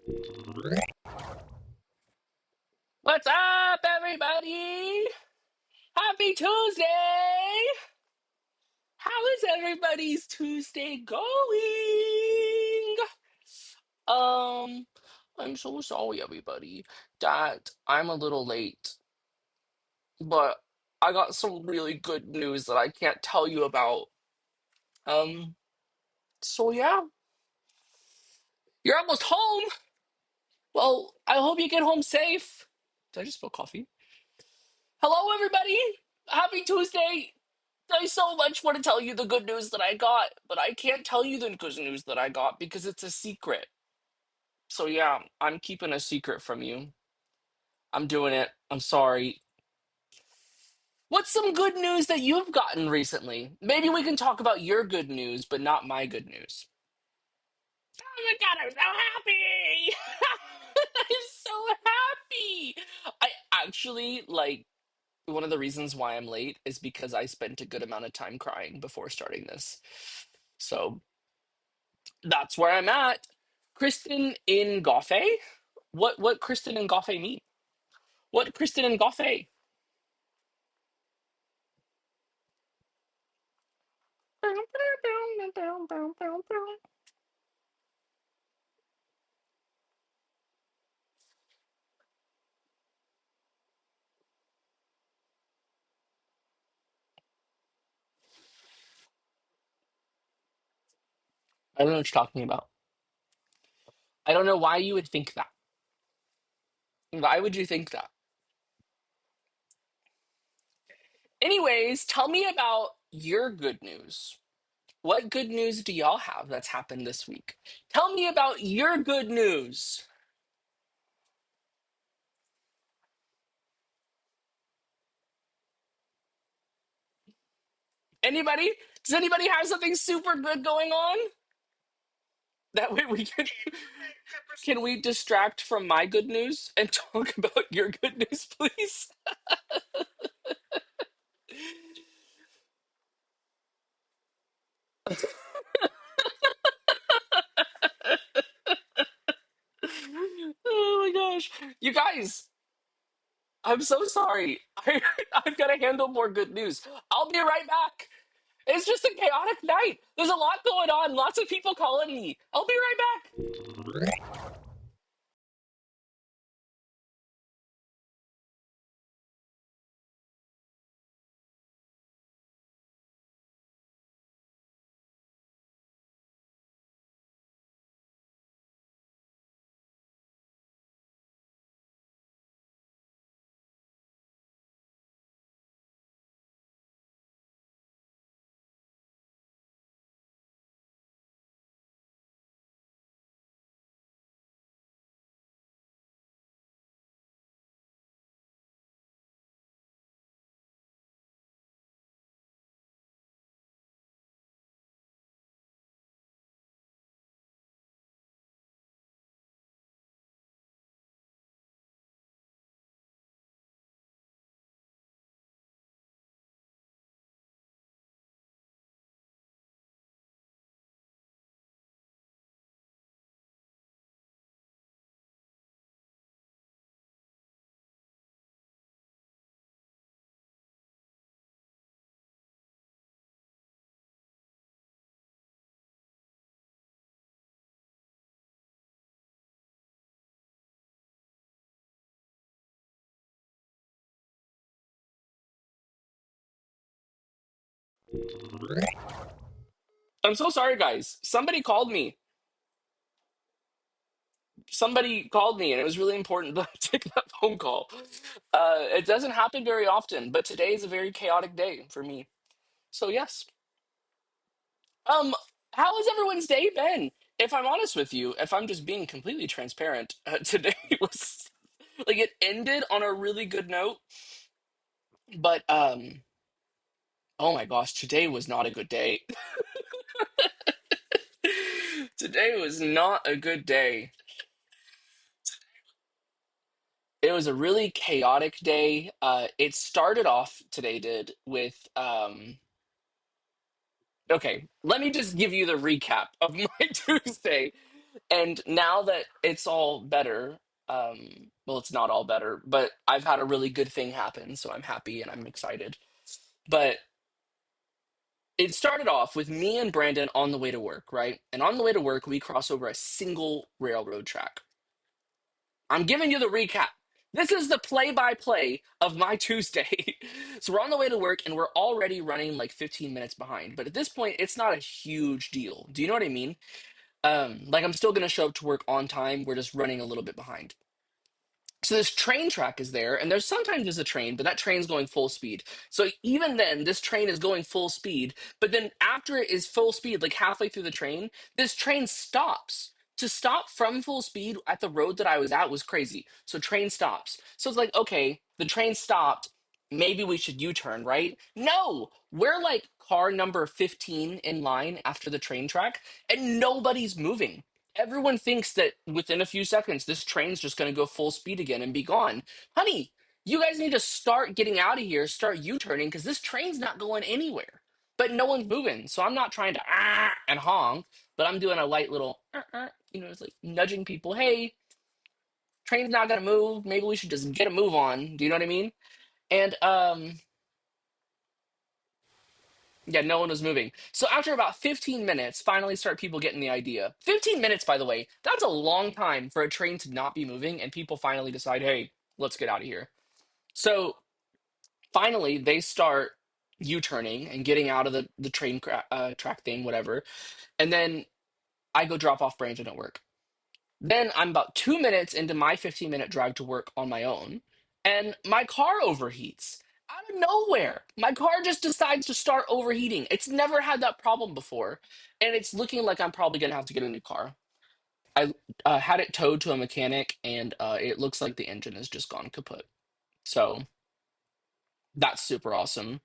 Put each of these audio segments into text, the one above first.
What's up, everybody? Happy Tuesday! How is everybody's Tuesday going? Um, I'm so sorry, everybody, that I'm a little late, but I got some really good news that I can't tell you about. Um, so yeah, you're almost home. Well, I hope you get home safe. Did I just spill coffee? Hello, everybody. Happy Tuesday. I so much want to tell you the good news that I got, but I can't tell you the good news that I got because it's a secret. So yeah, I'm keeping a secret from you. I'm doing it. I'm sorry. What's some good news that you've gotten recently? Maybe we can talk about your good news, but not my good news. Oh my god, I'm so happy! I'm so happy! I actually like one of the reasons why I'm late is because I spent a good amount of time crying before starting this. So that's where I'm at. Kristen in Gothe? What Kristen in Gothe mean? What Kristen in Gothe? I don't know what you're talking about. I don't know why you would think that. Why would you think that? Anyways, tell me about your good news. What good news do y'all have that's happened this week? Tell me about your good news. Anybody? Does anybody have something super good going on? That way we can we distract from my good news and talk about your good news, please? Oh my gosh. You guys, I'm so sorry. I've got to handle more good news. I'll be right back. It's just a chaotic night. There's a lot going on, lots of people calling me. I'll be right back. I'm so sorry, guys. Somebody called me, and it was really important that I take that phone call. It doesn't happen very often, but today is a very chaotic day for me. So yes. Um, how has everyone's day been? If I'm honest with you, if I'm just being completely transparent, today was like it ended on a really good note, but oh my gosh, today was not a good day. Today was not a good day. It was a really chaotic day. It started off today did with okay, let me just give you the recap of my Tuesday. And now that it's all better, well, it's not all better, but I've had a really good thing happen, so I'm happy and I'm excited. But it started off with me and Brandon on the way to work, right? And on the way to work, we cross over a single railroad track. I'm giving you the recap. This is the play by play of my Tuesday. So we're on the way to work and we're already running like 15 minutes behind. But at this point, it's not a huge deal. Do you know what I mean? Like I'm still going to show up to work on time. We're just running a little bit behind. So this train track is there, and there's a train, but that train's going full speed. So even then, this train is going full speed, but then after it is full speed, like halfway through the train, this train stops. To stop from full speed at the road that I was at was crazy. So train stops. So it's like, okay, the train stopped. Maybe we should U-turn, right? No, we're like car number 15 in line after the train track, and nobody's moving. Everyone thinks that within a few seconds, this train's just going to go full speed again and be gone. Honey, you guys need to start getting out of here, start U-turning, because this train's not going anywhere. But no one's moving, so I'm not trying to and honk, but I'm doing a light little, it's like nudging people. Hey, train's not going to move. Maybe we should just get a move on. Do you know what I mean? And yeah, no one was moving. So after about 15 minutes, finally start people getting the idea. 15 minutes, by the way, that's a long time for a train to not be moving, and people finally decide, hey, let's get out of here. So finally, they start U-turning and getting out of the track thing, whatever. And then I go drop off Brandon at work. Then I'm about 2 minutes into my 15-minute drive to work on my own, and my car overheats. Out of nowhere, my car just decides to start overheating. It's never had that problem before, and it's looking like I'm probably going to have to get a new car. I had it towed to a mechanic, and it looks like the engine has just gone kaput. So that's super awesome.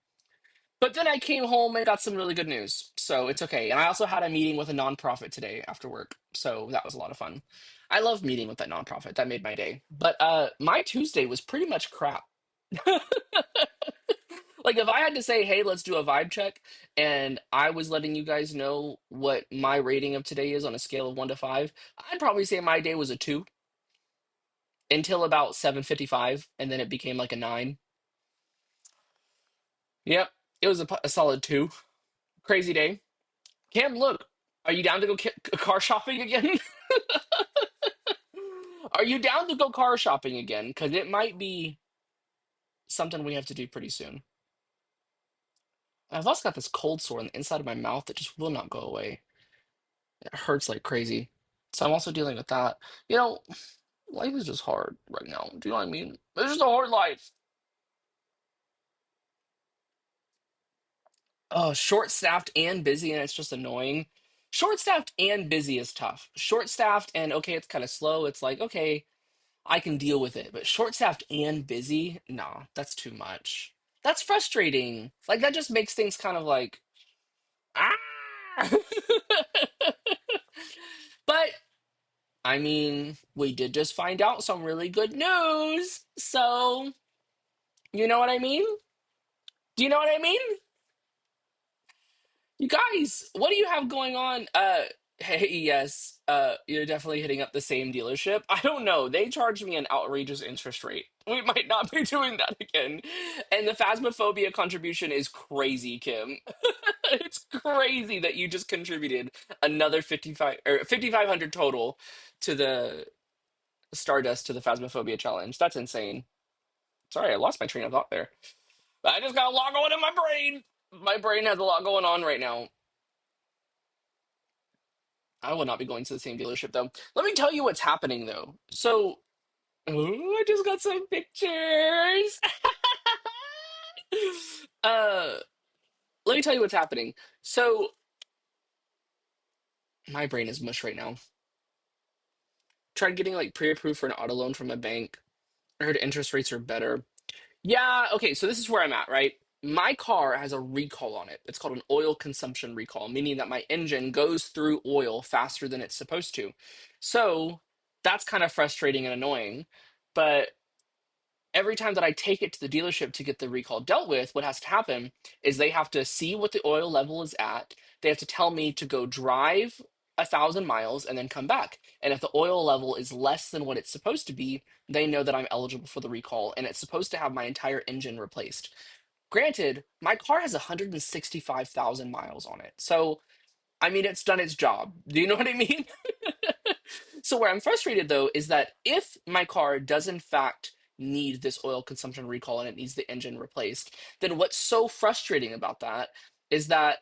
But then I came home and got some really good news. So it's okay. And I also had a meeting with a nonprofit today after work. So that was a lot of fun. I love meeting with that nonprofit. That made my day. But my Tuesday was pretty much crap. Like if I had to say, hey, let's do a vibe check, and I was letting you guys know what my rating of today is on a scale of 1 to 5, I'd probably say my day was a 2 until about 7:55, and then it became like a 9. Yep, it was a solid 2. Crazy day. Cam, look, are you down to go car shopping again? Are you down to go car shopping again? Because it might be something we have to do pretty soon. I've also got this cold sore on the inside of my mouth that just will not go away. It hurts like crazy. So I'm also dealing with that. You know, life is just hard right now. Do you know what I mean? It's just a hard life. Oh, short-staffed and busy, and it's just annoying. Short-staffed and busy is tough. Short-staffed and okay, it's kind of slow. It's like, okay, I can deal with it. But short-staffed and busy, no, that's too much. That's frustrating. Like that just makes things kind of like ah. But I mean, we did just find out some really good news. So, you know what I mean? Do you know what I mean? You guys, what do you have going on? Hey, yes, you're definitely hitting up the same dealership. I don't know. They charged me an outrageous interest rate. We might not be doing that again. And the Phasmophobia contribution is crazy, Kim. It's crazy that you just contributed another 55 or 5,500 total to the Stardust to the Phasmophobia challenge. That's insane. Sorry, I lost my train of thought there. I just got a lot going in my brain. My brain has a lot going on right now. I will not be going to the same dealership though. Let me tell you what's happening though. So, oh, I just got some pictures. uh, Let me tell you what's happening. So, my brain is mush right now. Tried getting like pre-approved for an auto loan from a bank. I heard interest rates are better. Yeah, okay, so this is where I'm at, right? My car has a recall on it. It's called an oil consumption recall, meaning that my engine goes through oil faster than it's supposed to. So that's kind of frustrating and annoying. But every time that I take it to the dealership to get the recall dealt with, what has to happen is they have to see what the oil level is at. They have to tell me to go drive 1,000 miles and then come back. And if the oil level is less than what it's supposed to be, they know that I'm eligible for the recall and it's supposed to have my entire engine replaced. Granted, my car has 165,000 miles on it. So, I mean, it's done its job. Do you know what I mean? So, where I'm frustrated though is that if my car does in fact need this oil consumption recall and it needs the engine replaced, then what's so frustrating about that is that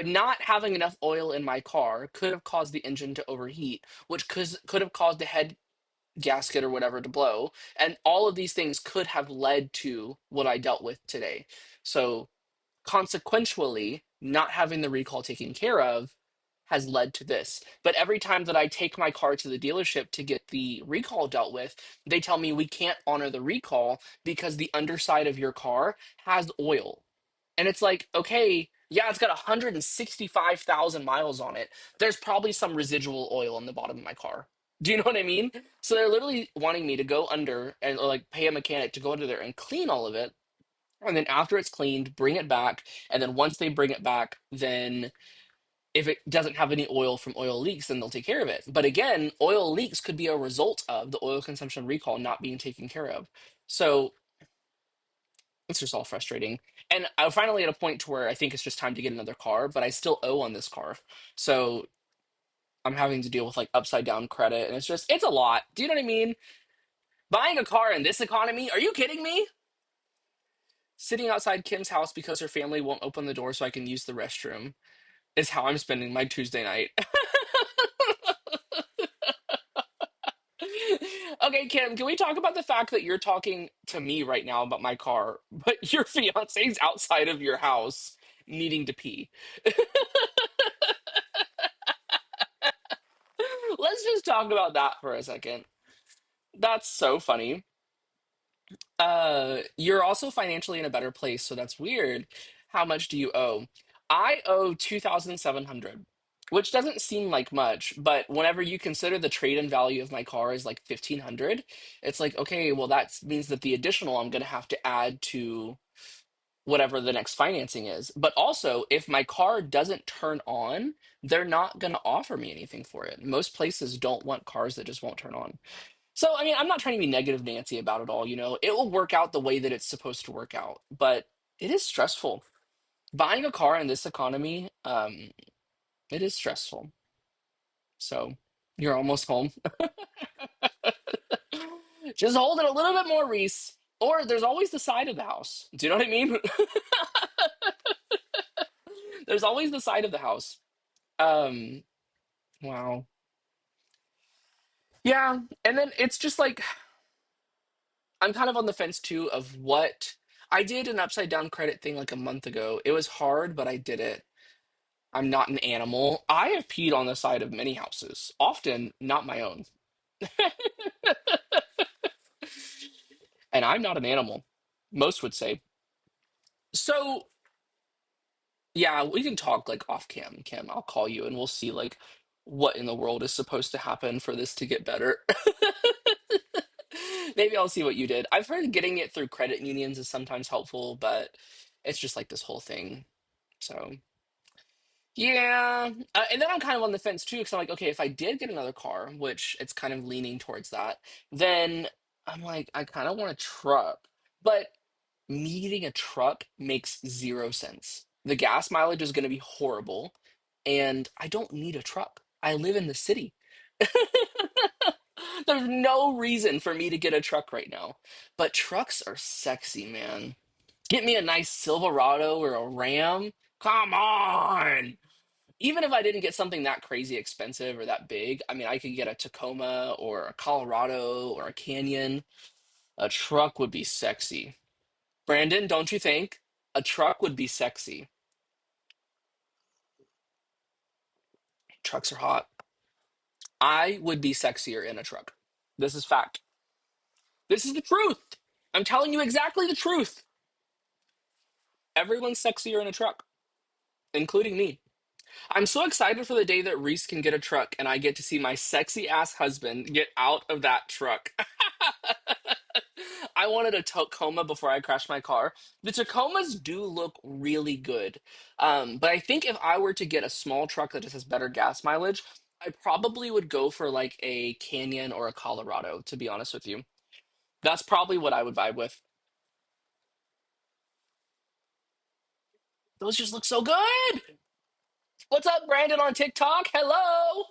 not having enough oil in my car could have caused the engine to overheat, which could have caused the head gasket or whatever to blow. And all of these things could have led to what I dealt with today. So, consequentially, not having the recall taken care of has led to this. But every time that I take my car to the dealership to get the recall dealt with, they tell me we can't honor the recall because the underside of your car has oil. And it's like, okay, yeah, it's got 165,000 miles on it. There's probably some residual oil in the bottom of my car. Do you know what I mean? So they're literally wanting me to go under and or like pay a mechanic to go under there and clean all of it. And then after it's cleaned, bring it back. And then once they bring it back, then if it doesn't have any oil from oil leaks, then they'll take care of it. But again, oil leaks could be a result of the oil consumption recall not being taken care of. So it's just all frustrating. And I'm finally at a point to where I think it's just time to get another car, but I still owe on this car. So I'm having to deal with like upside down credit. And it's a lot. Do you know what I mean? Buying a car in this economy? Are you kidding me? Sitting outside Kim's house because her family won't open the door so I can use the restroom is how I'm spending my Tuesday night. Okay, Kim, can we talk about the fact that you're talking to me right now about my car, but your fiance's outside of your house needing to pee? Let's just talk about that for a second. That's so funny. You're also financially in a better place, so that's weird. How much do you owe? I owe 2,700, which doesn't seem like much, but whenever you consider the trade-in value of my car is like 1,500, it's like, okay, well, that means that the additional I'm gonna have to add to whatever the next financing is. But also, if my car doesn't turn on, they're not gonna offer me anything for it. Most places don't want cars that just won't turn on. So, I mean, I'm not trying to be negative Nancy about it all, you know. It will work out the way that it's supposed to work out, but it is stressful. Buying a car in this economy, it is stressful. So, you're almost home. Just hold it a little bit more, Reese. Or there's always the side of the house. Do you know what I mean? There's always the side of the house. Um, wow. Yeah, and then it's just like I'm kind of on the fence too of what I did an upside down credit thing like a month ago. It was hard, but I did it. I'm not an animal. I have peed on the side of many houses, often not my own. And I'm not an animal, most would say. So, yeah, we can talk like off cam, Kim. I'll call you and we'll see like what in the world is supposed to happen for this to get better. Maybe I'll see what you did. I've heard getting it through credit unions is sometimes helpful, but it's just like this whole thing. So, yeah. And then I'm kind of on the fence too, because I'm like, okay, if I did get another car, which it's kind of leaning towards that, then I'm like, I kind of want a truck. But me getting a truck makes zero sense. The gas mileage is going to be horrible, and I don't need a truck. I live in the city. There's no reason for me to get a truck right now. But trucks are sexy, man. Get me a nice Silverado or a Ram. Come on. Even if I didn't get something that crazy expensive or that big, I mean, I could get a Tacoma or a Colorado or a Canyon. A truck would be sexy. Brandon, don't you think? A truck would be sexy. Trucks are hot. I would be sexier in a truck. This is fact. This is the truth. I'm telling you exactly the truth. Everyone's sexier in a truck, including me. I'm so excited for the day that Reese can get a truck and I get to see my sexy ass husband get out of that truck. I wanted a Tacoma before I crashed my car. The Tacomas do look really good. But I think if I were to get a small truck that just has better gas mileage, I probably would go for like a Canyon or a Colorado, to be honest with you. That's probably what I would vibe with. Those just look so good. What's up, Brandon on TikTok? Hello.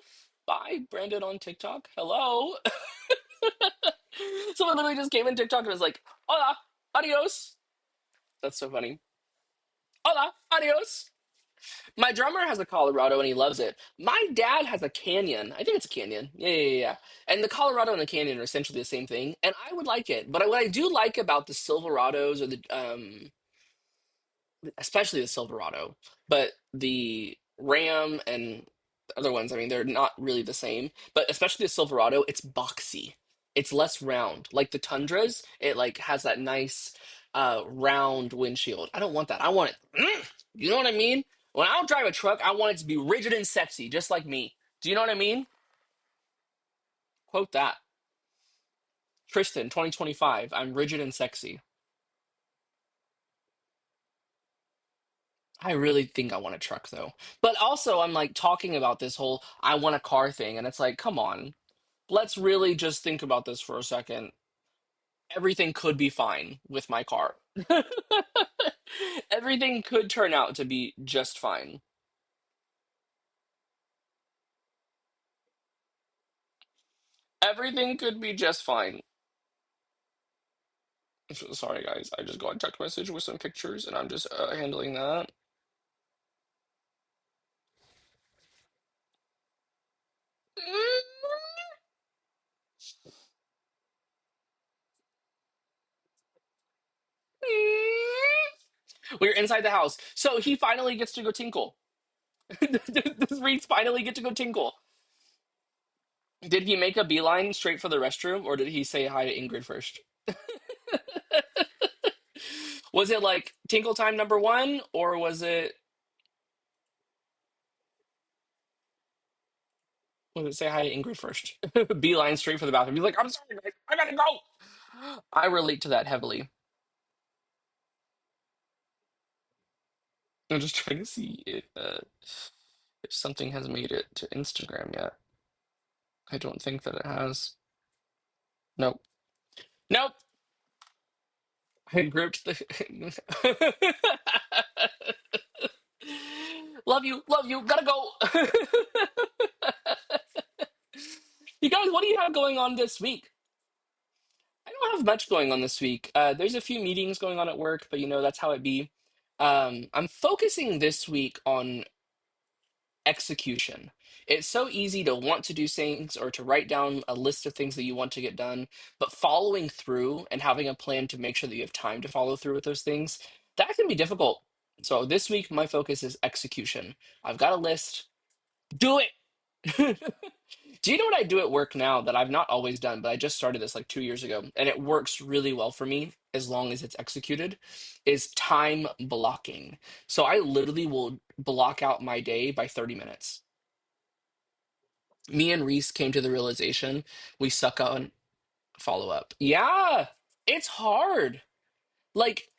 Bye, Brandon on TikTok. Hello. Someone literally just came in TikTok and was like, "Hola, adios." That's so funny. Hola, adios. My drummer has a Colorado and he loves it. My dad has a Canyon. I think it's a Canyon. Yeah. And the Colorado and the Canyon are essentially the same thing, and I would like it. But what I do like about the Silverados or the especially the Silverado, but the Ram and other ones, I mean, they're not really the same. But especially the Silverado, it's boxy. It's less round. Like the Tundras, it like has that nice round windshield. I don't want that. I want it. You know what I mean? When I drive a truck, I want it to be rigid and sexy, just like me. Do you know what I mean? Quote that. Tristan, 2025. I'm rigid and sexy. I really think I want a truck though. But also, I'm like talking about this whole I want a car thing, and it's like, come on, let's really just think about this for a second. Everything could be fine with my car. Everything could turn out to be just fine. Everything could be just fine. Sorry, guys. I just got a text message with some pictures, and I'm just handling that. We're inside the house. So he finally gets to go tinkle. Does Reeds finally get to go tinkle? Did he make a beeline straight for the restroom, or did he say hi to Ingrid first? Was it like tinkle time number one, or was it say hi to Ingrid first? Beeline straight for the bathroom. He's like, I'm sorry, guys, I gotta go. I relate to that heavily. I'm just trying to see if something has made it to Instagram yet. I don't think that it has. Nope. Nope. I grouped the. Love you, gotta go. You guys, what do you have going on this week? I don't have much going on this week. There's a few meetings going on at work, but that's how it be. I'm focusing this week on execution. It's so easy to want to do things or to write down a list of things that you want to get done, but following through and having a plan to make sure that you have time to follow through with those things, that can be difficult. So this week, my focus is execution. I've got a list. Do it. Do you know what I do at work now that I've not always done, but I just started this like 2 years ago, and it works really well for me as long as it's executed, is time blocking. So I literally will block out my day by 30 minutes. Me and Reese came to the realization we suck on follow up. Yeah, it's hard. Like,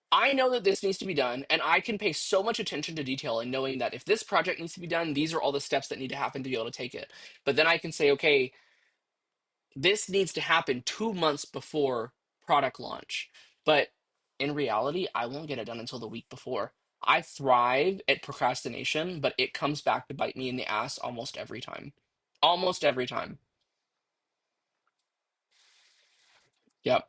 I know that this needs to be done, and I can pay so much attention to detail and knowing that if this project needs to be done, these are all the steps that need to happen to be able to take it. But then I can say, okay, this needs to happen 2 months before product launch. But in reality, I won't get it done until the week before. I thrive at procrastination, but it comes back to bite me in the ass almost every time. Almost every time. Yep.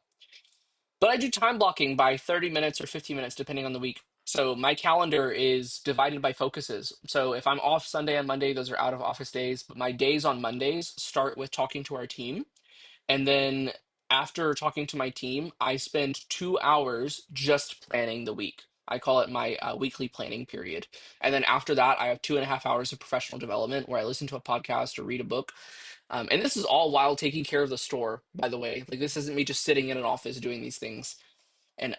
But I do time blocking by 30 minutes or 15 minutes, depending on the week. So my calendar is divided by focuses. So if I'm off Sunday and Monday, those are out of office days. But my days on Mondays start with talking to our team. And then after talking to my team, I spend 2 hours just planning the week. I call it my weekly planning period. And then after that, I have 2.5 hours of professional development where I listen to a podcast or read a book. And this is all while taking care of the store, by the way. Like, this isn't me just sitting in an office doing these things. And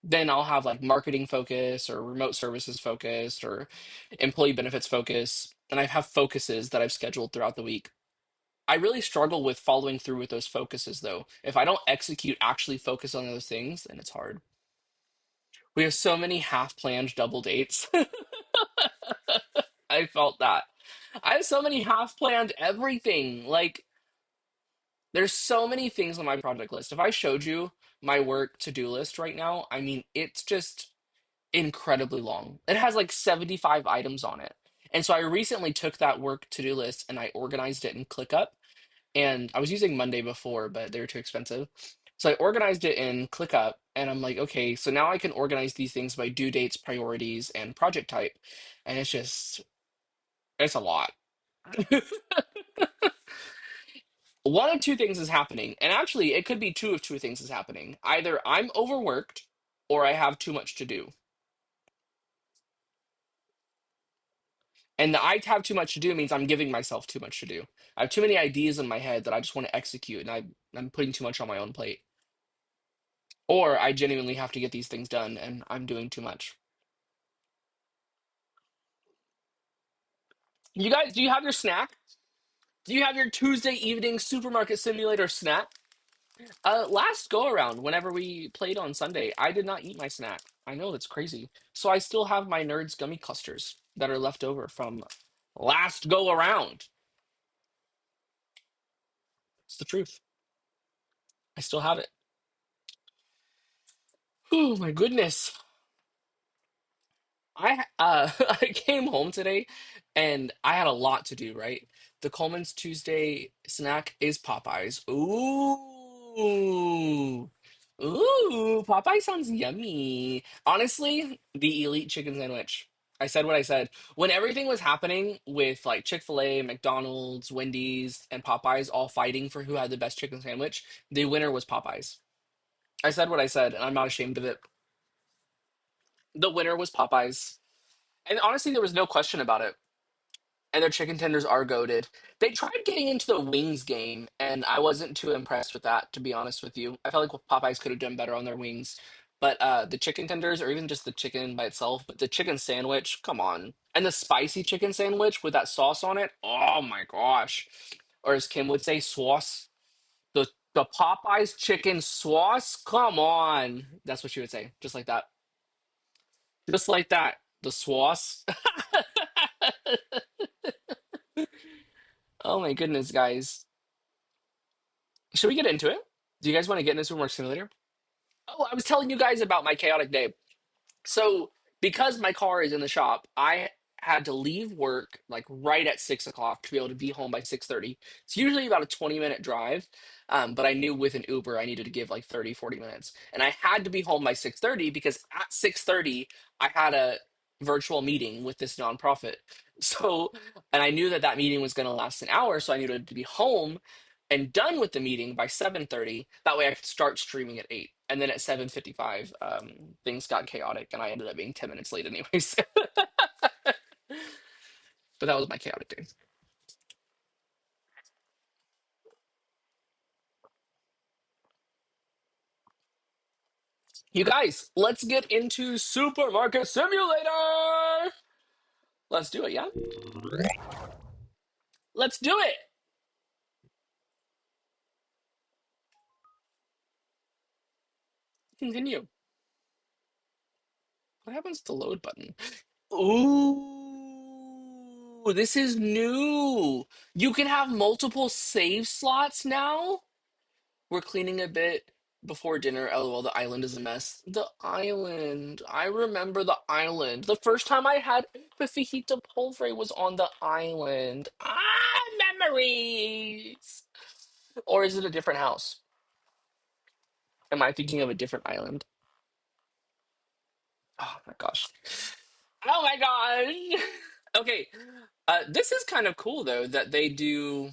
then I'll have like marketing focus or remote services focus or employee benefits focus. And I have focuses that I've scheduled throughout the week. I really struggle with following through with those focuses, though. If I don't execute, actually focus on those things, then it's hard. We have so many half-planned double dates. I felt that. I have so many half-planned everything. Like, there's so many things on my project list. If I showed you my work to-do list right now, I mean, it's just incredibly long. It has like 75 items on it. And so I recently took that work to-do list and I organized it in ClickUp. And I was using Monday before, but they were too expensive. So I organized it in ClickUp, and I'm like, okay, so now I can organize these things by due dates, priorities, and project type. And it's a lot. One of two things is happening. And actually, it could be two of two things is happening. Either I'm overworked or I have too much to do. And the I have too much to do means I'm giving myself too much to do. I have too many ideas in my head that I just want to execute, and I'm putting too much on my own plate. Or I genuinely have to get these things done, and I'm doing too much. You guys, do you have your snack? Do you have your Tuesday evening supermarket simulator snack? Last go around, whenever we played on Sunday, I did not eat my snack. I know that's crazy. So I still have my Nerds gummy clusters that are left over from last go around. It's the truth. I still have it. Oh my goodness. I came home today and I had a lot to do, right? The Coleman's Tuesday snack is Popeyes. Ooh. Ooh, Popeye sounds yummy. Honestly, the elite chicken sandwich. I said what I said. When everything was happening with like Chick-fil-A, McDonald's, Wendy's, and Popeyes all fighting for who had the best chicken sandwich, the winner was Popeyes. I said what I said, and I'm not ashamed of it. The winner was Popeyes. And honestly, there was no question about it. And their chicken tenders are goaded. They tried getting into the wings game, and I wasn't too impressed with that, to be honest with you. I felt like Popeyes could have done better on their wings. But the chicken tenders, or even just the chicken by itself, but the chicken sandwich, come on. And the spicy chicken sandwich with that sauce on it, oh my gosh. Or as Kim would say, sauce. The Popeyes chicken sauce, come on. That's what she would say, just like that. Just like that. The sauce. Oh my goodness, guys. Should we get into it? Do you guys want to get into Supermarket Simulator? Oh, I was telling you guys about my chaotic day. So, because my car is in the shop, I had to leave work like right at 6 o'clock to be able to be home by 6:30. It's usually about a 20-minute drive, but I knew with an Uber I needed to give like 30, 40 minutes. And I had to be home by 6:30 because at 6:30 I had a virtual meeting with this nonprofit. So, and I knew that that meeting was going to last an hour, so I needed to be home and done with the meeting by 7:30. That way I could start streaming at 8. And then at 7:55, things got chaotic and I ended up being 10 minutes late anyways. But that was my chaotic day. You guys, let's get into Supermarket Simulator. Let's do it, yeah? Let's do it. Continue. What happens to the load button? Ooh, this is new. You can have multiple save slots now. We're cleaning a bit before dinner. LOL, the island is a mess. The island. I remember the island. The first time I had the fajita polvere was on the island. Ah, memories. Or is it a different house? Am I thinking of a different island? Oh my gosh. Oh my gosh. Okay. This is kind of cool though that they do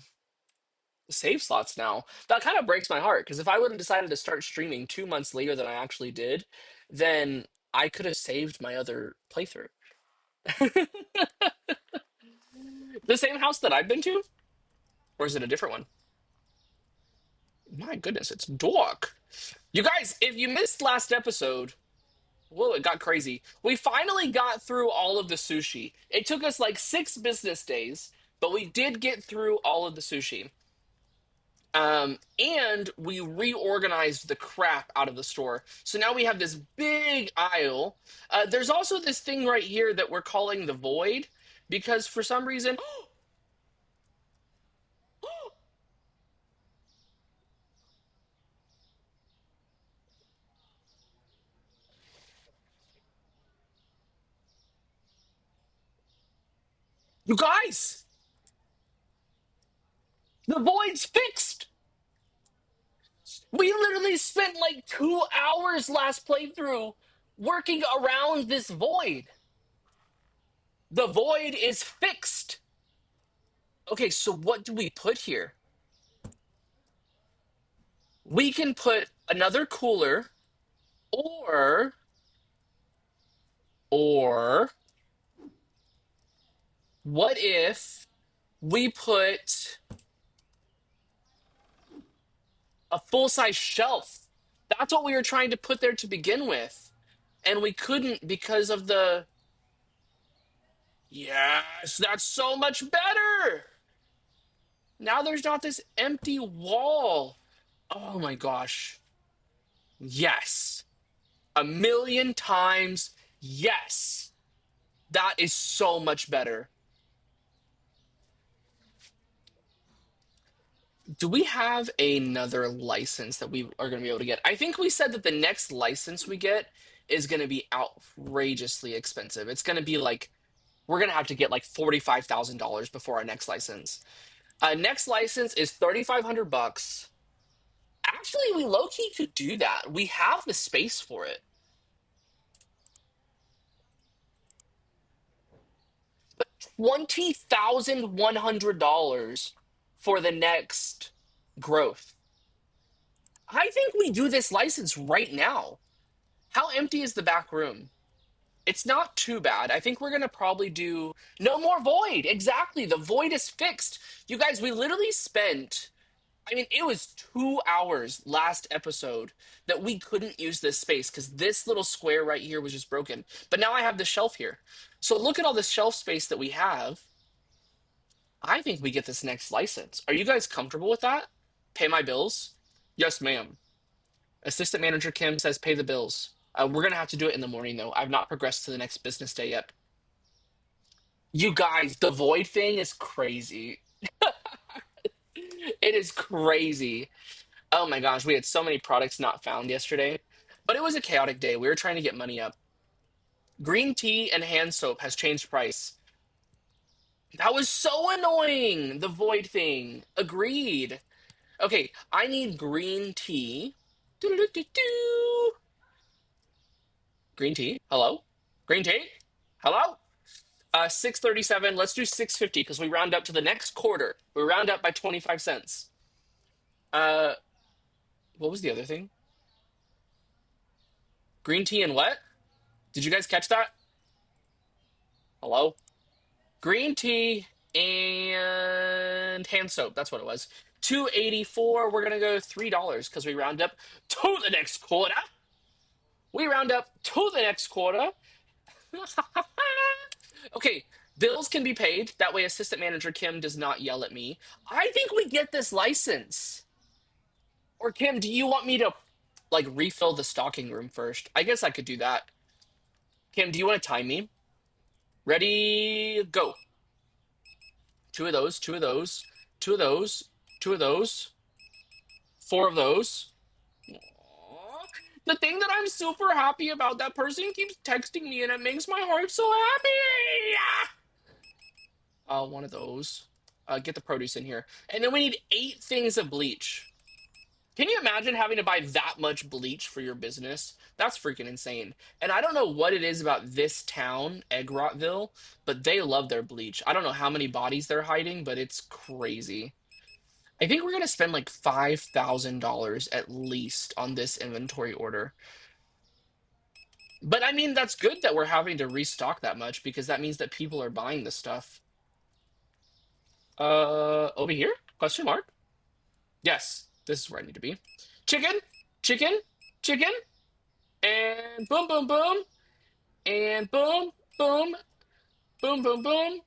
save slots now. That kind of breaks my heart because if I would have decided to start streaming 2 months later than I actually did, then I could have saved my other playthrough. The same house that I've been to, or is it a different one? My goodness, it's dork. You guys, if you missed last episode, whoa, it got crazy. We finally got through all of the sushi. It took us like 6 business days, but we did get through all of the sushi. And we reorganized the crap out of the store. So now we have this big aisle. There's also this thing right here that we're calling the void because for some reason, you guys, the void's fixed. We literally spent like 2 hours last playthrough working around this void. The void is fixed. Okay, so what do we put here? We can put another cooler or or what if we put a full-size shelf? That's what we were trying to put there to begin with. And we couldn't because of the. Yes, that's so much better. Now there's not this empty wall. Oh my gosh. Yes. A million times yes. That is so much better. Do we have another license that we are going to be able to get? I think we said that the next license we get is going to be outrageously expensive. It's going to be like, we're going to have to get like $45,000 before our next license. Next license is 3,500 bucks. Actually, we low key could do that. We have the space for it. $20,100 for the next growth. I think we do this license right now. How empty is the back room? It's not too bad. I think we're going to probably do no more void. Exactly. The void is fixed. You guys, we literally spent, I mean, it was 2 hours last episode that we couldn't use this space because this little square right here was just broken. But now I have the shelf here. So look at all the shelf space that we have. I think we get this next license. Are you guys comfortable with that? Pay my bills? Yes, ma'am. Assistant Manager Kim says pay the bills. We're going to have to do it in the morning, though. I've not progressed to the next business day yet. You guys, the void thing is crazy. It is crazy. Oh my gosh, we had so many products not found yesterday. But it was a chaotic day. We were trying to get money up. Green tea and hand soap has changed price. That was so annoying. The void thing. Agreed. Okay, I need green tea. Doo-doo-doo-doo. Green tea. Hello? Green tea? Hello? 637. Let's do 650 because we round up to the next quarter. We round up by 25 cents. Uh, what was the other thing? Green tea and what? Did you guys catch that? Hello? Green tea and hand soap. That's what it was. 284. We're gonna go $3 because we round up to the next quarter. We round up to the next quarter. Okay, bills can be paid. That way, Assistant Manager Kim does not yell at me. I think we get this license. Or Kim, do you want me to like refill the stocking room first? I guess I could do that. Kim, do you want to time me? Ready, go. Two of those, two of those, two of those, two of those, four of those. Aw. The thing that I'm super happy about, that person keeps texting me and it makes my heart so happy. One of those. Get the produce in here. And then we need 8 things of bleach. Can you imagine having to buy that much bleach for your business? That's freaking insane. And I don't know what it is about this town, Eggrotville, but they love their bleach. I don't know how many bodies they're hiding, but it's crazy. I think we're going to spend like $5,000 at least on this inventory order. But I mean, that's good that we're having to restock that much because that means that people are buying the stuff. Over here? Question mark? Yes, this is where I need to be. Chicken, chicken, chicken, and boom, boom, boom, and boom, boom, boom, boom, boom,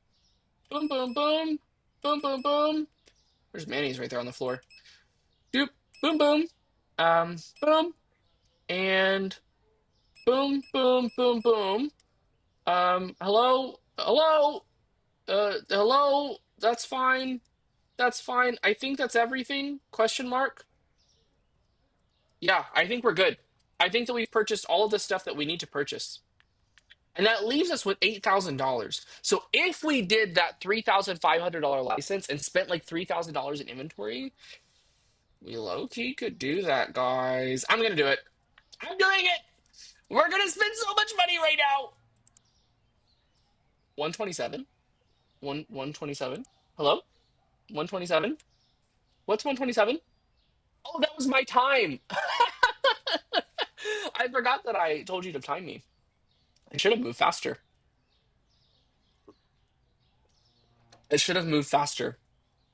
boom, boom, boom, boom, boom, boom. There's mayonnaise right there on the floor. Doop, boom, boom, boom, and boom, boom, boom, boom. Hello, hello, hello. That's fine. That's fine. I think that's everything. Question mark. Yeah, I think we're good. I think that we've purchased all of the stuff that we need to purchase. And that leaves us with $8,000. So if we did that $3,500 license and spent like $3,000 in inventory, we low key could do that, guys. I'm gonna do it. I'm doing it. We're gonna spend so much money right now. 127. 127. Hello? 127. What's 127? Oh, that was my time. I forgot that I told you to time me. I should have moved faster. I should have moved faster.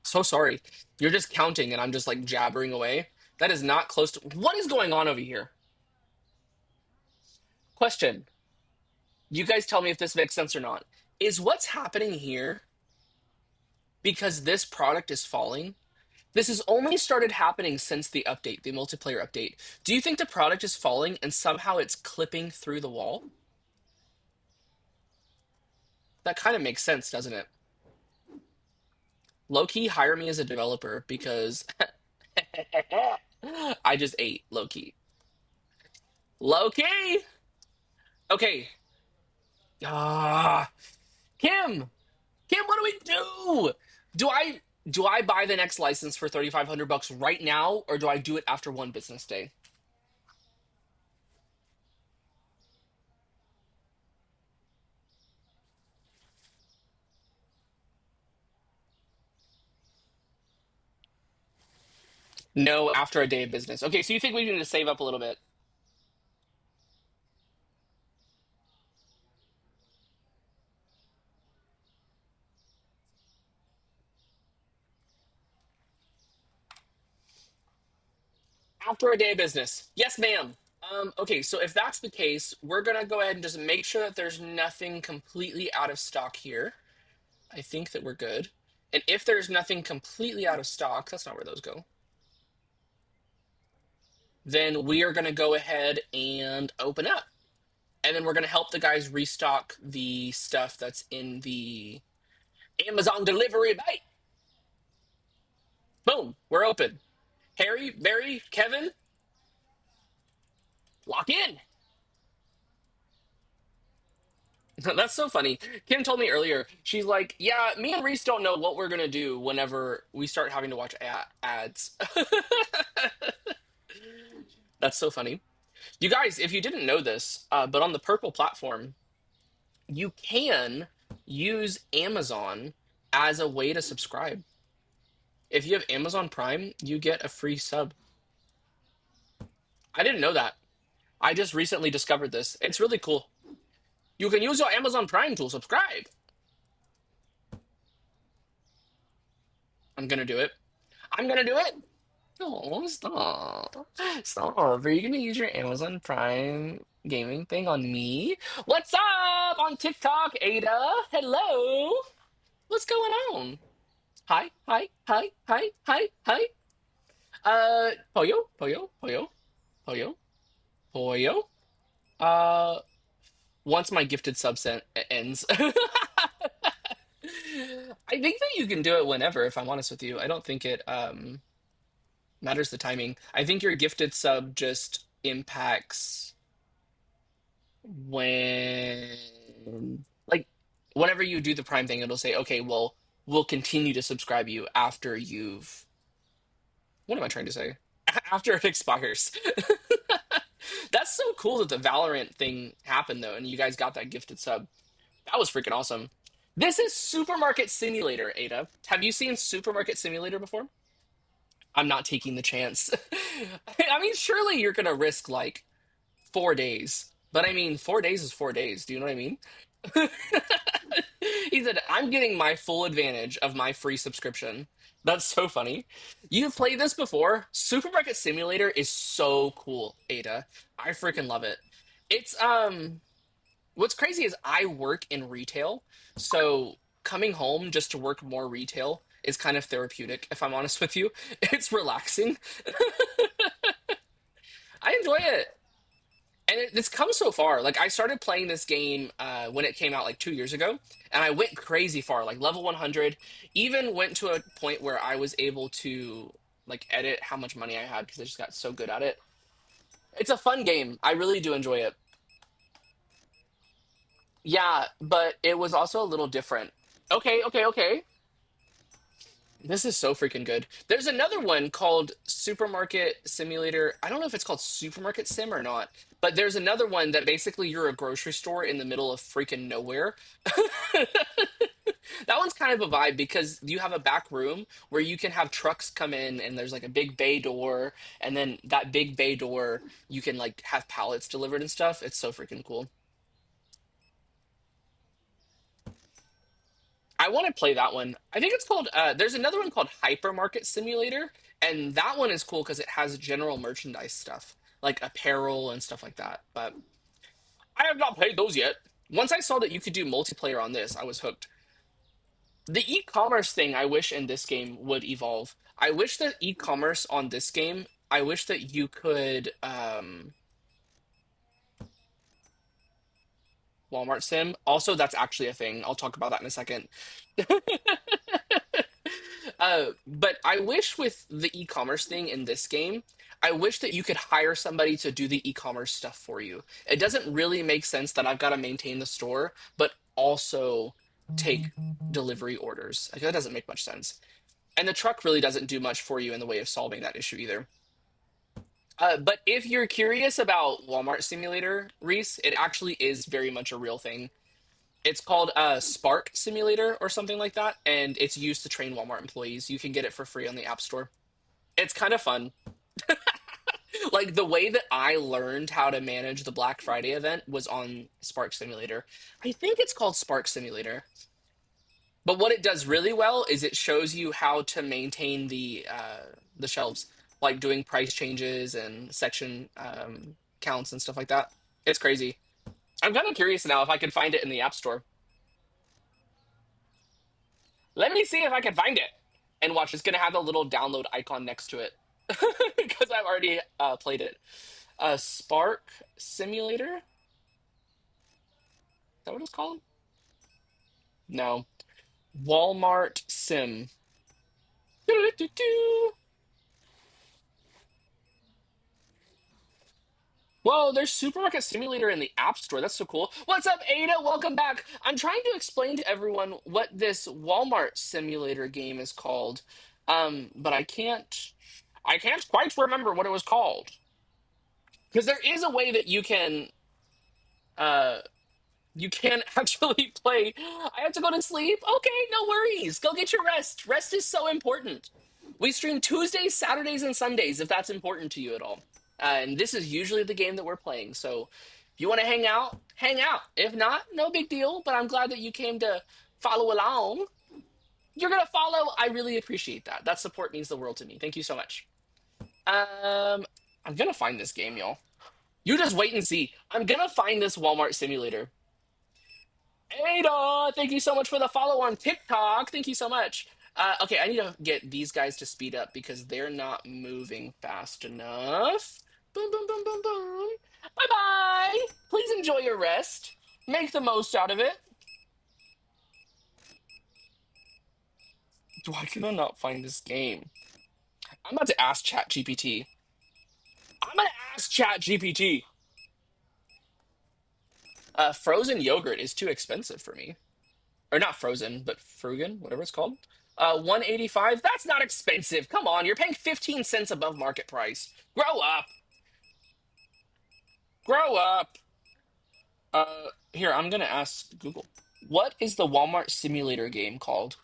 So sorry. You're just counting and I'm just like jabbering away. That is not close to. What is going on over here? Question. You guys tell me if this makes sense or not. Is what's happening here because this product is falling? This has only started happening since the update, the multiplayer update. Do you think the product is falling and somehow it's clipping through the wall? That kind of makes sense, doesn't it? Low key, hire me as a developer because I just ate low key. Low key. Okay. Ah, Kim. Kim, what do we do? Do I do I buy the next license for 3,500 bucks right now, or do I do it after one business day? No, after a day of business. Okay, so you think we need to save up a little bit after a day of business? Yes, ma'am. Okay, so if that's the case, we're gonna go ahead and just make sure that there's nothing completely out of stock here. I think that we're good. And if there's nothing completely out of stock, that's not where those go, then we are gonna go ahead and open up. And then we're gonna help the guys restock the stuff that's in the Amazon delivery bay. Boom, we're open. Harry, Barry, Kevin, lock in. That's so funny. Kim told me earlier, she's like, yeah, me and Reese don't know what we're going to do whenever we start having to watch ads. That's so funny. You guys, if you didn't know this, but on the Purple platform, you can use Amazon as a way to subscribe. If you have Amazon Prime, you get a free sub. I didn't know that. I just recently discovered this. It's really cool. You can use your Amazon Prime to subscribe. I'm gonna do it. I'm gonna do it. Oh, stop. Stop. Are you gonna use your Amazon Prime gaming thing on me? What's up on TikTok, Ada? Hello. What's going on? Hi, hi, hi, hi, hi, hi. Pollo, pollo, pollo, pollo, pollo. Uh, once my gifted subset ends. I think that you can do it whenever, if I'm honest with you. I don't think it matters the timing. I think your gifted sub just impacts when like whenever you do the Prime thing, it'll say, okay, well, we'll continue to subscribe you after you've what am I trying to say? After it expires. That's so cool that the Valorant thing happened though, and you guys got that gifted sub. That was freaking awesome. This is Supermarket Simulator, Ada. Have you seen Supermarket Simulator before? I'm not taking the chance. I mean, surely you're gonna risk like 4 days. But I mean, 4 days is 4 days. Do you know what I mean? He said, I'm getting my full advantage of my free subscription. That's so funny. You've played this before? Supermarket Simulator is so cool, Ada. I freaking love it. It's what's crazy is I work in retail, so coming home just to work more retail is kind of therapeutic, if I'm honest with you. It's relaxing. I enjoy it. And it's come so far. Like I started playing this game when it came out like 2 years ago, and I went crazy far, like level 100. Even went to a point where I was able to like edit how much money I had because I just got so good at it. It's a fun game. I really do enjoy it. Yeah, but it was also a little different. Okay, okay, okay. This is so freaking good. There's another one called Supermarket Simulator. I don't know if it's called Supermarket Sim or not, but there's another one that basically you're a grocery store in the middle of freaking nowhere. That one's kind of a vibe because you have a back room where you can have trucks come in and there's like a big bay door, and then that big bay door you can like have pallets delivered and stuff. It's so freaking cool. I want to play that one. I think it's called there's another one called Hypermarket Simulator, and that one is cool because it has general merchandise stuff, like apparel and stuff like that. But I have not played those yet. Once I saw that you could do multiplayer on this, I was hooked. The e-commerce thing I wish in this game would evolve. I wish that e-commerce on this game, I wish that you could Walmart Sim. Also, that's actually a thing. I'll talk about that in a second. But I wish with the e-commerce thing in this game, I wish that you could hire somebody to do the e-commerce stuff for you. It doesn't really make sense that I've got to maintain the store, but also take delivery orders. Like, that doesn't make much sense. And the truck really doesn't do much for you in the way of solving that issue either. But if you're curious about Walmart Simulator, Reese, it actually is very much a real thing. It's called Spark Simulator or something like that, and it's used to train Walmart employees. You can get it for free on the App Store. It's kind of fun. Like the way that I learned how to manage the Black Friday event was on Spark Simulator. I think it's called Spark Simulator. But what it does really well is it shows you how to maintain the shelves, like doing price changes and section counts and stuff like that. It's crazy. I'm kind of curious now if I can find it in the App Store. Let me see if I can find it. And watch, it's gonna have a little download icon next to it because I've already played it. Spark Simulator. Is that what it's called? No. Walmart Sim. Doo-doo-doo-doo. Whoa, there's Supermarket Simulator in the App Store. That's so cool. What's up, Ada? Welcome back. I'm trying to explain to everyone what this Walmart Simulator game is called, but I can't quite remember what it was called. Because there is a way that uh, you can actually play. I have to go to sleep. Okay, no worries. Go get your rest. Rest is so important. We stream Tuesdays, Saturdays, and Sundays if that's important to you at all. And this is usually the game that we're playing. So if you want to hang out, hang out. If not, no big deal. But I'm glad that you came to follow along. You're going to follow. I really appreciate that. That support means the world to me. Thank you so much. I'm going to find this game, y'all. You just wait and see. I'm going to find this Walmart simulator. Ada, thank you so much for the follow on TikTok. Thank you so much. Okay, I need to get these guys to speed up because they're not moving fast enough. Boom, boom, boom, boom, boom. Bye bye. Please enjoy your rest. Make the most out of it. Why can I not find this game? I'm about to ask ChatGPT. I'm gonna ask ChatGPT. Frozen yogurt is too expensive for me. Or not frozen, but Frugen, whatever it's called. 185. That's not expensive. Come on, you're paying 15 cents above market price. Grow up. Grow up. Here, I'm gonna ask Google. What is the Walmart simulator game called?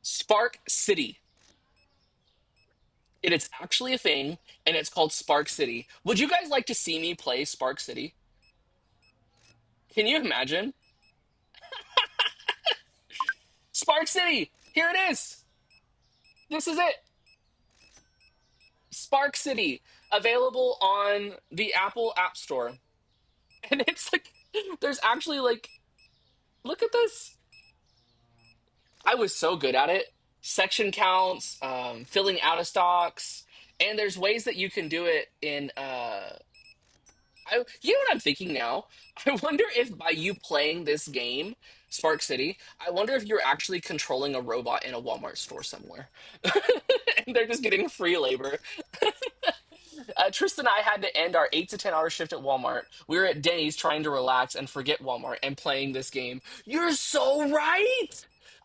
Spark City. It is actually a thing, and it's called Spark City. Would you guys like to see me play Spark City? Can you imagine? Spark City! Here it is! This is it! Spark City, available on the Apple App Store. And it's like, there's actually like Look at this. I was so good at it. Section counts, filling out of stocks, and there's ways that you can do it in you know what I'm thinking now? I wonder if by you playing this game, Spark City, I wonder if you're actually controlling a robot in a Walmart store somewhere. And they're just getting free labor. Tristan and I had to end our 8 to 10 hour shift at Walmart. We were at Denny's trying to relax and forget Walmart and playing this game. You're so right.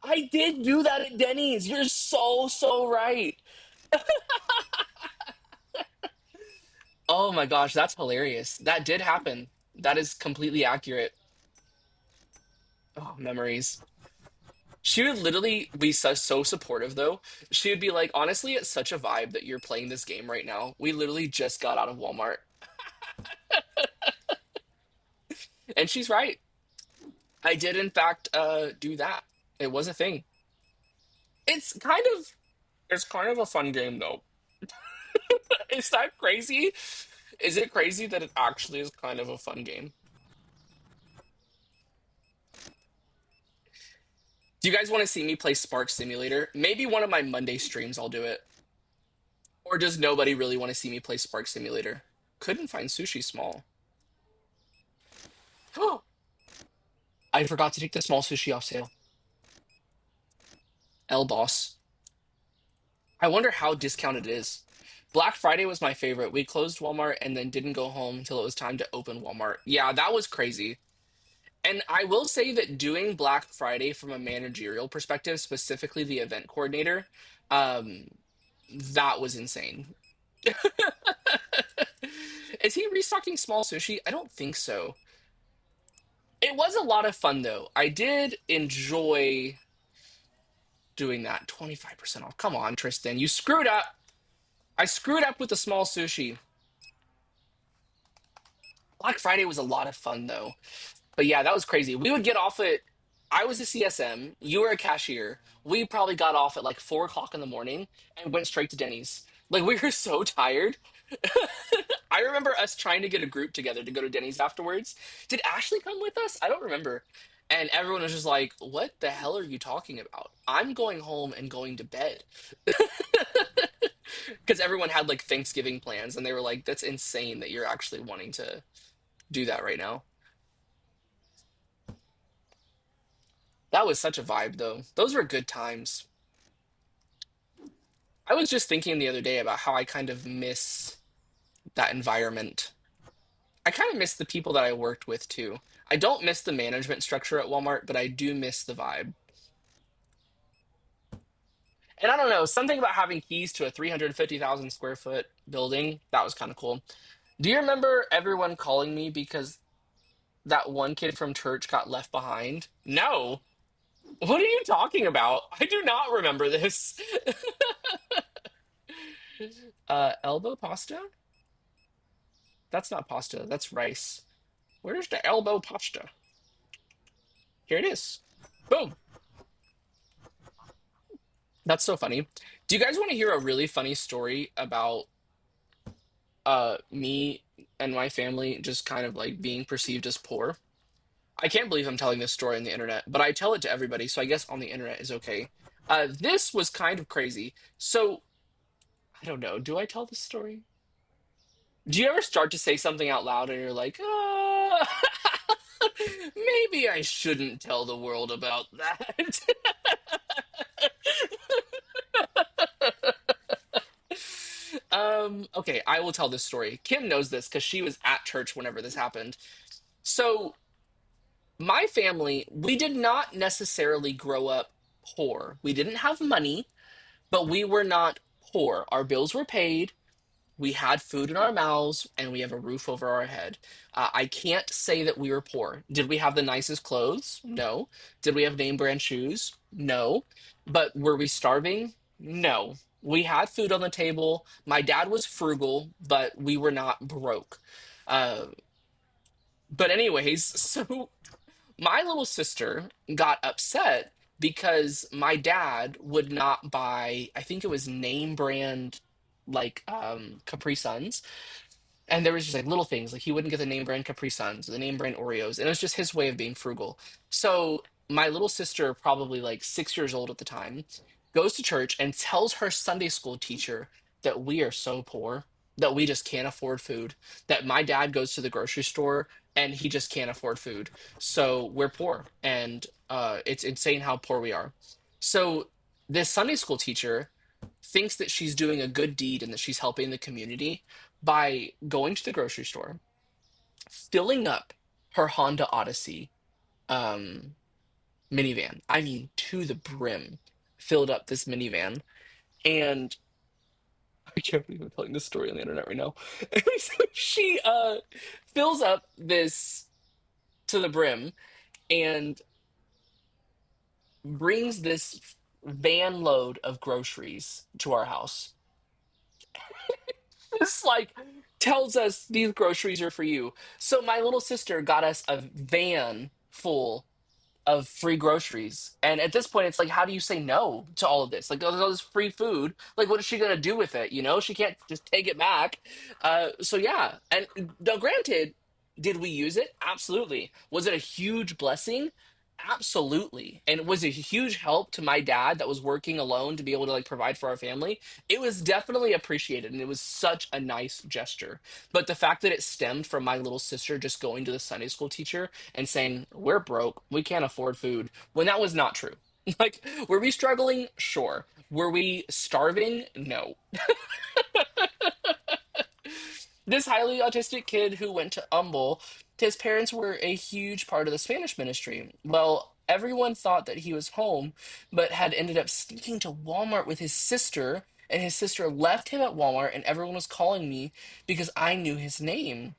I did do that at Denny's. You're so right. Oh my gosh, that's hilarious. That did happen. That is completely accurate. Oh, memories. She would literally be so supportive though. She would be like, honestly, it's such a vibe that you're playing this game right now. We literally just got out of Walmart. And she's right. I did in fact do that. It was a thing. It's kind of it's kind of a fun game though. Is that crazy? Is it crazy that it actually is kind of a fun game? Do you guys want to see me play Spark Simulator? Maybe one of my Monday streams I'll do it. Or does nobody really want to see me play Spark Simulator? Couldn't find sushi small. Oh, I forgot to take the small sushi off sale. L boss. I wonder how discounted it is. Black Friday was my favorite. We closed Walmart and then didn't go home until it was time to open Walmart. Yeah, that was crazy. And I will say that doing Black Friday from a managerial perspective, specifically the event coordinator, um, that was insane. Is he restocking small sushi? I don't think so. It was a lot of fun though. I did enjoy doing that. 25% off. Come on, Tristan. You screwed up. I screwed up with the small sushi. Black Friday was a lot of fun though. But yeah, that was crazy. We would get off at, I was a CSM, you were a cashier. We probably got off at like 4 o'clock in the morning and went straight to Denny's. Like we were so tired. I remember us trying to get a group together to go to Denny's afterwards. Did Ashley come with us? I don't remember. And everyone was just like, what the hell are you talking about? I'm going home and going to bed. Because everyone had like Thanksgiving plans and they were like, that's insane that you're actually wanting to do that right now. That was such a vibe, though. Those were good times. I was just thinking the other day about how I kind of miss that environment. I kind of miss the people that I worked with too. I don't miss the management structure at Walmart, but I do miss the vibe. And I don't know, something about having keys to a 350,000 square foot building, that was kind of cool. Do you remember everyone calling me because that one kid from church got left behind? No. What are you talking about? I do not remember this. Elbow pasta? That's not pasta, that's rice. Where's the elbow pasta? Here it is. Boom. That's so funny. Do you guys want to hear a really funny story about me and my family just kind of like being perceived as poor? I can't believe I'm telling this story on the internet, but I tell it to everybody, so I guess on the internet is okay. This was kind of crazy. So, I don't know, do I tell this story? Do you ever start to say something out loud and you're like, maybe I shouldn't tell the world about that? Okay, I will tell this story. Kim knows this because she was at church whenever this happened. So, my family, we did not necessarily grow up poor. We didn't have money, but we were not poor. Our bills were paid. We had food in our mouths and we have a roof over our head. I can't say that we were poor. Did we have the nicest clothes? No. Did we have name brand shoes? No. But were we starving? No. We had food on the table. My dad was frugal, but we were not broke. Uh, but, anyways, so my little sister got upset because my dad would not buy, I think it was name brand, like Capri Suns. And there was just like little things, like he wouldn't get the name brand Capri Suns, the name brand Oreos, and it was just his way of being frugal. So my little sister, probably like 6 years old at the time, goes to church and tells her Sunday school teacher that we are so poor that we just can't afford food. That my dad goes to the grocery store and he just can't afford food, so we're poor, and it's insane how poor we are. So this Sunday school teacher thinks that she's doing a good deed and that she's helping the community by going to the grocery store, filling up her Honda Odyssey um, minivan. I mean, to the brim, filled up this minivan. And I can't believe I'm telling this story on the internet right now. So she fills up this to the brim and brings this van load of groceries to our house. It's like tells us these groceries are for you. So my little sister got us a van full of free groceries. And at this point, it's like, how do you say no to all of this? Like, all this free food. Like, what is she gonna do with it? You know, she can't just take it back. So yeah. And now, granted, did we use it? Absolutely. Was it a huge blessing? Absolutely. And was it a huge help to my dad that was working alone to be able to like provide for our family? It was definitely appreciated, and it was such a nice gesture. But the fact that it stemmed from my little sister just going to the Sunday school teacher and saying, we're broke, we can't afford food, when that was not true. Like, were we struggling? Sure. Were we starving? No. This highly autistic kid who went to Humble, his parents were a huge part of the Spanish ministry. Well, everyone thought that he was home, but had ended up sneaking to Walmart with his sister, and his sister left him at Walmart, and everyone was calling me because I knew his name.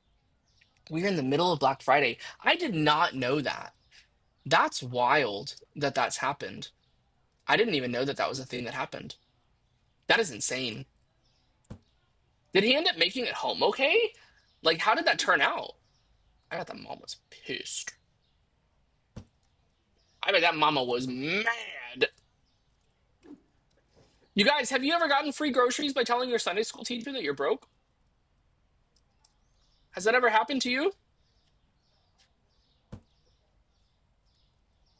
We were in the middle of Black Friday. I did not know that. That's wild that that's happened. I didn't even know that that was a thing that happened. That is insane. Did he end up making it home okay? Like, how did that turn out? I bet that mom was pissed. I bet that mama was mad. You guys, have you ever gotten free groceries by telling your Sunday school teacher that you're broke? Has that ever happened to you?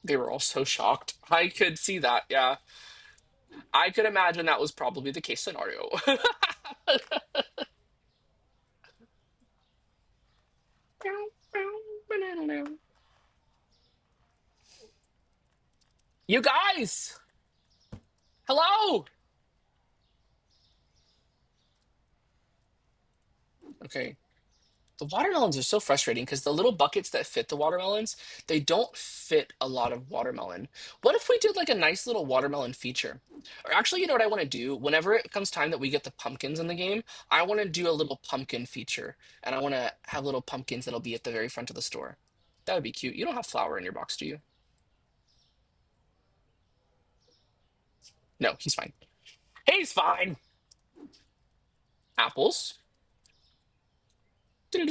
They were all so shocked. I could see that, yeah. I could imagine that was probably the case scenario. You guys! Hello! Okay. The watermelons are so frustrating because the little buckets that fit the watermelons, they don't fit a lot of watermelon. What if we did like a nice little watermelon feature? Or actually, you know what I want to do? Whenever it comes time that we get the pumpkins in the game, I want to do a little pumpkin feature. And I want to have little pumpkins that'll be at the very front of the store. That would be cute. You don't have flour in your box, do you? No, he's fine. He's fine. Apples. I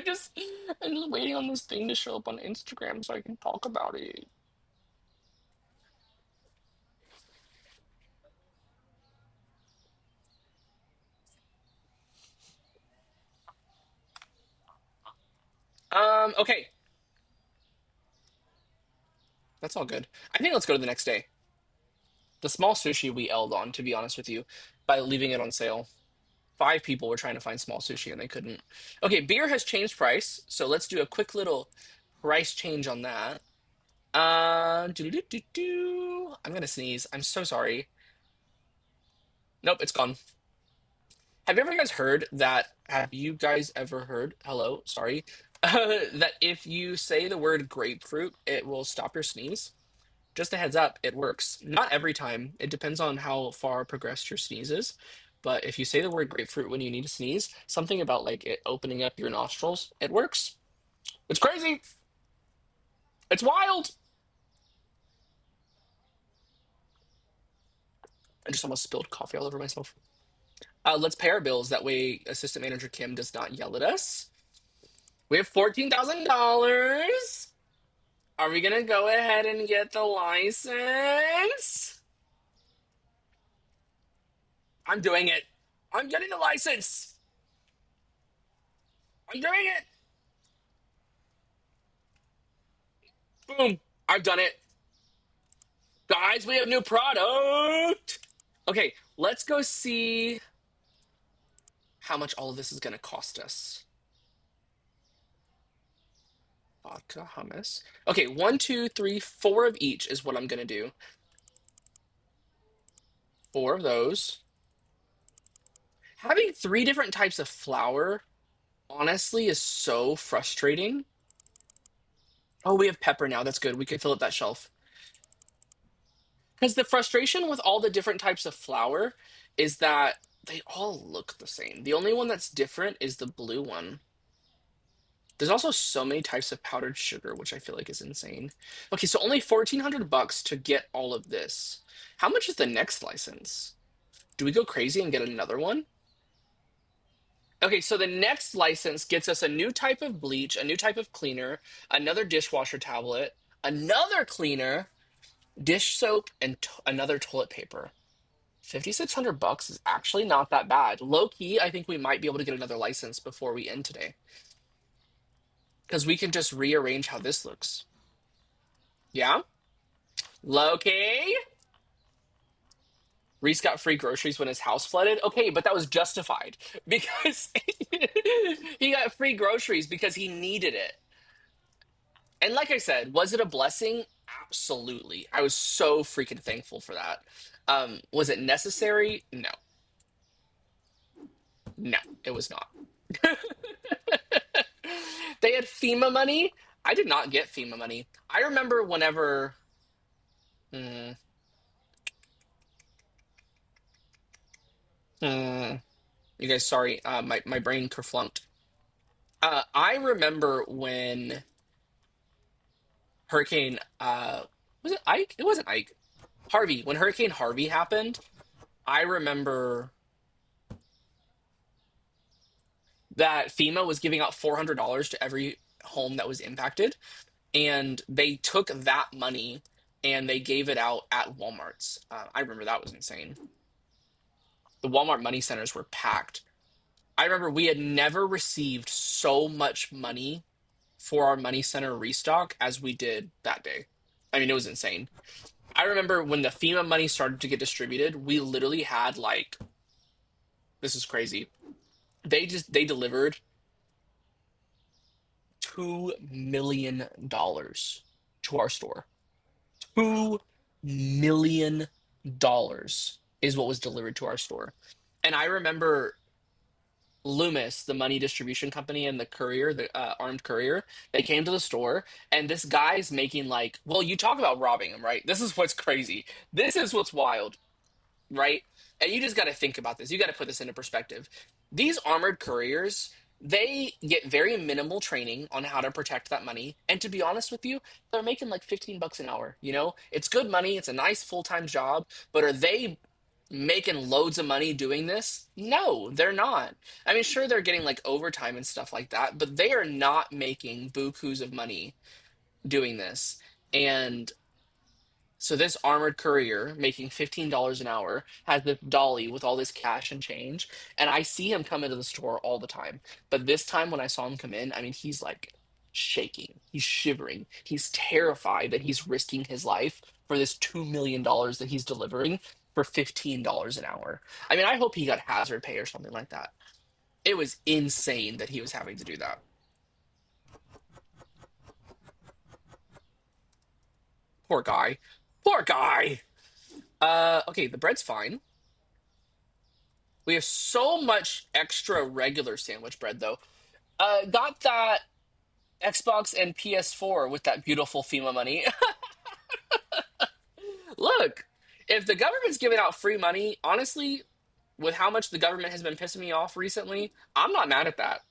just I'm just waiting on this thing to show up on Instagram so I can talk about it. Okay. That's all good. I think let's go to the next day. The small sushi we L'd on, to be honest with you, by leaving it on sale. 5 people were trying to find small sushi and they couldn't. Okay, beer has changed price, so let's do a quick little price change on that. I'm gonna sneeze. I'm so sorry. Nope, it's gone. Have you ever guys heard that? Have you guys ever heard? Hello, sorry. That if you say the word grapefruit, it will stop your sneeze. Just a heads up, it works. Not every time. It depends on how far progressed your sneeze is. But if you say the word grapefruit when you need to sneeze, something about like it opening up your nostrils, it works. It's crazy. It's wild. I just almost spilled coffee all over myself. Let's pay our bills. That way, Assistant Manager Kim does not yell at us. We have $14,000. Are we gonna go ahead and get the license? I'm doing it. I'm getting the license. I'm doing it. Boom. I've done it. Guys, we have new product. Okay, let's go see how much all of this is gonna cost us. Vodka, hummus. Okay, one, two, three, four of each is what I'm gonna do. Four of those. Having three different types of flour, honestly, is so frustrating. Oh, we have pepper now. That's good. We can fill up that shelf. Because the frustration with all the different types of flour is that they all look the same. The only one that's different is the blue one. There's also so many types of powdered sugar, which I feel like is insane. Okay, so only 1,400 bucks to get all of this. How much is the next license? Do we go crazy and get another one? Okay, so the next license gets us a new type of bleach, a new type of cleaner, another dishwasher tablet, another cleaner, dish soap, and another toilet paper. 5,600 bucks is actually not that bad. Low key, I think we might be able to get another license before we end today. Because we can just rearrange how this looks. Yeah? Low key? Reese got free groceries when his house flooded. Okay, but that was justified because he got free groceries because he needed it. And like I said, was it a blessing? Absolutely. I was so freaking thankful for that. Was it necessary? No. No, it was not. They had FEMA money. I did not get FEMA money. I remember whenever. Hmm, hmm, you guys, sorry, my brain kerflunked. I remember when Hurricane was it Ike? It wasn't Ike. Harvey. When Hurricane Harvey happened, I remember that FEMA was giving out $400 to every home that was impacted, and they took that money and they gave it out at Walmart's. I remember that was insane. The Walmart money centers were packed. I remember we had never received so much money for our money center restock as we did that day. I mean, it was insane. I remember when the FEMA money started to get distributed, we literally had like, this is crazy. They delivered $2 million to our store. $2 million is what was delivered to our store. And I remember Loomis, the money distribution company, and the courier, the armed courier, they came to the store, and this guy's making like, well, you talk about robbing him, right? This is what's crazy. This is what's wild, right? And you just got to think about this. You got to put this into perspective. These armored couriers, they get very minimal training on how to protect that money. And to be honest with you, they're making like 15 bucks an hour. You know, it's good money. It's a nice full-time job, but are they making loads of money doing this? No, they're not. I mean, sure, they're getting like overtime and stuff like that, but they are not making bukus of money doing this. And so this armored courier making $15 an hour has this dolly with all this cash and change, and I see him come into the store all the time. But this time when I saw him come in, I mean, he's like shaking, he's shivering, he's terrified that he's risking his life for this $2 million that he's delivering for $15 an hour. I mean, I hope he got hazard pay or something like that. It was insane that he was having to do that. Poor guy. Poor guy. Okay, the bread's fine. We have so much extra regular sandwich bread, though. Got that Xbox and PS4 with that beautiful FEMA money. Look, if the government's giving out free money, honestly, with how much the government has been pissing me off recently, I'm not mad at that.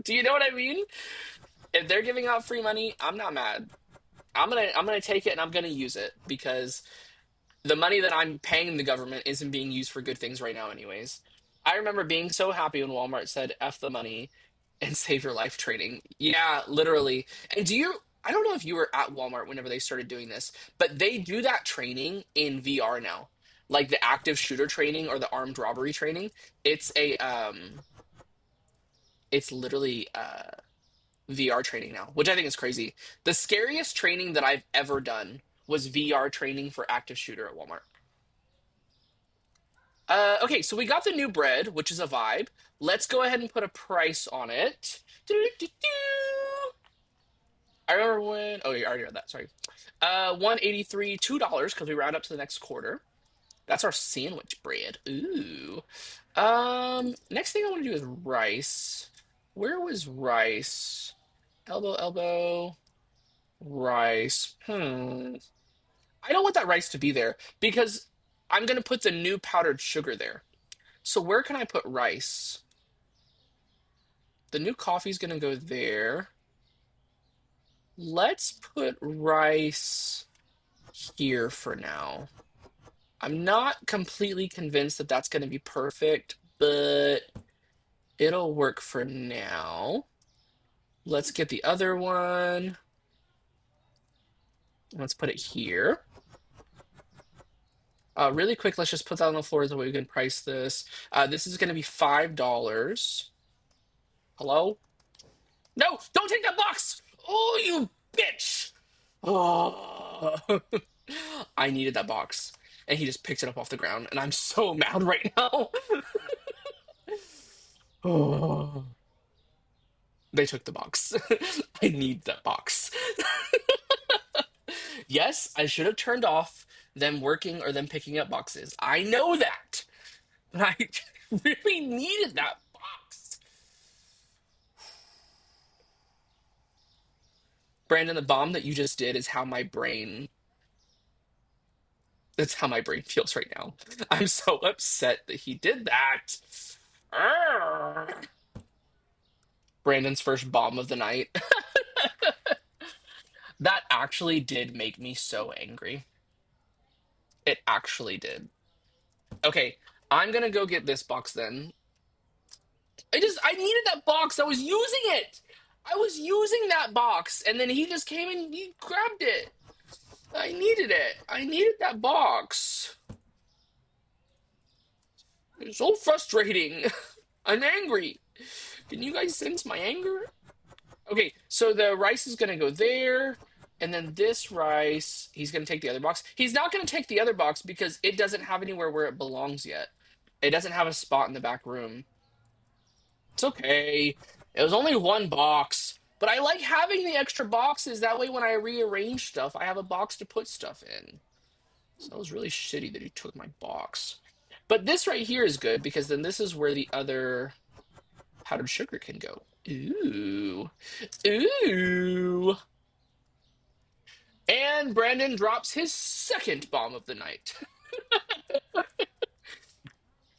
Do you know what I mean? If they're giving out free money, I'm not mad. I'm gonna take it and I'm gonna use it because the money that I'm paying the government isn't being used for good things right now, anyways. I remember being so happy when Walmart said F the money. and save your life training. Yeah, literally. And I don't know if you were at Walmart whenever they started doing this, but they do that training in VR now. Like the active shooter training or the armed robbery training. It's a it's literally VR training now, which I think is crazy. The scariest training that I've ever done was VR training for active shooter at Walmart. Okay, so we got the new bread, which is a vibe. Let's go ahead and put a price on it. Do-do-do-do. I remember when. Oh, yeah, I already read that. Sorry. 183, $2 because we round up to the next quarter. That's our sandwich bread. Ooh. Next thing I want to do is rice. Where was rice? Elbow, elbow, rice. I don't want that rice to be there because I'm gonna put the new powdered sugar there. So where can I put rice? The new coffee's gonna go there. Let's put rice here for now. I'm not completely convinced that that's going to be perfect, but it'll work for now. Let's get the other one. Let's put it here. Really quick, let's just put that on the floor so we can price this. This is going to be $5. Hello? No, don't take that box! Oh, you bitch! Oh. I needed that box. And he just picked it up off the ground, and I'm so mad right now. Oh. They took the box. I need that box. Yes, I should have turned off them working or them picking up boxes. I know that. But I really needed that box. Brandon, the bomb that you just did is how my brain that's how my brain feels right now. I'm so upset that he did that. Arrgh. Brandon's first bomb of the night. That actually did make me so angry. It actually did. Okay, I'm gonna go get this box then. I needed that box. I was using it. I was using that box, and then he just came and he grabbed it. I needed it. I needed that box. It's so frustrating. I'm angry. Can you guys sense my anger? Okay, so the rice is gonna go there, and then this rice, he's gonna take the other box. He's not gonna take the other box because it doesn't have anywhere where it belongs yet. It doesn't have a spot in the back room. It's okay. It was only one box, but I like having the extra boxes. That way, when I rearrange stuff, I have a box to put stuff in. So that was really shitty that he took my box. But this right here is good because then this is where the other powdered sugar can go. Ooh. Ooh. And Brandon drops his second bomb of the night.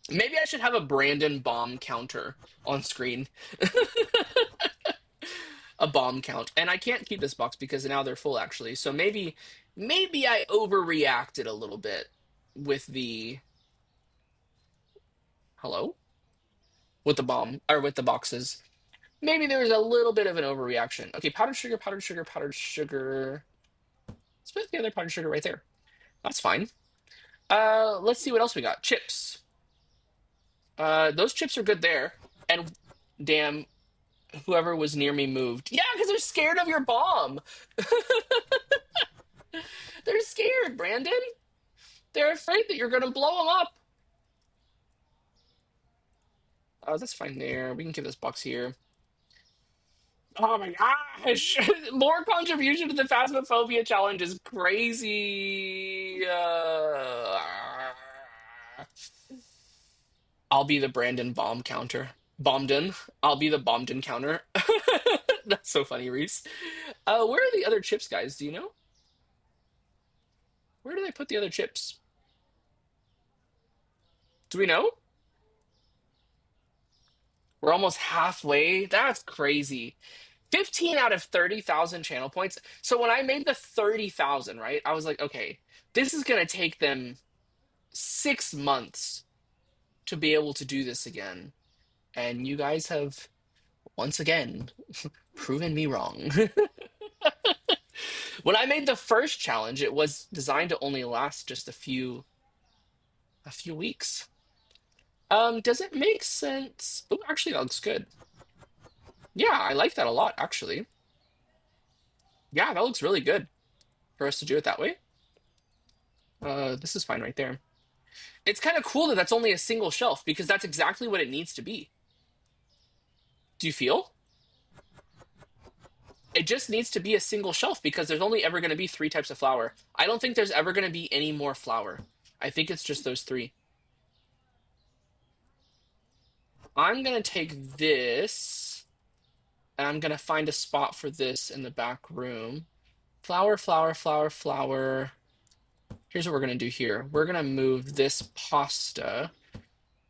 Maybe I should have a Brandon bomb counter on screen. A bomb count. And I can't keep this box because now they're full actually. So maybe I overreacted a little bit with the hello? With the bomb or with the boxes. Maybe there was a little bit of an overreaction. Okay, powdered sugar, powdered sugar, powdered sugar. Let's put the other powdered sugar right there. That's fine. Let's see what else we got. Chips. Those chips are good there. And damn, whoever was near me moved. Yeah, because they're scared of your bomb. They're scared, Brandon. They're afraid that you're going to blow them up. Oh, that's fine there. We can keep this box here. Oh my gosh! More contribution to the Phasmophobia challenge is crazy. I'll be the Brandon bomb counter. Bombden. I'll be the Bombden counter. That's so funny, Reese. Where are the other chips, guys? Do you know? Where do they put the other chips? Do we know? We're almost halfway. That's crazy. 15 out of 30,000 channel points. So when I made the 30,000, right, I was like, okay, this is going to take them 6 months to be able to do this again. And you guys have Once again, proving me wrong. When I made the first challenge, it was designed to only last just a few weeks. Does it make sense? Oh, actually, that looks good. Yeah, I like that a lot, actually. Yeah, that looks really good for us to do it that way. This is fine right there. It's kind of cool that that's only a single shelf because that's exactly what it needs to be. Do you feel? It just needs to be a single shelf because there's only ever going to be three types of flour. I don't think there's ever going to be any more flour. I think it's just those three. I'm going to take this and I'm going to find a spot for this in the back room. Flour, flour, flour, flour. Here's what we're going to do here. We're going to move this pasta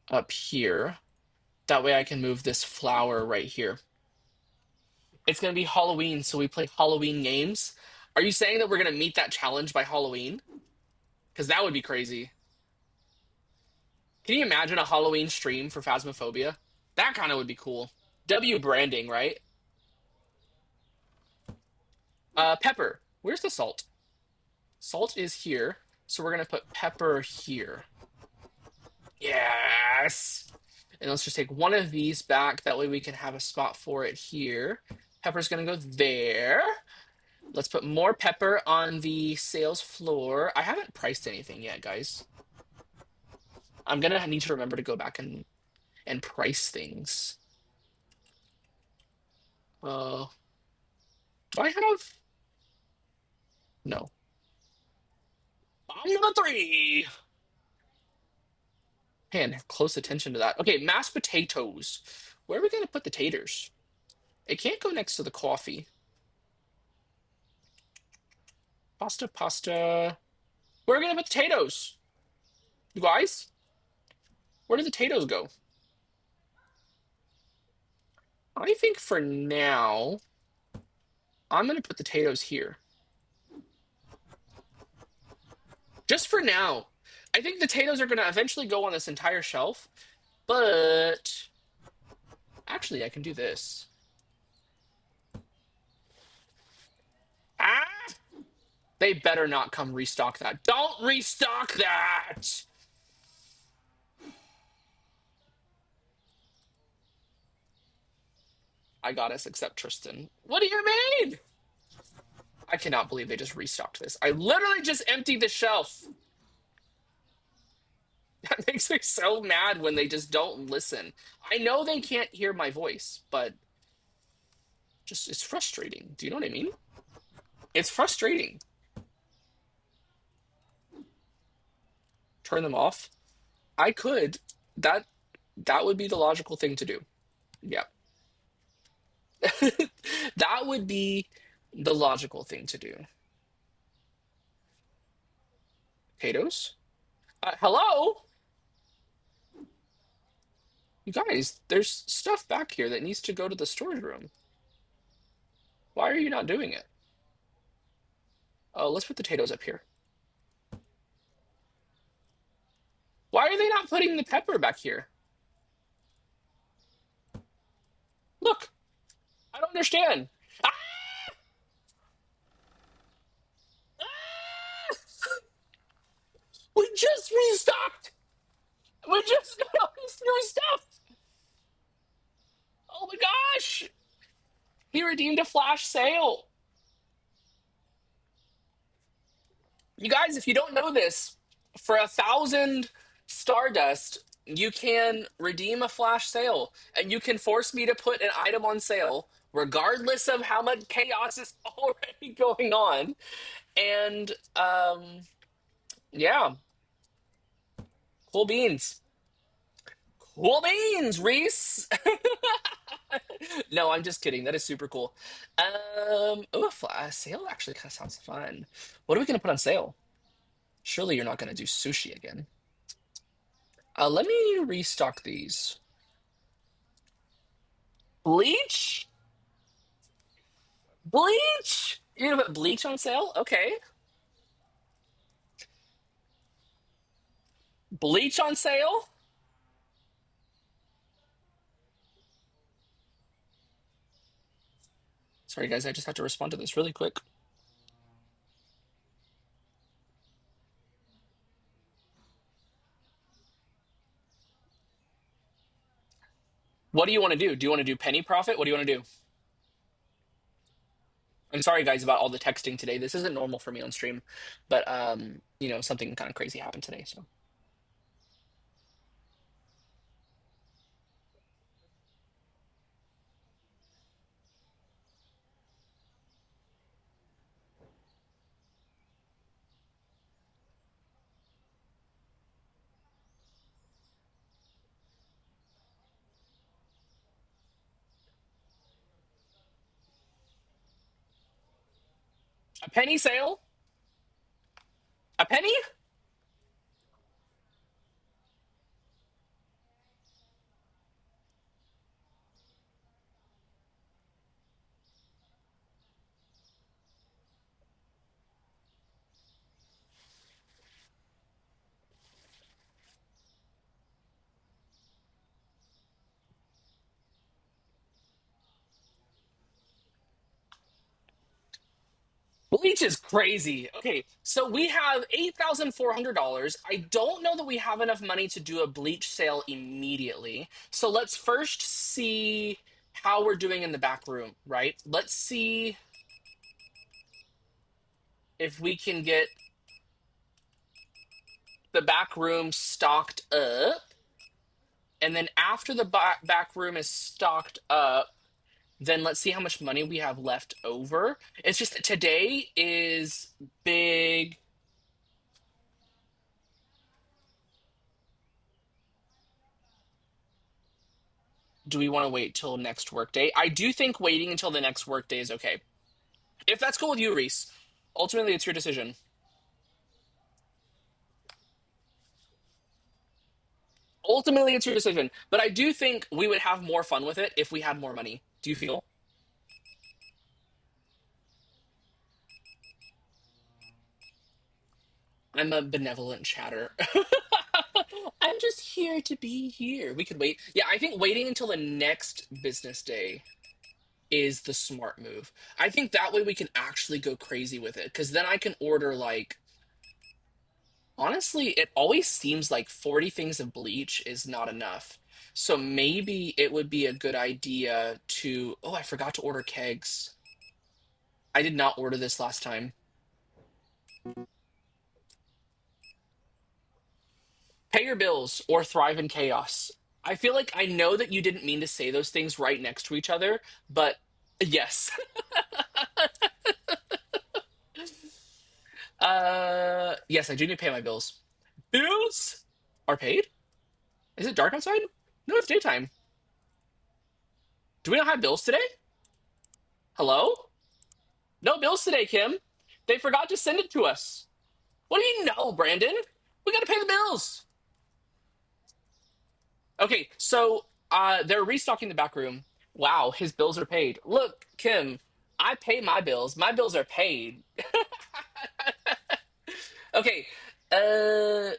up here. That way I can move this flour right here. It's going to be Halloween, so we play Halloween games. Are you saying that we're going to meet that challenge by Halloween? Because that would be crazy. Can you imagine a Halloween stream for Phasmophobia? That kind of would be cool. W branding, right? Pepper. Where's the salt? Salt is here, so we're going to put pepper here. Yes! And let's just take one of these back. That way we can have a spot for it here. Pepper's going to go there. Let's put more pepper on the sales floor. I haven't priced anything yet, guys. I'm going to need to remember to go back and price things. Do I have? No. I'm number three. Man, close attention to that. Okay, mashed potatoes. Where are we going to put the taters? It can't go next to the coffee. Pasta, pasta. Where are we going to put potatoes? You guys? Where do the potatoes go? I think for now, I'm going to put the potatoes here. Just for now. I think the potatoes are going to eventually go on this entire shelf, but actually, I can do this. Ah! They better not come restock that. Don't restock that! I got us, except Tristan. What do you mean? I cannot believe they just restocked this. I literally just emptied the shelf. That makes me so mad when they just don't listen. I know they can't hear my voice, but just it's frustrating. Do you know what I mean? It's frustrating. Turn them off. I could. That that would be the logical thing to do. Yeah. That would be the logical thing to do. Potatoes? Hello? You guys, there's stuff back here that needs to go to the storage room. Why are you not doing it? Oh, let's put the potatoes up here. Why are they not putting the pepper back here? Look, I don't understand. Ah! Ah! We just restocked. We just got all this new stuff. Oh my gosh. He redeemed a flash sale. You guys, if you don't know this, for 1,000 Stardust, you can redeem a flash sale, and you can force me to put an item on sale, regardless of how much chaos is already going on. And yeah, cool beans. Cool beans, Reese. No, I'm just kidding. That is super cool. Oh, a sale actually kind of sounds fun. What are we gonna put on sale? Surely you're not gonna do sushi again. Let me restock these. Bleach? Bleach? You're gonna put bleach on sale? Okay. Bleach on sale? Sorry, guys, I just have to respond to this really quick. What do you want to do? Do you want to do penny profit? What do you want to do? I'm sorry, guys, about all the texting today. This isn't normal for me on stream, but something kind of crazy happened today. So a penny sale? A penny? Bleach is crazy. Okay, so we have $8,400. I don't know that we have enough money to do a bleach sale immediately. So let's first see how we're doing in the back room, right? Let's see if we can get the back room stocked up. And then after the back room is stocked up, then let's see how much money we have left over. It's just that today is big. Do we want to wait till next workday? I do think waiting until the next workday is okay. If that's cool with you, Reese. Ultimately, it's your decision. Ultimately, it's your decision. But I do think we would have more fun with it if we had more money. Do you feel? I'm a benevolent chatter. I'm just here to be here. We could wait. Yeah, I think waiting until the next business day is the smart move. I think that way we can actually go crazy with it because then I can order like honestly, it always seems like 40 things of bleach is not enough. So maybe it would be a good idea to oh, I forgot to order kegs. I did not order this last time. Pay your bills or thrive in chaos. I feel like I know that you didn't mean to say those things right next to each other, but yes. Yes, I do need to pay my bills. Bills are paid? Is it dark outside? No, it's daytime. Do we not have bills today? Hello? No bills today, Kim. They forgot to send it to us. What do you know, Brandon? We gotta pay the bills. Okay, so they're restocking the back room. Wow, his bills are paid. Look, Kim, I pay my bills. My bills are paid. Okay, uh,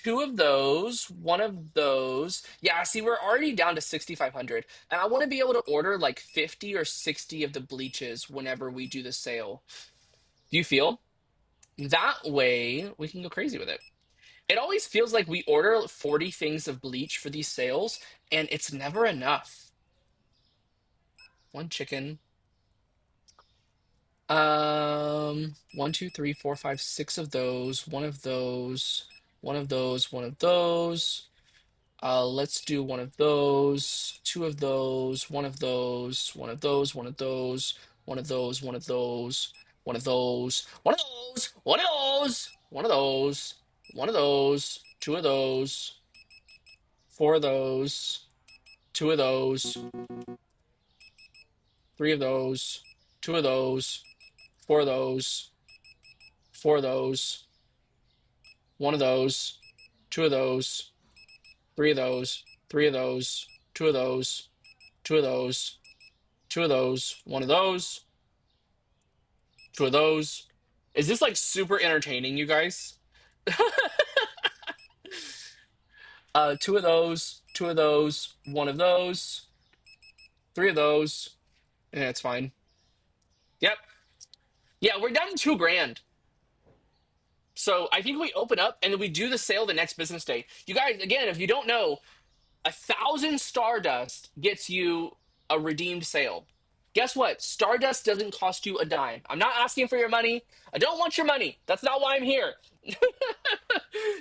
two of those, one of those. Yeah, see, we're already down to 6,500, and I want to be able to order like 50 or 60 of the bleaches whenever we do the sale. Do you feel? That way we can go crazy with it. It always feels like we order 40 things of bleach for these sales, and it's never enough. One chicken. One, two, three, four, five, six of those. One of those. One of those. One of those. Let's do one of those, two of those, one of those, one of those, one of those, one of those, one of those, one of those, one of those, one of those, one of those, one of those, two of those, four of those, two of those, three of those, two of those, four of those, four of those, one of those, two of those, three of those, three of those, two of those, two of those, two of those, one of those, two of those. Is this like super entertaining, you guys? Two of those, one of those, three of those. Yeah, it's fine. Yeah, we're down to 2 grand. So I think we open up and then we do the sale the next business day. You guys, again, if you don't know, 1,000 Stardust gets you a redeemed sale. Guess what? Stardust doesn't cost you a dime. I'm not asking for your money. I don't want your money. That's not why I'm here.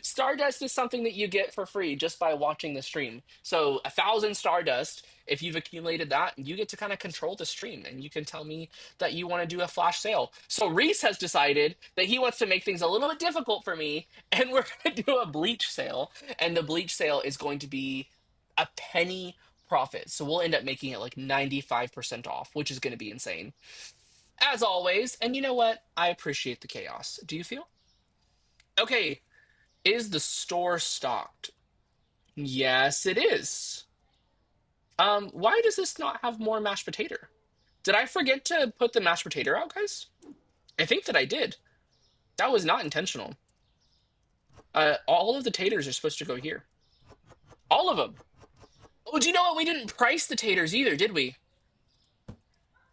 Stardust is something that you get for free just by watching the stream. So 1,000 Stardust, if you've accumulated that, you get to kind of control the stream and you can tell me that you want to do a flash sale. So Reese has decided that he wants to make things a little bit difficult for me and we're going to do a bleach sale. And the bleach sale is going to be a penny profit. So we'll end up making it like 95% off, which is going to be insane. As always, and you know what? I appreciate the chaos. Do you feel? Okay, is the store stocked? Yes, it is. Why does this not have more mashed potato? Did I forget to put the mashed potato out, guys? I think that I did. That was not intentional. All of the taters are supposed to go here. All of them. Oh, do you know what? We didn't price the taters either, did we?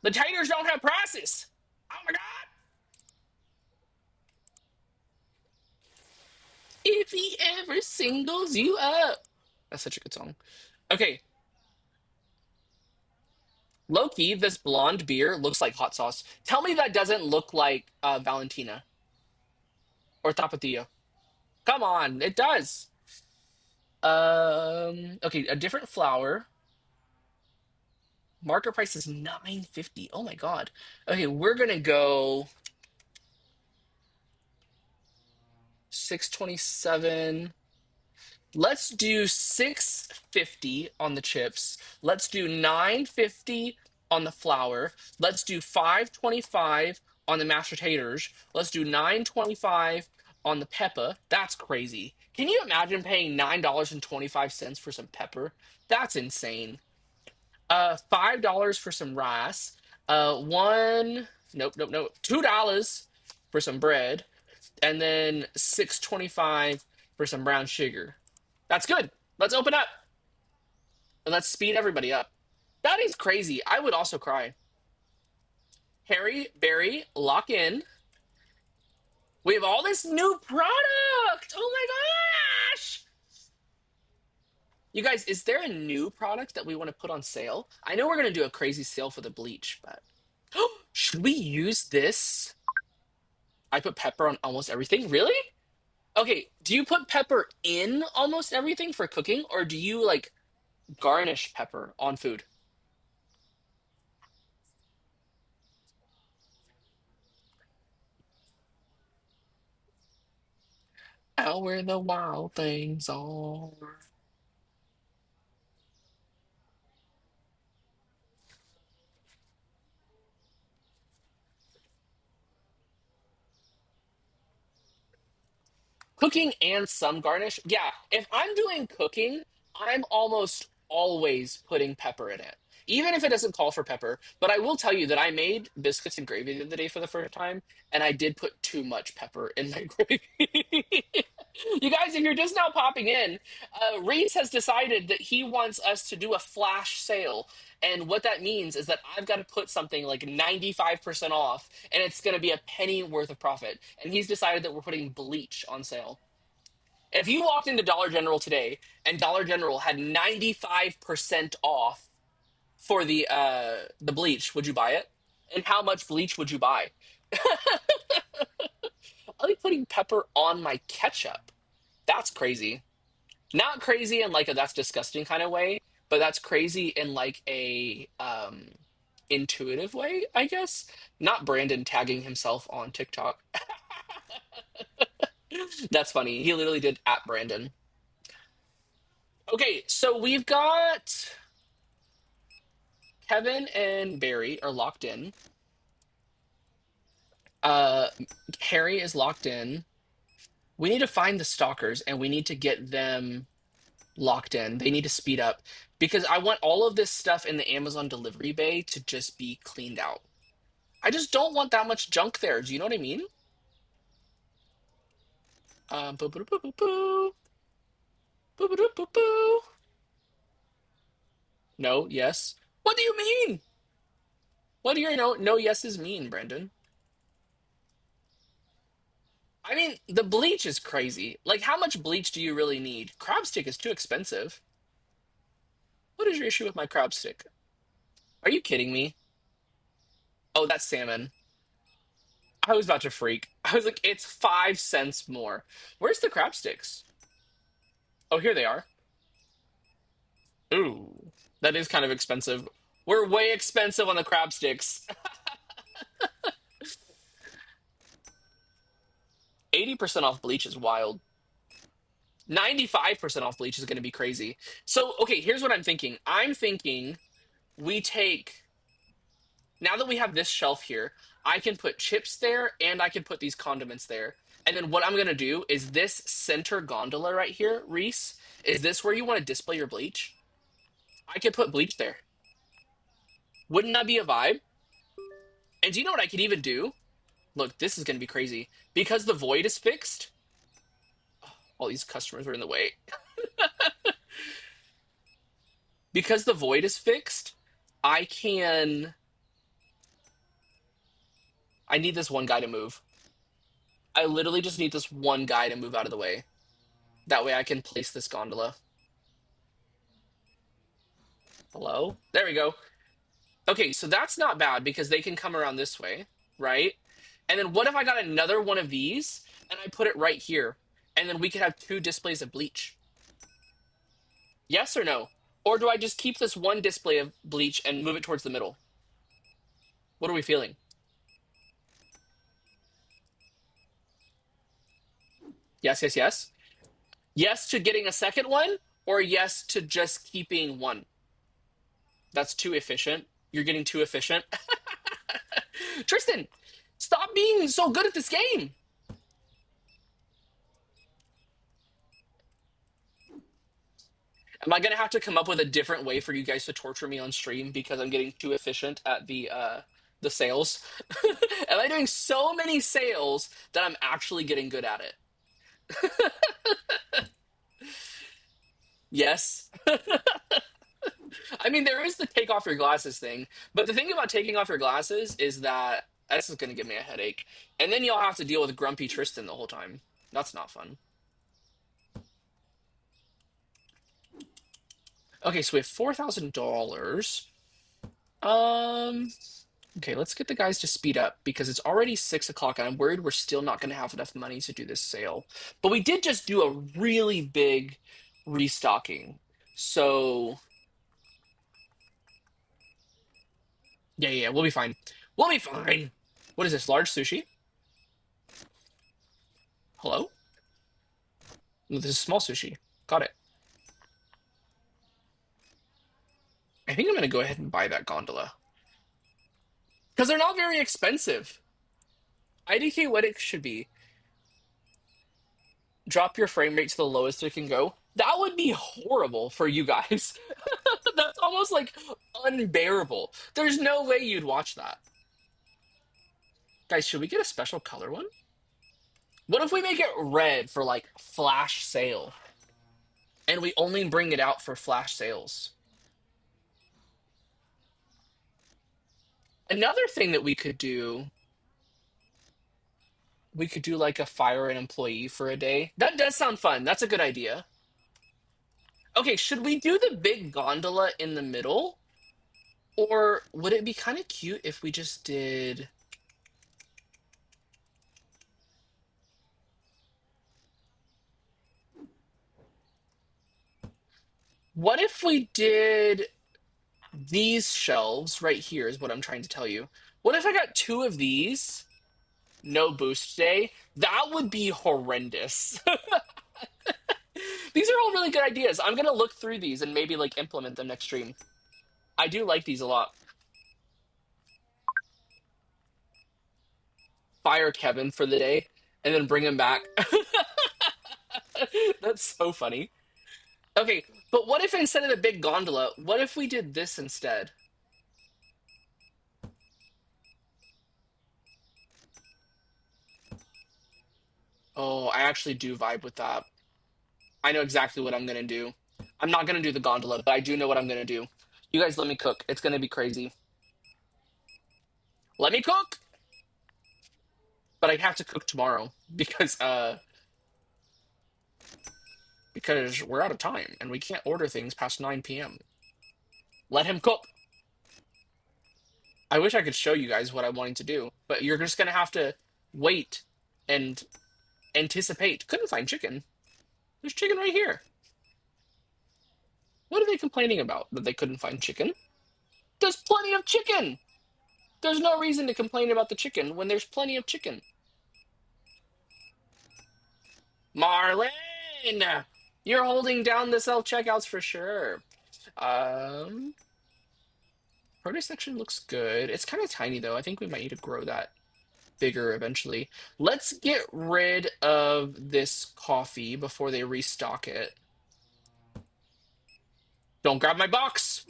The taters don't have prices. Oh my god. If he ever singles you up. That's such a good song. Okay, Loki, this blonde beer looks like hot sauce. Tell me that doesn't look like Valentina or Tapatio. Come on, it does. Okay, a different flower. Market price is 9.50. Oh my god. Okay, we're gonna go 627. Let's do 650 on the chips. Let's do 950 on the flour. Let's do 525 on the mashed potatoes. Let's do 925 on the pepper. That's crazy. Can you imagine paying $9.25 for some pepper? That's insane. $5 for some rice. One nope, nope, nope. $2 for some bread, and then 625 for some brown sugar. That's good. Let's open up and let's speed everybody up. That is crazy. I would also cry. Harry, Barry, lock in. We have all this new product. Oh my gosh. You guys, is there a new product that we want to put on sale? I know we're going to do a crazy sale for the bleach, but should we use this? I put pepper on almost everything. Really? Okay, do you put pepper in almost everything for cooking, or do you like garnish pepper on food? Out where the wild things are. Cooking and some garnish. Yeah, if I'm doing cooking, I'm almost always putting pepper in it, even if it doesn't call for pepper. But I will tell you that I made biscuits and gravy the other day for the first time, and I did put too much pepper in my gravy. You guys, if you're just now popping in, Reese has decided that he wants us to do a flash sale. And what that means is that I've got to put something like 95% off, and it's going to be a penny worth of profit. And he's decided that we're putting bleach on sale. If you walked into Dollar General today and Dollar General had 95% off for the bleach, would you buy it? And how much bleach would you buy? I'll be putting pepper on my ketchup. That's crazy. Not crazy in like a that's disgusting kind of way, but that's crazy in like a intuitive way, I guess. Not Brandon tagging himself on TikTok. That's funny. He literally did at Brandon. Okay, so we've got Kevin and Barry are locked in. Uh Harry is locked in. We need to find the stalkers and we need to get them locked in. They need to speed up because I want all of this stuff in the Amazon delivery bay to just be cleaned out. I just don't want that much junk there. Do you know what I mean? Boo boo boo boo boo. Boo boo boo boo. No, yes. What do you mean? What do your no yeses mean, Brandon? I mean, the bleach is crazy. Like, how much bleach do you really need? Crab stick is too expensive. What is your issue with my crab stick? Are you kidding me? Oh, that's salmon. I was about to freak. I was like, it's 5 cents more. Where's the crab sticks? Oh, here they are. Ooh, that is kind of expensive. We're way expensive on the crab sticks. 80% off bleach is wild. 95% off bleach is going to be crazy. So, okay, here's what I'm thinking. I'm thinking we take, now that we have this shelf here, I can put chips there and I can put these condiments there. And then what I'm going to do is this center gondola right here, Reese, is this where you want to display your bleach? I could put bleach there. Wouldn't that be a vibe? And do you know what I could even do? Look, this is going to be crazy. Because the void is fixed, all these customers are in the way. Because the void is fixed, I can. I need this one guy to move. I literally just need this one guy to move out of the way. That way I can place this gondola. Hello? There we go. Okay, so that's not bad because they can come around this way, right? And then what if I got another one of these and I put it right here? And then we could have two displays of bleach. Yes or no? Or do I just keep this one display of bleach and move it towards the middle? What are we feeling? Yes, yes, yes. Yes to getting a second one, or yes to just keeping one? That's too efficient. You're getting too efficient. Tristan, stop being so good at this game. Am I gonna have to come up with a different way for you guys to torture me on stream because I'm getting too efficient at the sales? Am I doing so many sales that I'm actually getting good at it? Yes. I mean, there is the take off your glasses thing, but the thing about taking off your glasses is that this is going to give me a headache. And then you'll have to deal with grumpy Tristan the whole time. That's not fun. Okay, so we have $4,000. Um, okay, let's get the guys to speed up because it's already 6 o'clock and I'm worried we're still not going to have enough money to do this sale. But we did just do a really big restocking. So, yeah, we'll be fine. We'll be fine. What is this, large sushi? Hello? No, this is small sushi. Got it. I think I'm going to go ahead and buy that gondola. Because they're not very expensive. IDK what it should be. Drop your frame rate to the lowest it can go. That would be horrible for you guys. That's almost like unbearable. There's no way you'd watch that. Guys, should we get a special color one? What if we make it red for like flash sale? And we only bring it out for flash sales. Another thing that we could do like a fire an employee for a day. That does sound fun. That's a good idea. Okay, should we do the big gondola in the middle? Or would it be kind of cute if we just did... What if we did these shelves right here is what I'm trying to tell you. What if I got two of these? No boost day. That would be horrendous. These are all really good ideas. I'm gonna look through these and maybe like implement them next stream. I do like these a lot. Fire Kevin for the day and then bring him back. That's so funny. Okay, but what if instead of the big gondola, what if we did this instead? Oh, I actually do vibe with that. I know exactly what I'm gonna do. I'm not gonna do the gondola, but I do know what I'm gonna do. You guys let me cook. It's gonna be crazy. Let me cook! but I have to cook tomorrow because we're out of time and we can't order things past 9 p.m. Let him cook. I wish I could show you guys what I'm wanting to do, but you're just gonna have to wait and anticipate. Couldn't find chicken. There's chicken right here. What are they complaining about? That they couldn't find chicken? There's plenty of chicken! There's no reason to complain about the chicken when there's plenty of chicken. Marlin! You're holding down the self-checkouts for sure. Um, Produce section looks good. It's kind of tiny though. I think we might need to grow that bigger eventually. Let's get rid of this coffee before they restock it. Don't grab my box!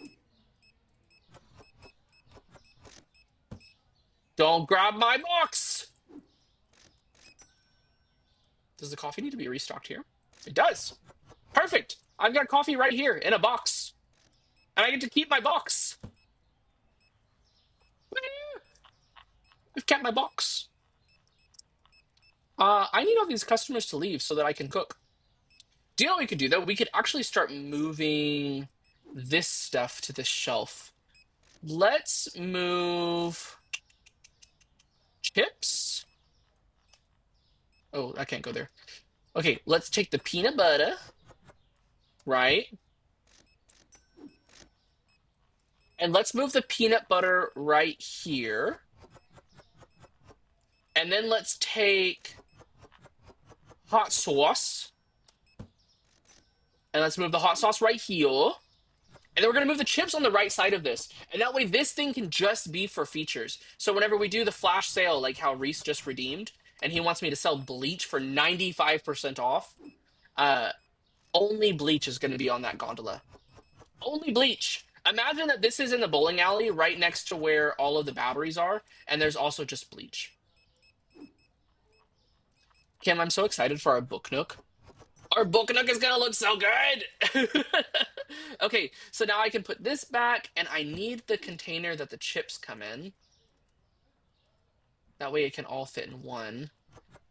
Don't grab my box! Does the coffee need to be restocked here? It does. Perfect. I've got coffee right here in a box. And I get to keep my box. I've kept my box. I need all these customers to leave so that I can cook. Do you know what we could do, though? We could actually start moving this stuff to the shelf. Let's move chips. Oh, I can't go there. Okay, let's take the peanut butter, right? And let's move the peanut butter right here. And then let's take hot sauce. And let's move the hot sauce right here. And then we're going to move the chips on the right side of this. And that way this thing can just be for features. So whenever we do the flash sale, like how Reese just redeemed, and he wants me to sell bleach for 95% off, only bleach is going to be on that gondola. Only bleach. Imagine that this is in the bowling alley right next to where all of the batteries are, and there's also just bleach. Kim, I'm so excited for our book nook. Our book nook is gonna look so good! Okay, so now I can put this back, and I need the container that the chips come in. That way it can all fit in one.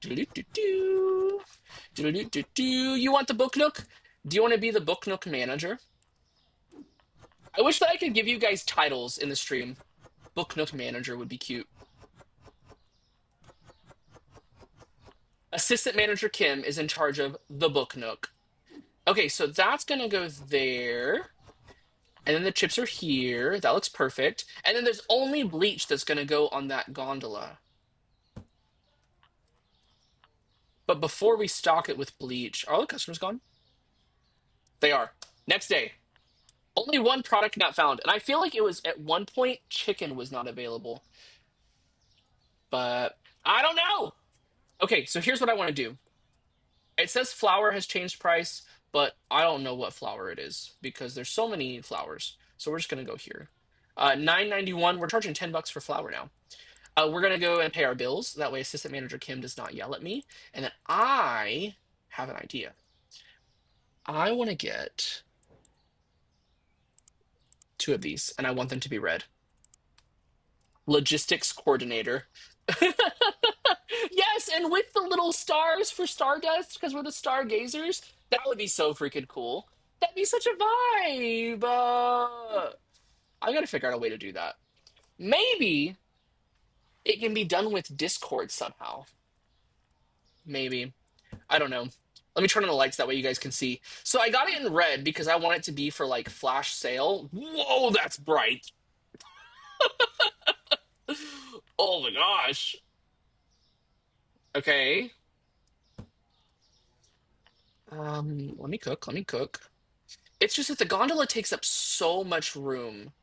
Do-do-do-do. Do-do-do-do-do. You want the book nook? Do you want to be the book nook manager? I wish that I could give you guys titles in the stream. Book nook manager would be cute. Assistant manager Kim is in charge of the book nook. Okay, so that's gonna go there. And then the chips are here. That looks perfect. And then there's only bleach that's gonna go on that gondola. But before we stock it with bleach, are all the customers gone? They are. Next day. Only one product not found. And I feel like it was at one point chicken was not available. But I don't know. Okay, so here's what I want to do. It says flour has changed price, but I don't know what flour it is because there's so many flours. So we're just gonna go here. $9.91. We're charging $10 for flour now. We're gonna go and pay our bills. That way, assistant manager Kim does not yell at me. And then I have an idea. I want to get 2 of these, and I want them to be red. Logistics coordinator. Yes, and with the little stars for Stardust, because we're the stargazers, that would be so freaking cool. That'd be such a vibe. I gotta figure out a way to do that. Maybe it can be done with Discord somehow. Maybe. I don't know. Let me turn on the lights, that way you guys can see. So I got it in red because I want it to be for like flash sale. Whoa, that's bright. Oh my gosh. Okay. Let me cook. Let me cook. It's just that the gondola takes up so much room.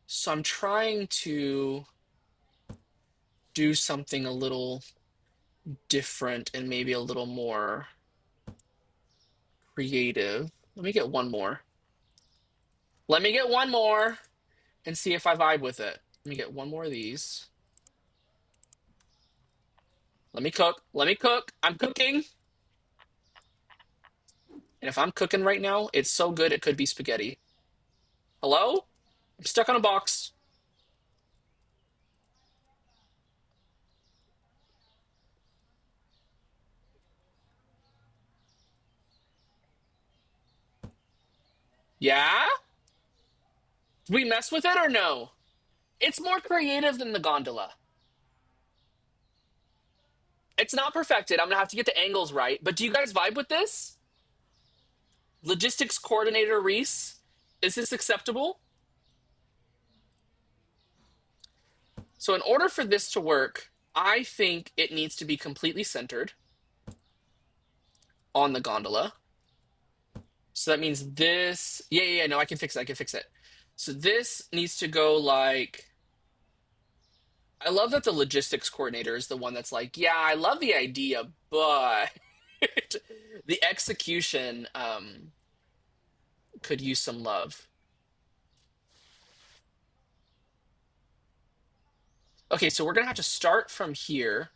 So I'm trying to do something a little different and maybe a little more creative. Let me get one more. Let me get one more and see if I vibe with it. Let me get one more of these. Let me cook. Let me cook. I'm cooking. And if I'm cooking right now, it's so good it could be spaghetti. Hello? I'm stuck on a box. Yeah? Did we mess with it or no? It's more creative than the gondola. It's not perfected. I'm gonna have to get the angles right. But do you guys vibe with this? Logistics coordinator Reese, is this acceptable? So in order for this to work, I think it needs to be completely centered on the gondola. So that means this. Yeah. No, I can fix it. I can fix it. So this needs to go like. I love that the logistics coordinator is the one that's like, yeah, I love the idea, but the execution could use some love. Okay, so we're gonna have to start from here.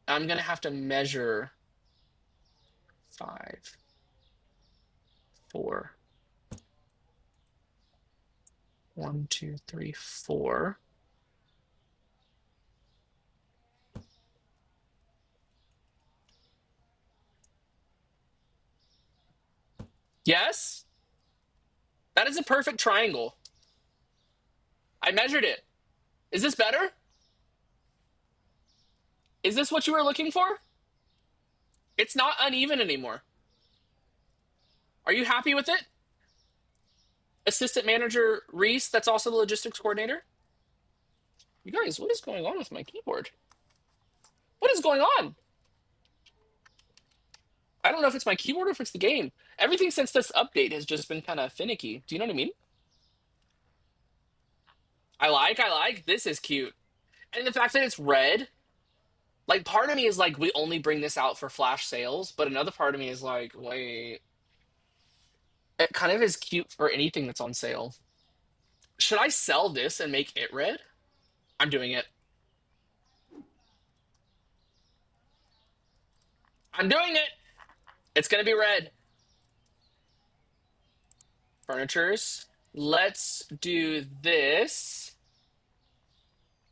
I'm gonna have to measure 5, 4, 1, 2, 3, 4. Yes, that is a perfect triangle. I measured it. Is this better? Is this what you were looking for? It's not uneven anymore. Are you happy with it? Assistant manager Reese, that's also the logistics coordinator. You guys, what is going on with my keyboard? What is going on? I don't know if it's my keyboard or if it's the game. Everything since this update has just been kind of finicky. Do you know what I mean? I like. This is cute. And the fact that it's red, like part of me is like, we only bring this out for flash sales, but another part of me is like, wait, it kind of is cute for anything that's on sale. Should I sell this and make it red? I'm doing it. I'm doing it. It's gonna be red. Furnitures. Let's do this.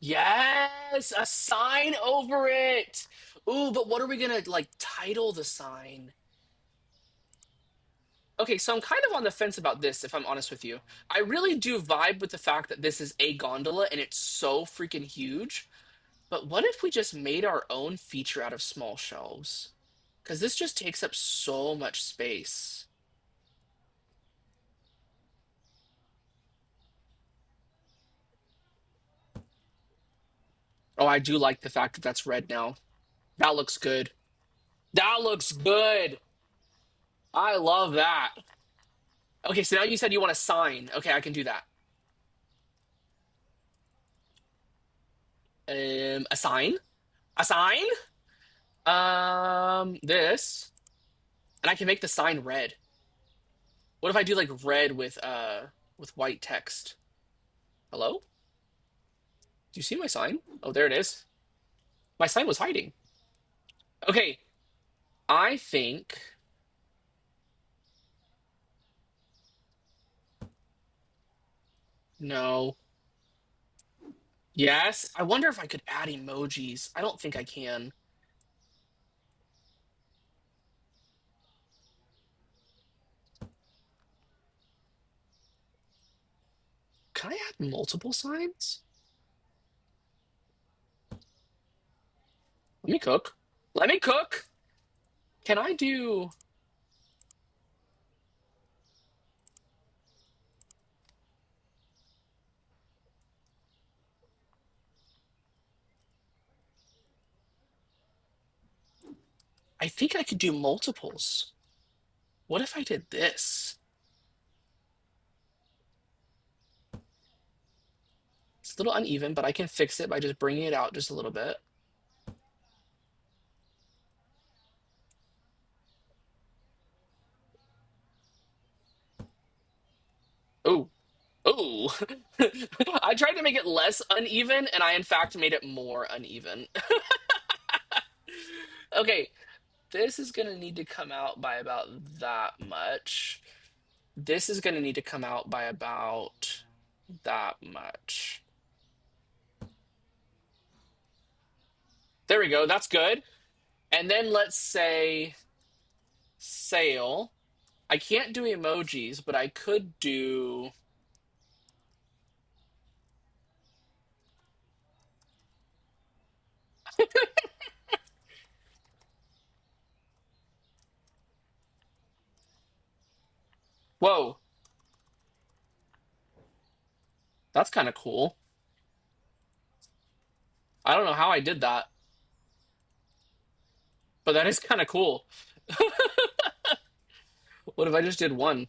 Yes, a sign over it. Ooh, but what are we gonna like title the sign? Okay, so I'm kind of on the fence about this, if I'm honest with you. I really do vibe with the fact that this is a gondola and it's so freaking huge. But what if we just made our own feature out of small shelves? Because this just takes up so much space. Oh, I do like the fact that that's red now. That looks good. That looks good. I love that. Okay, so now you said you want a sign. Okay, I can do that. A sign? A sign? This. And I can make the sign red. What if I do like red with white text? Hello? Do you see my sign? Oh, there it is. My sign was hiding. Okay, I think no. Yes. I wonder if I could add emojis. I don't think I can. Can I add multiple signs? Let me cook. Let me cook. Can I do I think I could do multiples. What if I did this? It's a little uneven, but I can fix it by just bringing it out just a little bit. Oh, oh. I tried to make it less uneven, and I, in fact, made it more uneven. Okay, this is going to need to come out by about that much. This is going to need to come out by about that much. There we go. That's good. And then let's say sale. I can't do emojis, but I could do. Whoa, that's kind of cool. I don't know how I did that, but that is kind of cool. What if I just did one?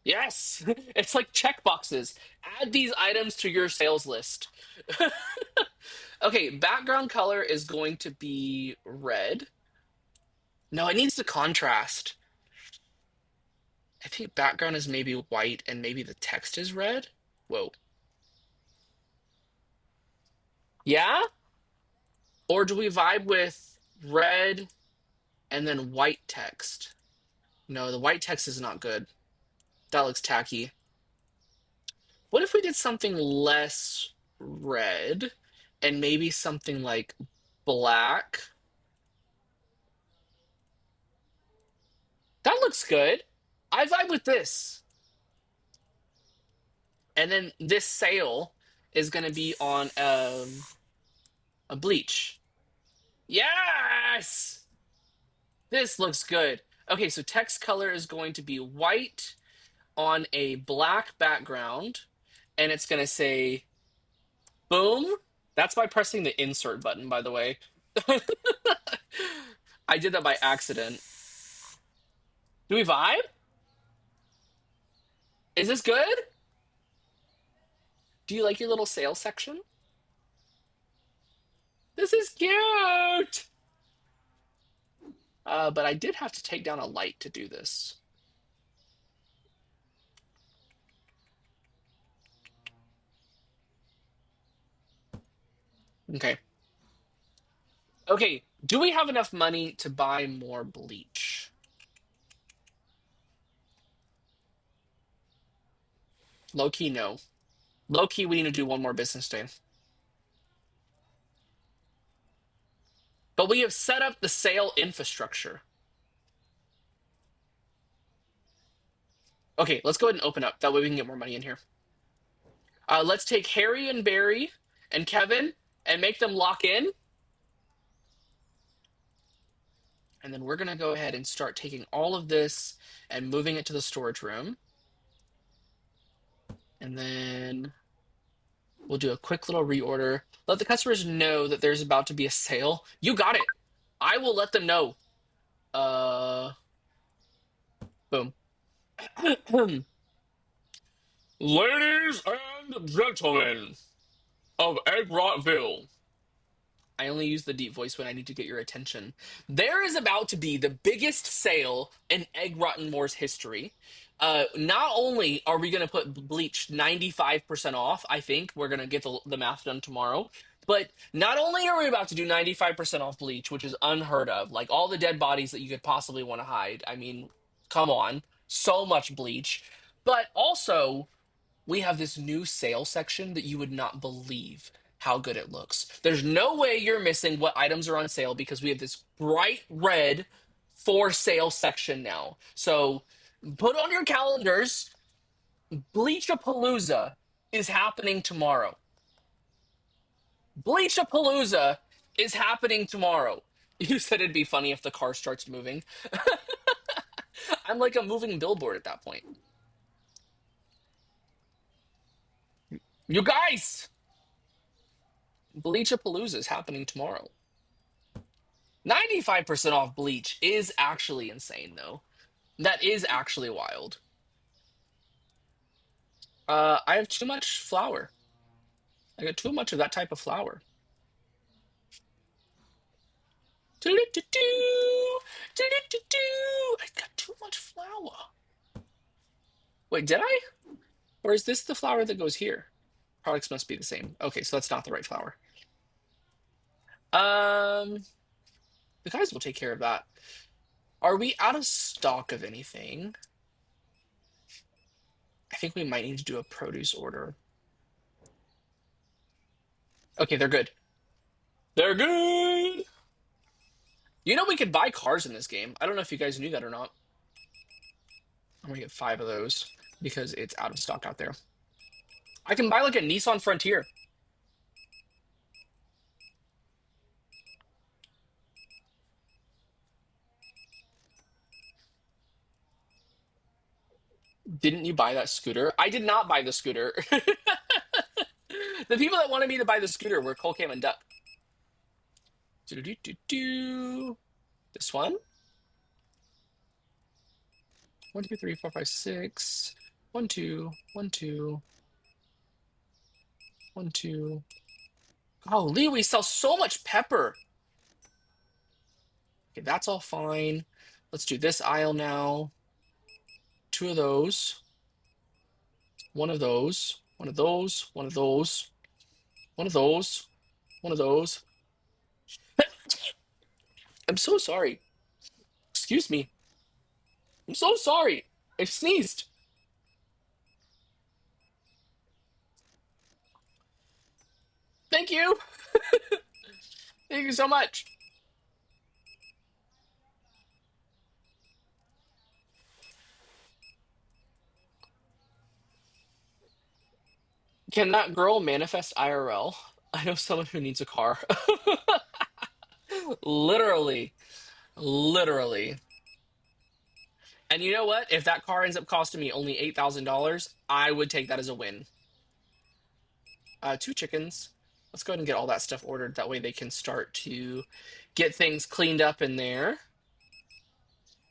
Yes, it's like check boxes. Add these items to your sales list. Okay, background color is going to be red. No, it needs to contrast. I think background is maybe white and maybe the text is red. Whoa. Yeah? Or do we vibe with red and then white text? No, the white text is not good. That looks tacky. What if we did something less red and maybe something like black? That looks good. I vibe with this. And then this sail is going to be on a bleach. Yes! This looks good. Okay, so text color is going to be white on a black background, and it's going to say boom. That's by pressing the insert button, by the way. I did that by accident. Do we vibe? Is this good? Do you like your little sales section? This is cute! But I did have to take down a light to do this. Okay. Okay, do we have enough money to buy more bleach? Low key, no. Low key, we need to do one more business day. But we have set up the sale infrastructure. Okay, let's go ahead and open up. That way we can get more money in here. Let's take Harry and Barry and Kevin and make them lock in. And then we're going to go ahead and start taking all of this and moving it to the storage room. And then we'll do a quick little reorder. Let the customers know that there's about to be a sale. You got it. I will let them know. Boom. Ladies and gentlemen of Egg Rotville. I only use the deep voice when I need to get your attention. There is about to be the biggest sale in Egg Rotten Moore's history. Not only are we going to put Bleach 95% off, I think we're going to get the math done tomorrow. But not only are we about to do 95% off Bleach, which is unheard of, like all the dead bodies that you could possibly want to hide. I mean, come on. So much Bleach. But also, we have this new sale section that you would not believe how good it looks. There's no way you're missing what items are on sale because we have this bright red for sale section now. So put on your calendars. Bleachapalooza is happening tomorrow. Bleachapalooza is happening tomorrow. You said it'd be funny if the car starts moving. I'm like a moving billboard at that point. You guys! Bleachapalooza is happening tomorrow. 95% off Bleach is actually insane, though. That is actually wild. I have too much flour. I got too much of that type of flour. Do-do-do-do, do-do-do-do. I got too much flour. Wait, did I? Or is this the flour that goes here? Products must be the same. Okay, so that's not the right flour. Um, the guys will take care of that. Are we out of stock of anything? I think we might need to do a produce order. Okay, they're good. They're good. You know we could buy cars in this game. I don't know if you guys knew that or not. I'm gonna get 5 of those because it's out of stock out there. I can buy like a Nissan Frontier. Didn't you buy that scooter? I did not buy the scooter. The people that wanted me to buy the scooter were Cole Cam and Duck. Do-do-do-do-do. This one? 1, 2, 3, 4, 5, 6. 1, 2, 1, 2, 1, 2. Golly, we sell so much pepper. Okay, that's all fine. Let's do this aisle now. 2 of those. 1 of those. 1 of those. 1 of those. 1 of those. 1 of those. I'm so sorry. Excuse me. I'm so sorry. I sneezed. Thank you. Thank you so much. Can that girl manifest IRL? I know someone who needs a car. Literally. Literally. And you know what? If that car ends up costing me only $8,000, I would take that as a win. 2 chickens. Let's go ahead and get all that stuff ordered. That way they can start to get things cleaned up in there.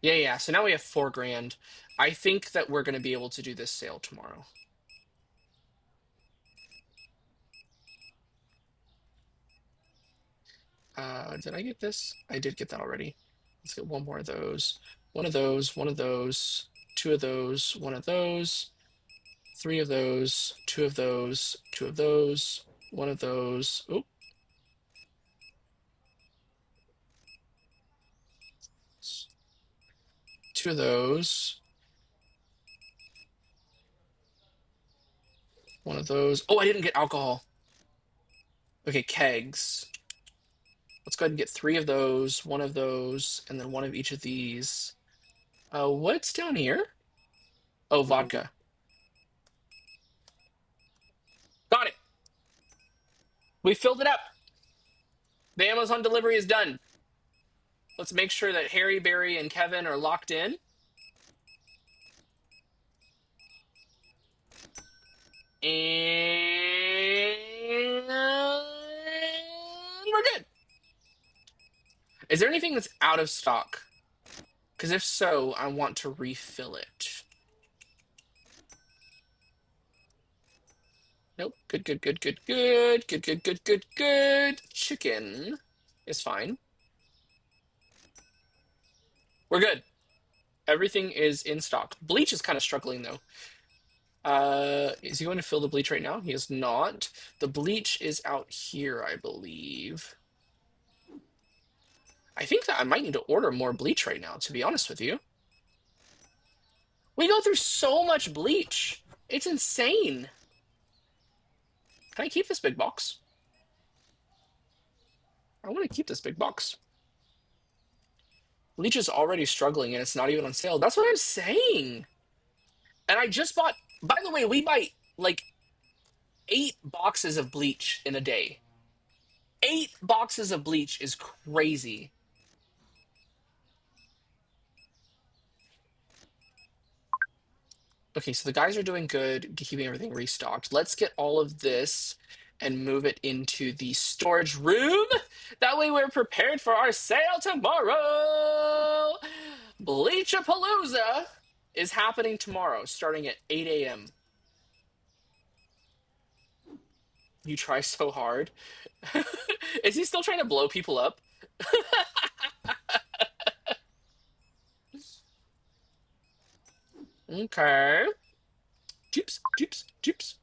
Yeah, yeah. So now we have 4 grand. I think that we're going to be able to do this sale tomorrow. Did I get this? I did get that already. Let's get 1 more of those. 1 of those, 1 of those, 2 of those, 1 of those, 3 of those, 2 of those, 2 of those, 1 of those. Oop. Two of those. 1 of those. Oh, I didn't get alcohol. Okay, kegs. Let's go ahead and get 3 of those, 1 of those, and then 1 of each of these. What's down here? Oh, vodka. Got it. We filled it up. The Amazon delivery is done. Let's make sure that Harry, Barry, and Kevin are locked in. And we're good. Is there anything that's out of stock? Because if so, I want to refill it. Nope. Good, good, good, good, good. Good, good, good, good, good. Chicken is fine. We're good. Everything is in stock. Bleach is kind of struggling, though. Is he going to fill the bleach right now? He is not. The bleach is out here, I believe. I think that I might need to order more bleach right now, to be honest with you. We go through so much bleach. It's insane. Can I keep this big box? I want to keep this big box. Bleach is already struggling and it's not even on sale. That's what I'm saying. And I just bought, by the way, we buy like 8 boxes of bleach in a day. 8 boxes of bleach is crazy. Okay, so the guys are doing good, keeping everything restocked. Let's get all of this and move it into the storage room. That way we're prepared for our sale tomorrow. BLEACHAPALUZA is happening tomorrow, starting at 8 a.m. You try so hard. Is he still trying to blow people up? Okay. Jeeps, jeeps, jeeps.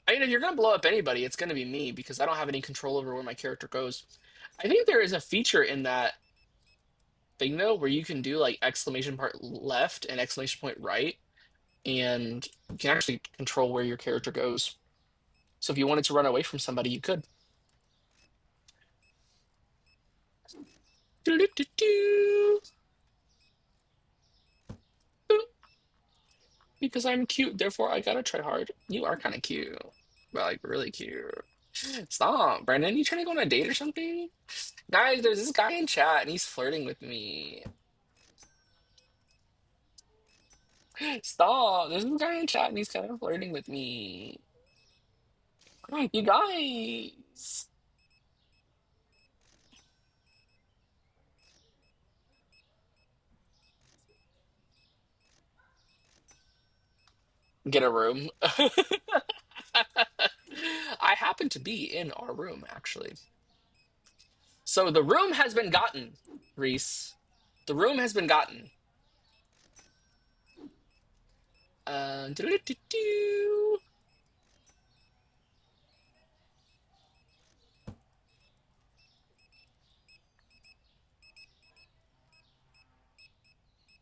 I mean, if you're gonna blow up anybody, it's gonna be me because I don't have any control over where my character goes. I think there is a feature in that thing though where you can do like exclamation point left and exclamation point right, and you can actually control where your character goes. So if you wanted to run away from somebody, you could. Doo-doo-doo-doo. because I'm cute, therefore I gotta try hard. You are kind of cute, but like really cute. Stop, Brandon. You trying to go on a date or something? Guys, there's this guy in chat and he's flirting with me. Stop. There's this guy in chat and he's kind of flirting with me. You guys. Get a room. I happen to be in our room, actually. So the room has been gotten, Reese. The room has been gotten. Doo-doo-doo-doo.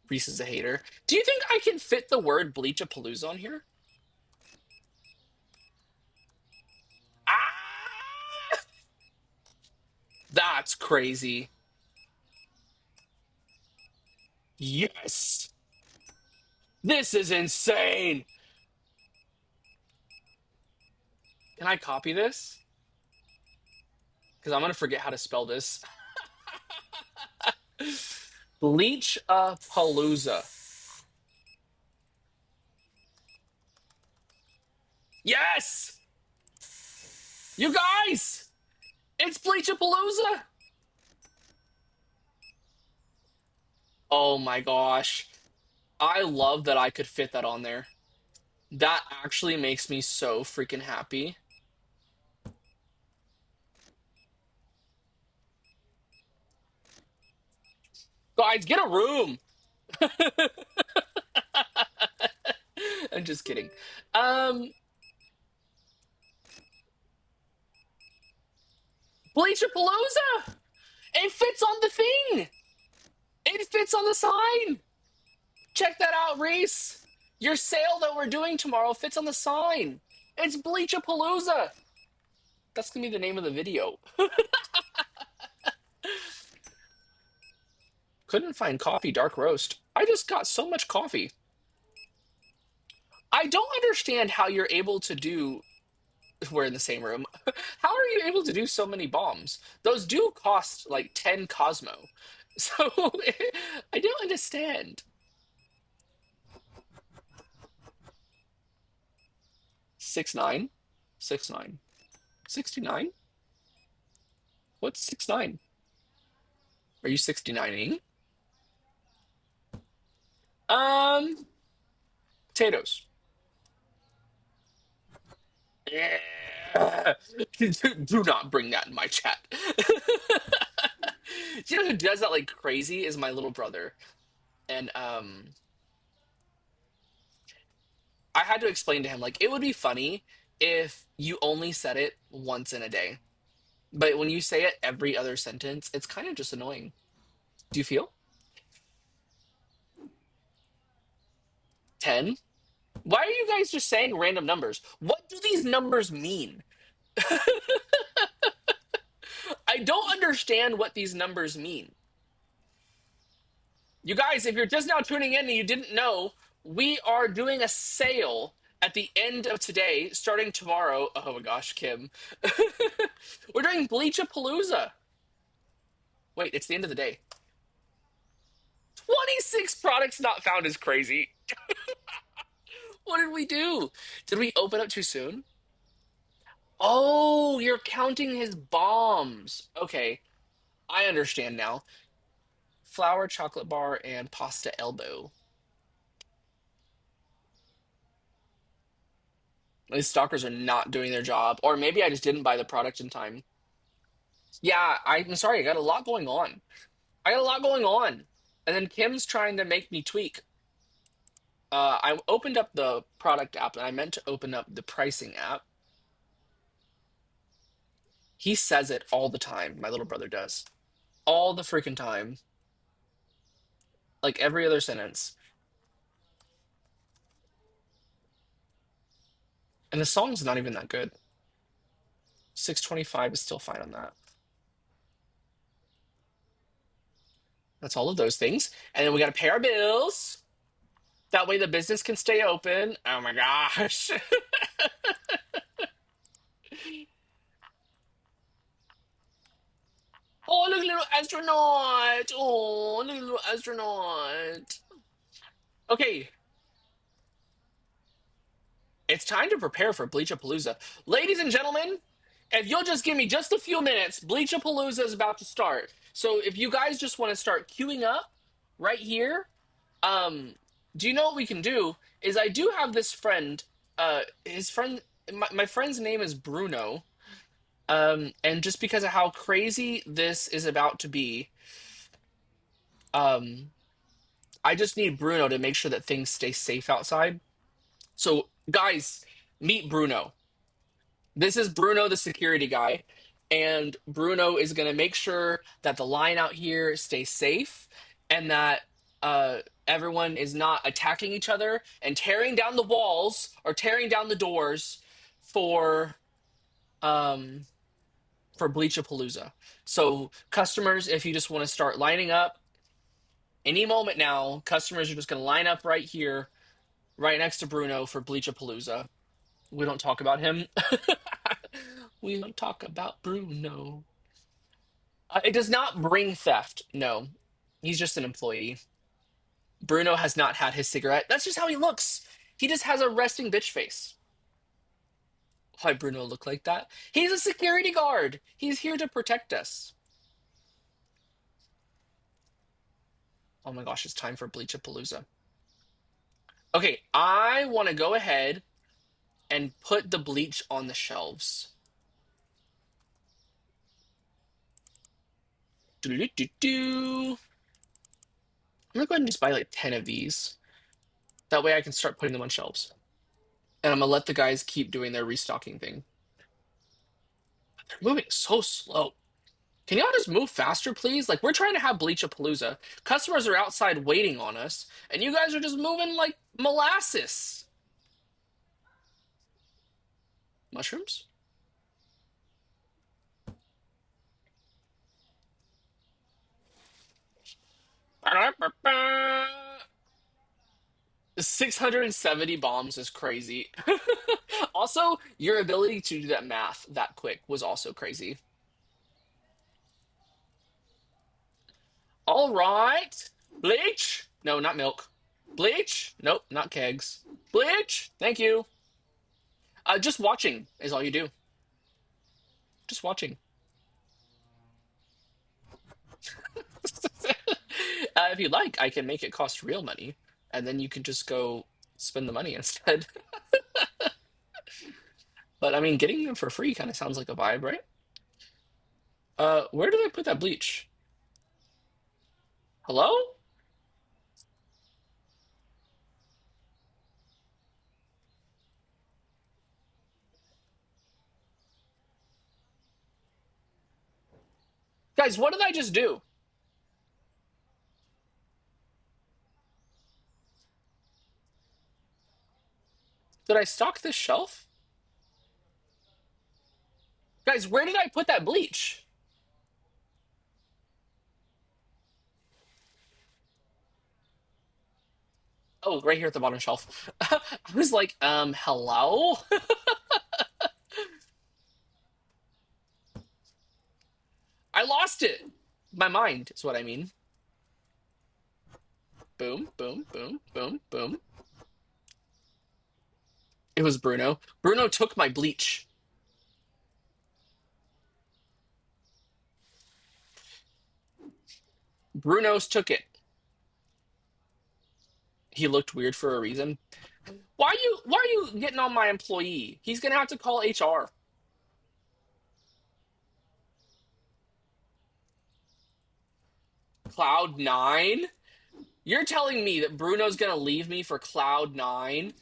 Reese is a hater. Do you think I can fit the word Bleachapalooza on here? Ah! That's crazy. Yes! This is insane! Can I copy this? Because I'm going to forget how to spell this. Bleach-a-palooza. Yes! You guys! It's Bleach-a-palooza! Oh my gosh. I love that I could fit that on there. That actually makes me so freaking happy. Guys, get a room! I'm just kidding. Um, Bleachapalooza! It fits on the thing! It fits on the sign! Check that out, Reese! Your sale that we're doing tomorrow fits on the sign! It's Bleachapalooza! That's gonna be the name of the video. Couldn't find coffee dark roast. I just got so much coffee. I don't understand how you're able to do. We're in the same room. How are you able to do so many bombs? Those do cost like 10 Cosmo. So I don't understand. 6'9"? 6'9". 69? What's 6'9"? Are you 69ing? Potatoes. Yeah. Do not bring that in my chat. You know who does that like crazy is my little brother. And I had to explain to him like it would be funny if you only said it once in a day. But when you say it every other sentence, it's kind of just annoying. Do you feel? 10? Why are you guys just saying random numbers? What do these numbers mean? I don't understand what these numbers mean. You guys, if you're just now tuning in and you didn't know, we are doing a sale at the end of today, starting tomorrow. Oh my gosh, Kim. We're doing Bleachapalooza. Wait, it's the end of the day. 26 products not found is crazy. What did we do? Did we open up too soon? Oh, you're counting his bombs. Okay, I understand now. Flour, chocolate bar, and pasta elbow. These stalkers are not doing their job. Or maybe I just didn't buy the product in time. Yeah, I'm sorry. I got a lot going on. I got a lot going on. And then Kim's trying to make me tweak. I opened up the product app and I meant to open up the pricing app. He says it all the time. My little brother does. All the freaking time. Like every other sentence. And the song's not even that good. 625 is still fine on that. That's all of those things. And then we got to pay our bills. That way the business can stay open. Oh my gosh. Oh, look, little astronaut. Oh, look, little astronaut. Okay, it's time to prepare for Bleachapalooza. Ladies and gentlemen, if you'll just give me just a few minutes, Bleachapalooza is about to start. So if you guys just want to start queuing up right here, um, do you know what we can do? Is I do have this friend, his friend, my friend's name is Bruno. And just because of how crazy this is about to be, um, I just need Bruno to make sure that things stay safe outside. So, guys, meet Bruno. This is Bruno, the security guy, and Bruno is going to make sure that the line out here stays safe and that everyone is not attacking each other and tearing down the walls or tearing down the doors for um, for Bleachapalooza. So, customers, if you just want to start lining up any moment now, customers are just going to line up right here, right next to Bruno for Bleachapalooza. We don't talk about him. We don't talk about Bruno. It does not bring theft. No, he's just an employee. Bruno has not had his cigarette. That's just how he looks. He just has a resting bitch face. Why Bruno look like that? He's a security guard. He's here to protect us. Oh my gosh, it's time for Bleachapalooza. Okay, I want to go ahead and put the bleach on the shelves. Do-do-do-do-do. I'm gonna go ahead and just buy like 10 of these. That way I can start putting them on shelves. And I'm gonna let the guys keep doing their restocking thing. They're moving so slow. Can y'all just move faster, please? Like, we're trying to have Bleachapalooza. Customers are outside waiting on us, and you guys are just moving like molasses. Mushrooms? 670 bombs is crazy. Also, your ability to do that math that quick was also crazy. All right. Bleach? No, not milk. Bleach? Nope, not kegs. Bleach? Thank you. Just watching is all you do. Just watching. If you'd like, I can make it cost real money, and then you can just go spend the money instead. But I mean, getting them for free kind of sounds like a vibe, right? Where did I put that bleach? Hello? Guys, what did I just do? Did I stock this shelf? Guys, where did I put that bleach? Oh, right here at the bottom shelf. I was like, hello? I lost it. My mind is what I mean. Boom, boom, boom, boom, boom. It was Bruno. Bruno took my bleach. Bruno's took it. He looked weird for a reason. Why are you getting on my employee? He's gonna have to call HR. Cloud nine? You're telling me that Bruno's gonna leave me for Cloud nine?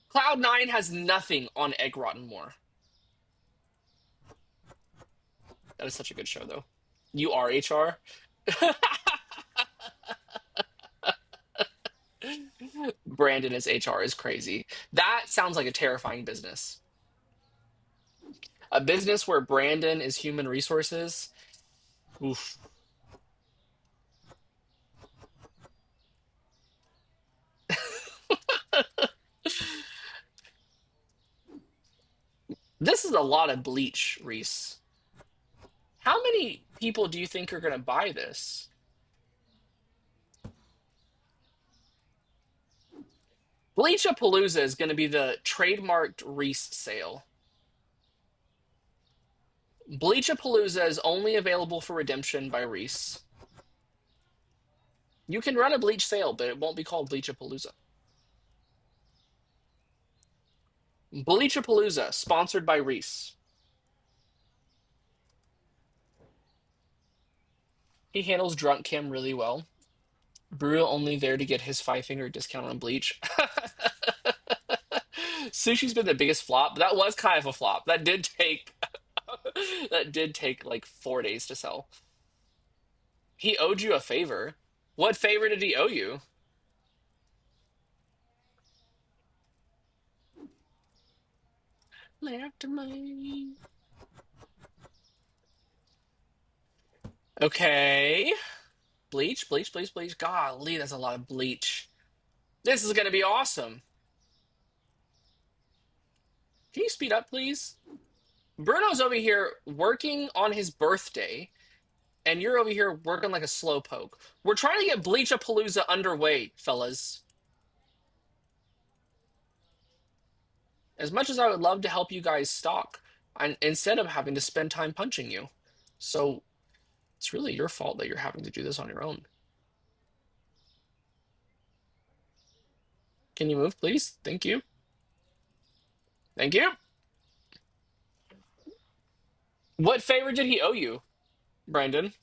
Cloud nine has nothing on Egg Rotten more. That is such a good show, though. You are HR. Brandon as HR is crazy. That sounds like a terrifying business. A business where Brandon is human resources. Oof. This is a lot of bleach, Reese. How many people do you think are going to buy this? BLEACHAPALUZA is going to be the trademarked Reese sale. BLEACHAPALUZA is only available for redemption by Reese. You can run a bleach sale, but it won't be called BLEACHAPALUZA. BLEACHAPALUZA, sponsored by Reese. He handles drunk Kim really well. Bruno only there to get his five-finger discount on bleach. Sushi's been the biggest flop, but that was kind of a flop. That did take that did take like 4 days to sell. He owed you a favor. What favor did he owe you? Left money. Okay. Bleach, bleach, bleach, bleach. Golly, that's a lot of bleach. This is gonna be awesome. Can you speed up, please? Bruno's over here working on his birthday, and you're over here working like a slowpoke. We're trying to get Bleachapalooza underway, fellas. As much as I would love to help you guys stock, instead of having to spend time punching you. So it's really your fault that you're having to do this on your own. Can you move, please? Thank you. Thank you. What favor did he owe you, Brandon?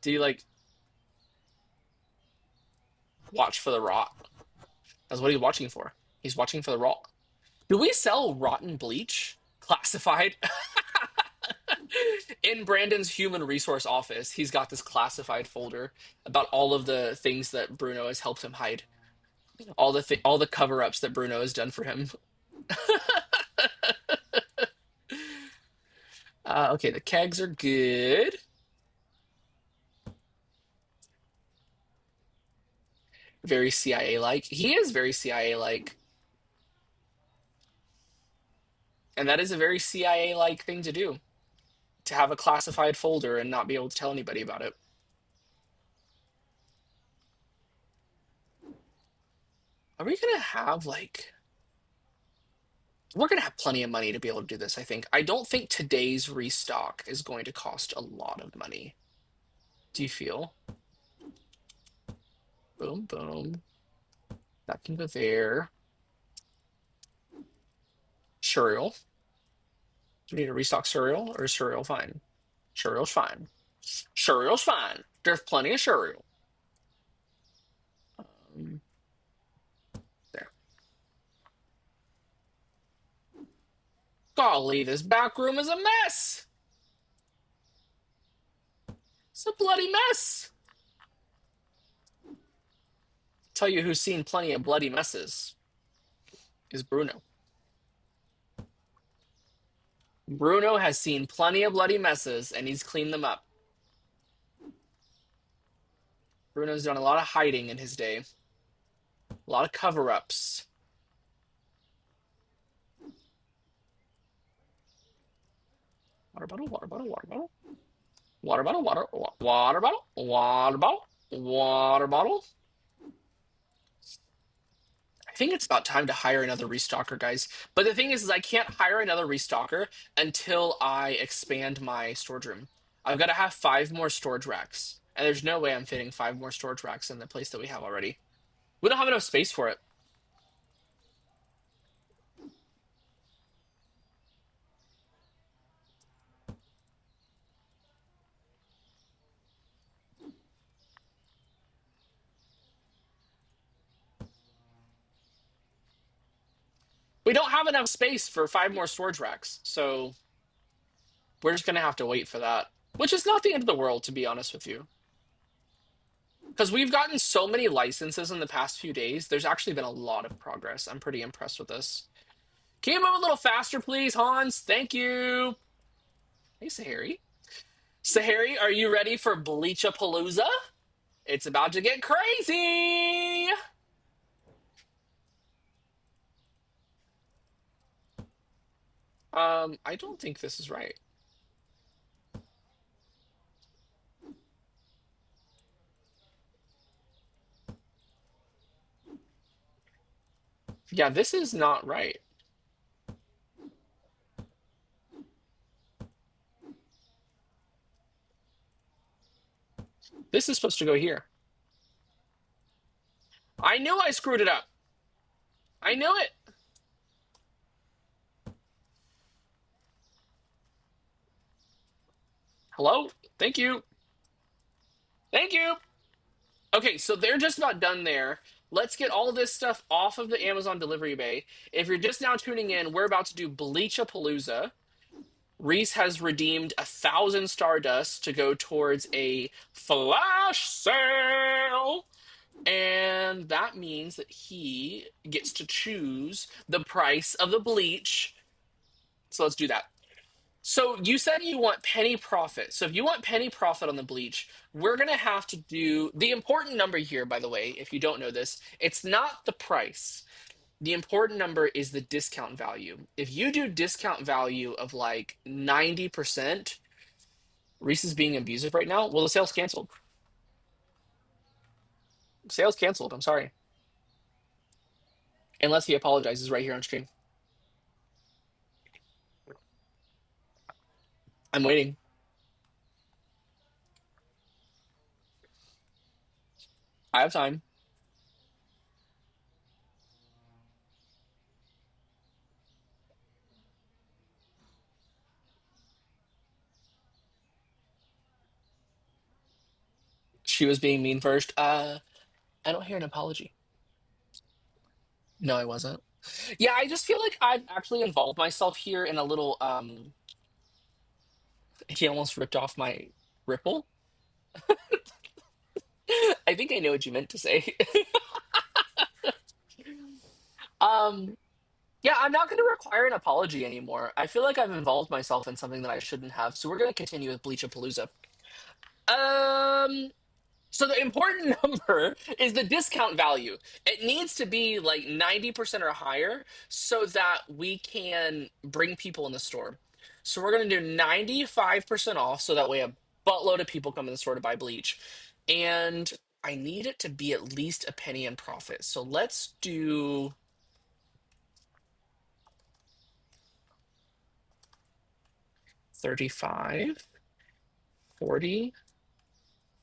Do you like watch for the rot? That's what he's watching for. He's watching for the rot. Do we sell rotten bleach? Classified? In Brandon's human resource office, he's got this classified folder about all of the things that Bruno has helped him hide. All the cover-ups that Bruno has done for him. Okay, the kegs are good. Very CIA-like. He is very CIA-like. And that is a very CIA-like thing to do. To have a classified folder and not be able to tell anybody about it. Are we gonna have like... We're gonna have plenty of money to be able to do this, I think. I don't think today's restock is going to cost a lot of money. Do you feel? Boom, boom. That can go there. Cereal. Do we need to restock cereal, or is cereal fine? Cereal's fine. Cereal's fine. There's plenty of cereal. There. Golly, this back room is a mess. It's a bloody mess. Tell you who's seen plenty of bloody messes is Bruno. Bruno has seen plenty of bloody messes, and he's cleaned them up. Bruno's done a lot of hiding in his day. A lot of cover-ups. Water bottle, water bottle, water bottle. Water bottle, water bottle, water bottle, water bottle. I think it's about time to hire another restocker, guys. But the thing is I can't hire another restocker until I expand my storage room. I've got to have 5 more storage racks. And there's no way I'm fitting 5 more storage racks in the place that we have already. We don't have enough space for it. We don't have enough space for 5 more storage racks, so we're just going to have to wait for that. Which is not the end of the world, to be honest with you. Because we've gotten so many licenses in the past few days, there's actually been a lot of progress. I'm pretty impressed with this. Can you move a little faster, please, Hans? Thank you. Hey, Harry. Sahari, are you ready for Bleachapalooza? It's about to get crazy. I don't think this is right. Yeah, this is not right. This is supposed to go here. I knew I screwed it up. I knew it. Hello? Thank you. Thank you. Okay, so they're just about done there. Let's get all this stuff off of the Amazon delivery bay. If you're just now tuning in, we're about to do Bleachapalooza. Reese has redeemed 1,000 Stardust to go towards a flash sale. And that means that he gets to choose the price of the bleach. So let's do that. So you said you want penny profit. So if you want penny profit on the bleach, we're going to have to do the important number here, by the way, if you don't know this, it's not the price. The important number is the discount value. If you do discount value of like 90%, Reese is being abusive right now. Well, the sale's canceled. Sale's canceled. I'm sorry. Unless he apologizes right here on stream. I'm waiting. I have time. She was being mean first. I don't hear an apology. No, I wasn't. Yeah, I just feel like I've actually involved myself here in a little he almost ripped off my ripple. I think I know what you meant to say. um yeah, I'm not going to require an apology anymore. I feel like I've involved myself in something that I shouldn't have. So we're going to continue with Bleachapalooza. Um So the important number is the discount value. It needs to be like 90% or higher so that we can bring people in the store. So we're going to do 95% off so that way a buttload of people come in the store to buy bleach. And I need it to be at least a penny in profit. So let's do 35, 40,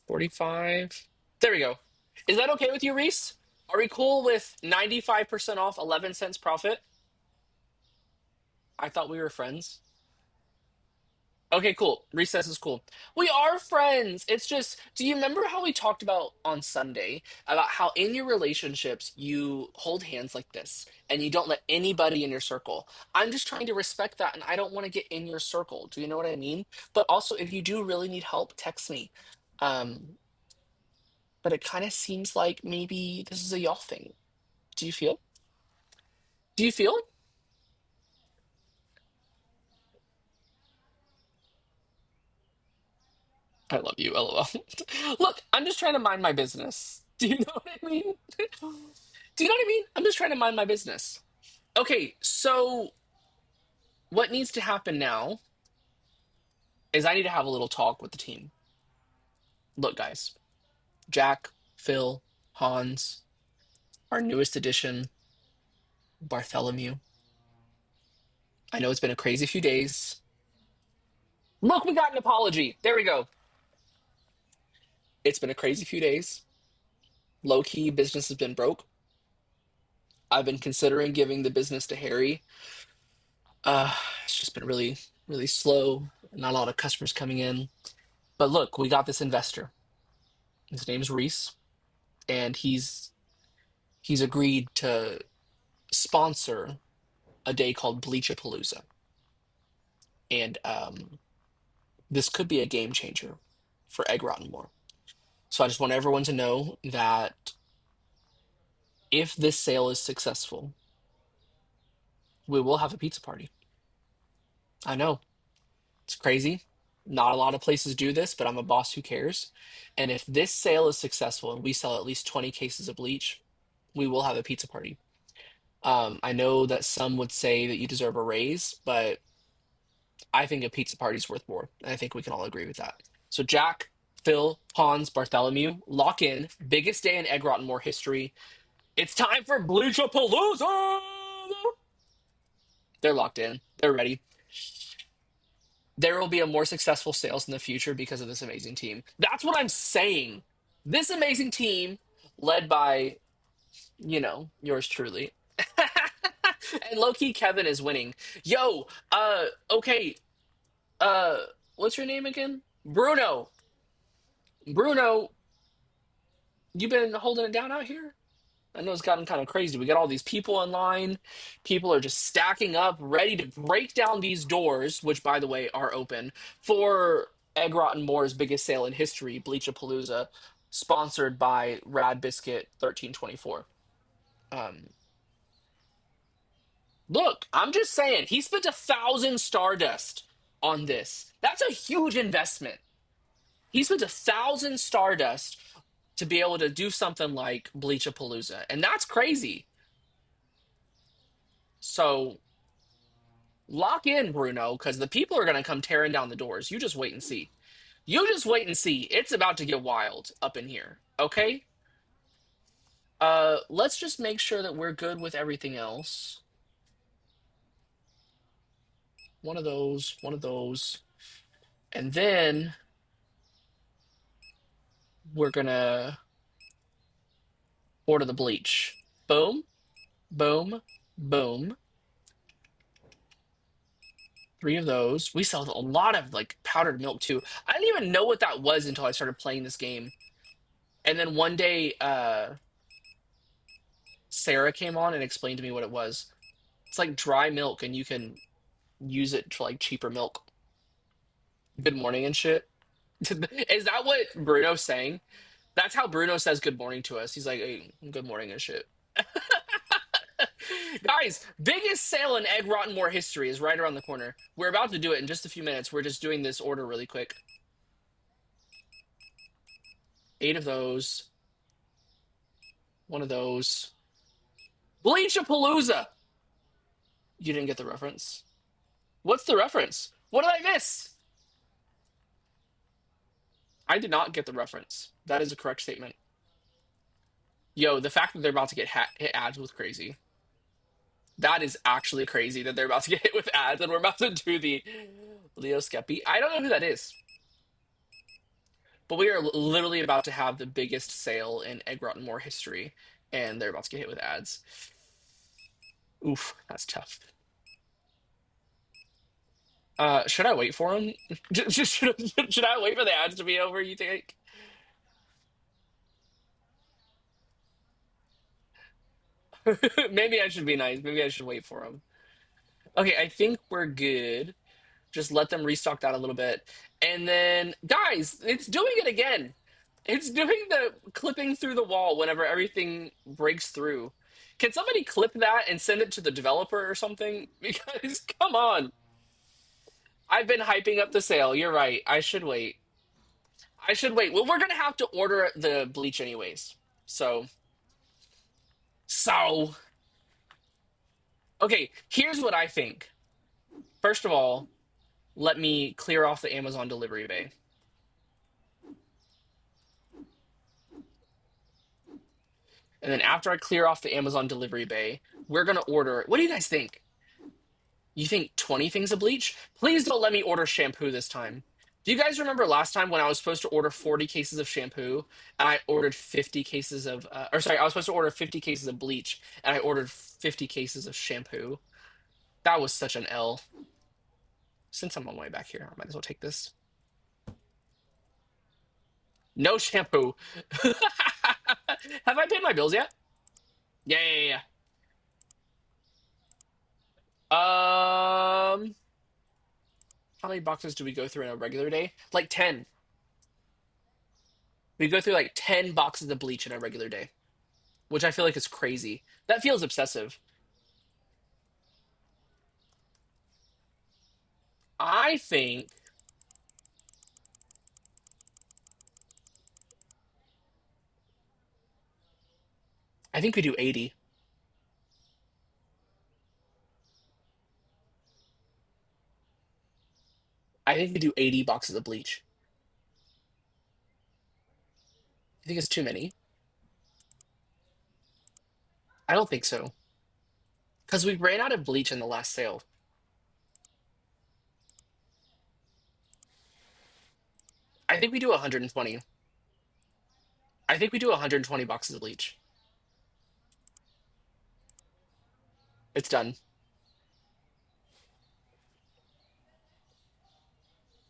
45. There we go. Is that okay with you, Reese? Are we cool with 95% off, 11 cents profit? I thought we were friends. Okay, cool. Recess is cool. We are friends. It's just, do you remember how we talked about on Sunday about how in your relationships you hold hands like this and you don't let anybody in your circle? I'm just trying to respect that and I don't want to get in your circle. Do you know what I mean? But also, if you do really need help, text me. Um, but it kind of seems like maybe this is a y'all thing. Do you feel? Do you feel? I love you, LOL. Look, I'm just trying to mind my business. Do you know what I mean? Do you know what I mean? I'm just trying to mind my business. Okay, so what needs to happen now is I need to have a little talk with the team. Look, guys, Jack, Phil, Hans, our newest addition, Bartholomew. I know it's been a crazy few days. Look, we got an apology. There we go. It's been a crazy few days. Low key, business has been broke. I've been considering giving the business to Harry. It's just been really, really slow. Not a lot of customers coming in. But look, we got this investor. His name's Reese, and he's agreed to sponsor a day called Bleachapalooza. And this could be a game changer for Egg Rotten. So I just want everyone to know that if this sale is successful, we will have a pizza party. I know it's crazy. Not a lot of places do this, but I'm a boss who cares. And if this sale is successful and we sell at least 20 cases of bleach, we will have a pizza party. I know that some would say that you deserve a raise, but I think a pizza party is worth more. And I think we can all agree with that. So Jack, Phil, Hans, Bartholomew, lock in. Biggest day in Egg Rotten More history. It's time for BLEACHAPALUZA! They're locked in. They're ready. There will be a more successful sales in the future because of this amazing team. That's what I'm saying. This amazing team, led by, yours truly. And low-key Kevin is winning. Yo, okay, what's your name again? Bruno. Bruno, you been holding it down out here? I know it's gotten kind of crazy. We got all these people in line. People are just stacking up, ready to break down these doors, which, by the way, are open for Egg Rotten Moore's biggest sale in history, Bleachapalooza, sponsored by Rad Biscuit 1324. Um, Look, I'm just saying, he spent 1,000 Stardust on this. That's a huge investment. He spent 1,000 Stardust to be able to do something like Bleachapalooza, and that's crazy. So lock in, Bruno, because the people are going to come tearing down the doors. You just wait and see. You just wait and see. It's about to get wild up in here. Okay? Let's just make sure that we're good with everything else. One of those, one of those. And then we're gonna order the bleach. Boom, boom, boom. 3 of those. We sell a lot of like powdered milk too. I didn't even know what that was until I started playing this game. And then one day, Sarah came on and explained to me what it was. It's like dry milk, and you can use it for like cheaper milk. Good morning and shit. Is that what Bruno's saying? That's how Bruno says good morning to us. He's like, hey, good morning and shit. Guys, biggest sale in Egg Rotten More history is right around the corner. We're about to do it in just a few minutes. We're just doing this order really quick. 8 of those. 1 of those. Bleachapalooza! You didn't get the reference. What's the reference? What did I miss? I did not get the reference. That is a correct statement. Yo, the fact that they're about to get hit ads was crazy. That is actually crazy that they're about to get hit with ads and we're about to do the Leo Skeppy. I don't know who that is. But we are literally about to have the biggest sale in Egg Rotten More history, and they're about to get hit with ads. Oof, that's tough. Should I wait for them? Should I wait for the ads to be over, you think? Maybe I should be nice. Maybe I should wait for them. Okay, I think we're good. Just let them restock that a little bit. And then, guys, it's doing it again. It's doing the clipping through the wall whenever everything breaks through. Can somebody clip that and send it to the developer or something? Because, come on. I've been hyping up the sale. You're right. I should wait. I should wait. Well, we're going to have to order the bleach anyways. So, okay, here's what I think. First of all, let me clear off the Amazon delivery bay. And then after I clear off the Amazon delivery bay, we're going to order. What do you guys think? You think 20 things of bleach? Please don't let me order shampoo this time. Do you guys remember last time when I was supposed to order 40 cases of shampoo and I ordered 50 cases of, or sorry, I was supposed to order 50 cases of bleach and I ordered 50 cases of shampoo? That was such an L. Since I'm on my way back here, I might as well take this. No shampoo. Have I paid my bills yet? Yeah, yeah, yeah. How many boxes do we go through in a regular day? Like 10. We go through like 10 boxes of bleach in a regular day, which I feel like is crazy. That feels obsessive. I think I think we do 80. I think we do 80 boxes of bleach. I think it's too many. I don't think so. Because we ran out of bleach in the last sale. I think we do 120. I think we do 120 boxes of bleach. It's done.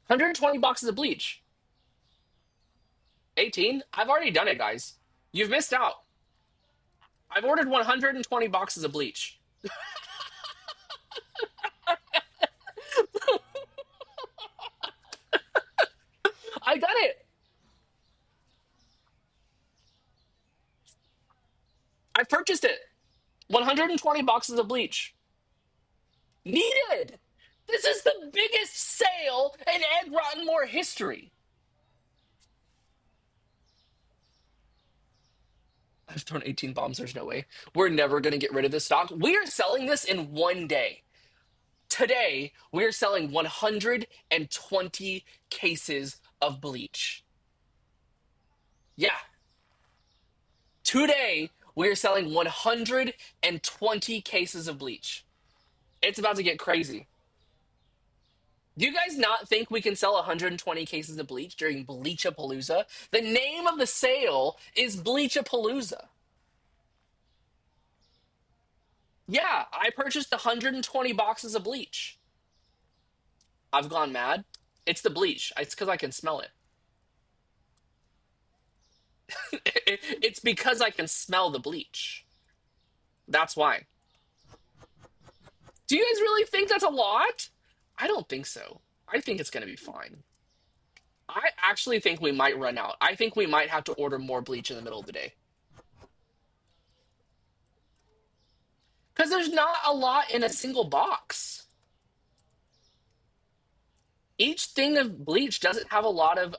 120 boxes of bleach. 18? I've already done it, guys. You've missed out. I've ordered 120 boxes of bleach. I got it. I've purchased it. 120 boxes of bleach. Needed. This is the biggest sale in Egg Rotten More history. I've thrown 18 bombs. There's no way. We're never going to get rid of this stock. We are selling this in one day. Today, we're selling 120 cases of bleach. Yeah. Today, we're selling 120 cases of bleach. It's about to get crazy. Do you guys not think we can sell 120 cases of bleach during BLEACHAPALUZA? The name of the sale is BLEACHAPALUZA. Yeah, I purchased 120 boxes of bleach. I've gone mad. It's the bleach. It's because I can smell it. It's because I can smell the bleach. That's why. Do you guys really think that's a lot? I don't think so. I think it's going to be fine. I actually think we might run out. I think we might have to order more bleach in the middle of the day. Because there's not a lot in a single box. Each thing of bleach doesn't have a lot of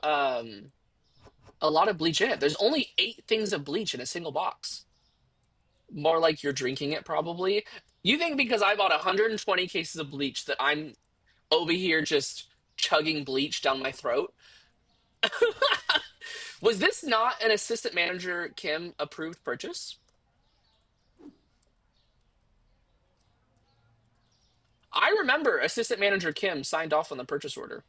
bleach in it. There's only 8 things of bleach in a single box. More like you're drinking it, probably. You think because I bought 120 cases of bleach that I'm over here just chugging bleach down my throat? Was this not an assistant manager Kim approved purchase? I remember assistant manager Kim signed off on the purchase order.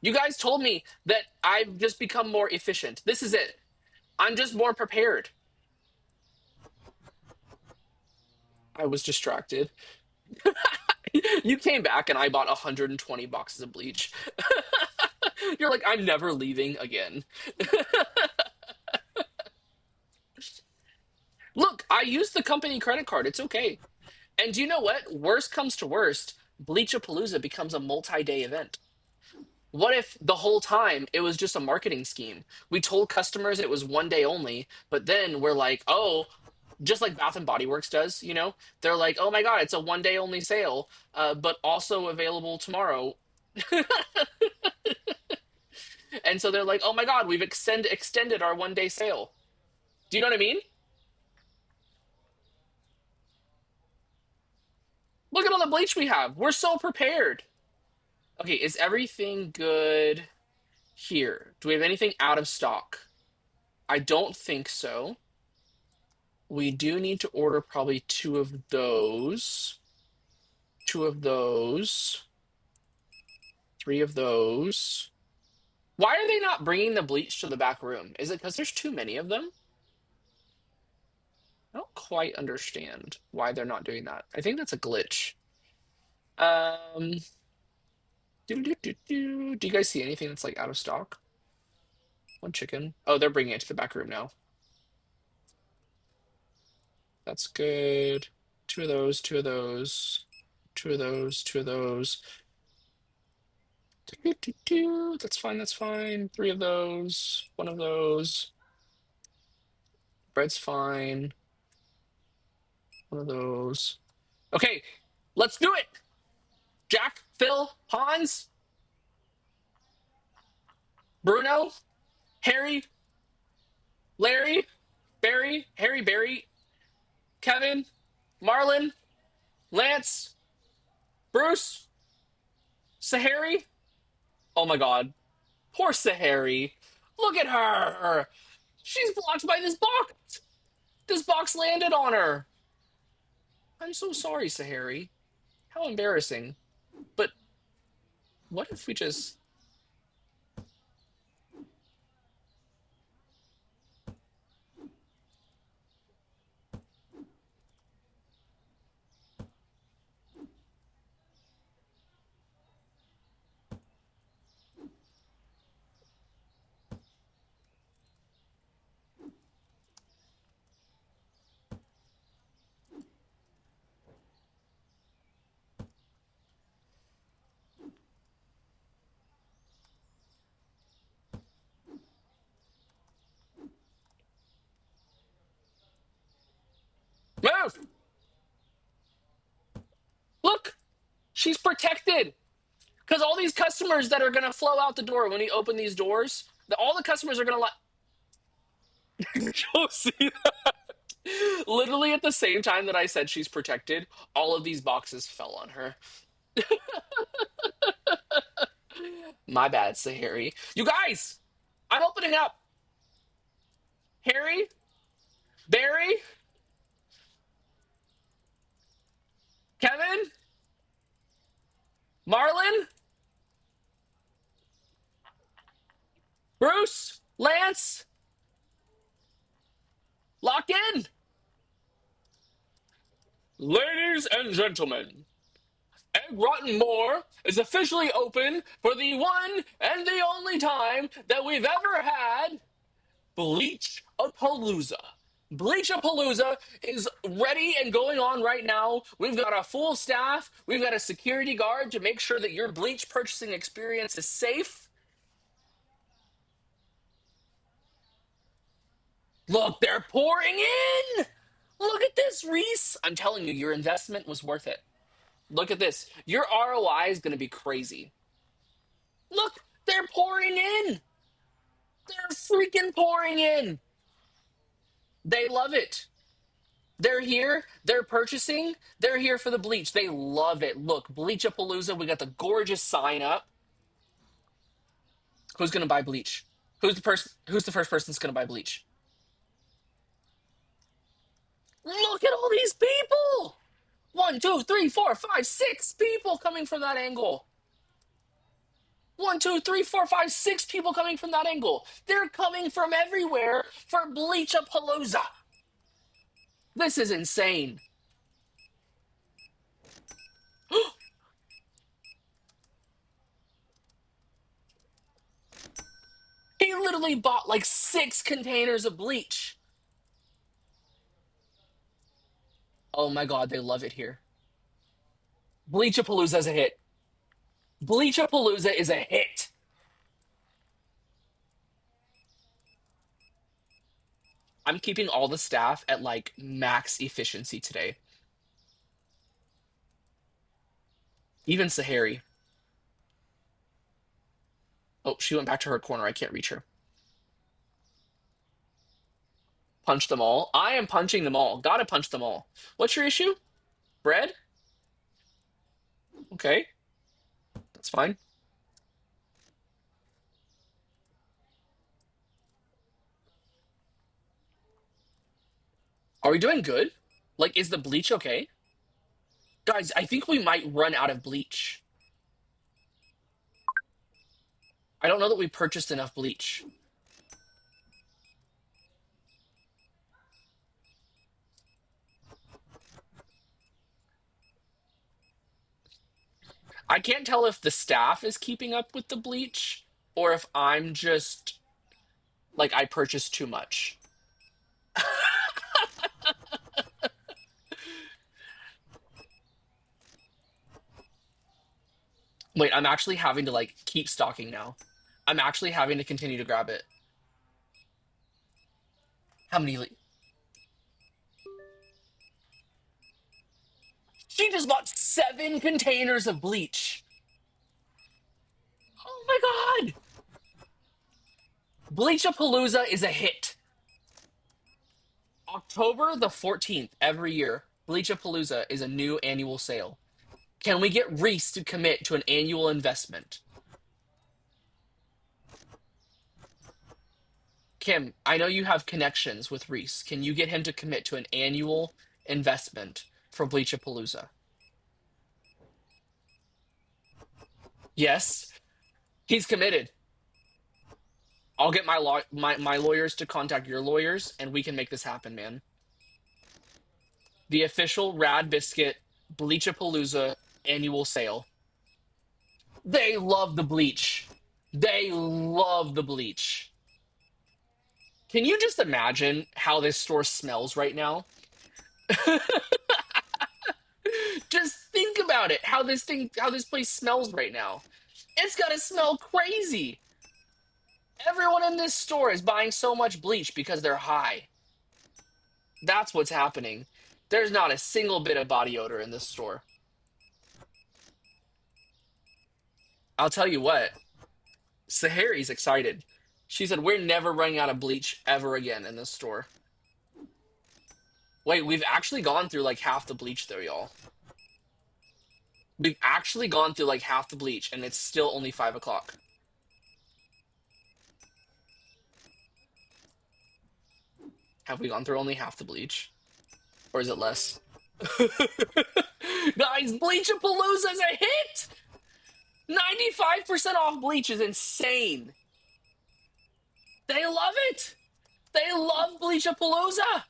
You guys told me that I've just become more efficient. This is it. I'm just more prepared. I was distracted. You came back and I bought 120 boxes of bleach. You're like, I'm never leaving again. Look, I used the company credit card. It's okay. And do you know what? Worst comes to worst, Bleachapalooza becomes a multi-day event. What if the whole time it was just a marketing scheme? We told customers it was one day only, but then we're like, oh, just like Bath and Body Works does, you know? They're like, oh my God, it's a one day only sale, but also available tomorrow. And so they're like, oh my God, we've extended our one day sale. Do you know what I mean? Look at all the bleach we have. We're so prepared. Okay, is everything good here? Do we have anything out of stock? I don't think so. We do need to order probably 2 of those, 2 of those, 3 of those. Why are they not bringing the bleach to the back room? Is it because there's too many of them? I don't quite understand why they're not doing that. I think that's a glitch. Um, do you guys see anything that's like out of stock? One chicken. Oh, they're bringing it to the back room now. That's good. 2 of those, 2 of those, 2 of those, 2 of those. That's fine, that's fine. 3 of those, 1 of those. Bread's fine. 1 of those. Okay, let's do it. Jack, Phil, Hans. Bruno, Harry, Larry, Barry, Harry, Barry, Kevin, Marlon, Lance, Bruce, Sahari. Oh my god. Poor Sahari. Look at her. She's blocked by this box. This box landed on her. I'm so sorry, Sahari. How embarrassing. But what if we just move? Look, she's protected. Because all these customers that are going to flow out the door when we open these doors, all the customers are going to You'll see that. Literally at the same time that I said she's protected, all of these boxes fell on her. My bad, Sahari. You guys, I'm opening up. Harry, Barry, Kevin, Marlon, Bruce, Lance, lock in. Ladies and gentlemen, Egg Rotten More is officially open for the one and the only time that we've ever had Bleach-A-Palooza. Bleach-A-Palooza is ready and going on right now. We've got a full staff. We've got a security guard to make sure that your bleach purchasing experience is safe. Look, they're pouring in. Look at this, Reese. I'm telling you, your investment was worth it. Look at this. Your ROI is going to be crazy. Look, they're pouring in. They're freaking pouring in. They love it. They're here. They're purchasing. They're here for the bleach. They love it. Look, Bleach-A-Palooza. We got the gorgeous sign up. Who's going to buy bleach? Who's the person? Who's the first person that's going to buy bleach? Look at all these people. One, two, three, four, five, six people coming from that angle. One, two, three, four, five, six people coming from that angle. They're coming from everywhere for Bleach-A-Palooza. This is insane. He literally bought like 6 containers of bleach. Oh my god, they love it here. Bleach-A-Palooza is a hit. Bleach-A-Palooza is a hit. I'm keeping all the staff at like max efficiency today. Even Sahari. Oh, she went back to her corner. I can't reach her. Punch them all. I am punching them all. Gotta punch them all. What's your issue? Bread? Okay, that's fine. Are we doing good? Like, is the bleach okay? Guys, I think we might run out of bleach. I don't know that we purchased enough bleach. I can't tell if the staff is keeping up with the bleach or if I'm just like I purchased too much. Wait, I'm actually having to like keep stocking now. I'm actually having to continue to grab it. How many? She just bought 7 containers of bleach. Oh my god! Bleachapalooza is a hit. October the 14th every year, Bleachapalooza is a new annual sale. Can we get Reese to commit to an annual investment? Kim, I know you have connections with Reese. Can you get him to commit to an annual investment for Bleachapalooza? Yes, he's committed. I'll get my lawyers to contact your lawyers, and we can make this happen, man. The official Rad Biscuit Bleachapalooza annual sale. They love the bleach. They love the bleach. Can you just imagine how this store smells right now? Just think about it. How this place smells right now. It's gotta smell crazy. Everyone in this store is buying so much bleach because they're high. That's what's happening. There's not a single bit of body odor in this store. I'll tell you what, Sahari's excited. She said, we're never running out of bleach ever again in this store. Wait, we've actually gone through like half the bleach though, y'all. We've actually gone through like half the bleach, and it's still only 5 o'clock. Have we gone through only half the bleach? Or is it less? Guys, Bleachapalooza is a hit! 95% off bleach is insane. They love it. They love Bleachapalooza.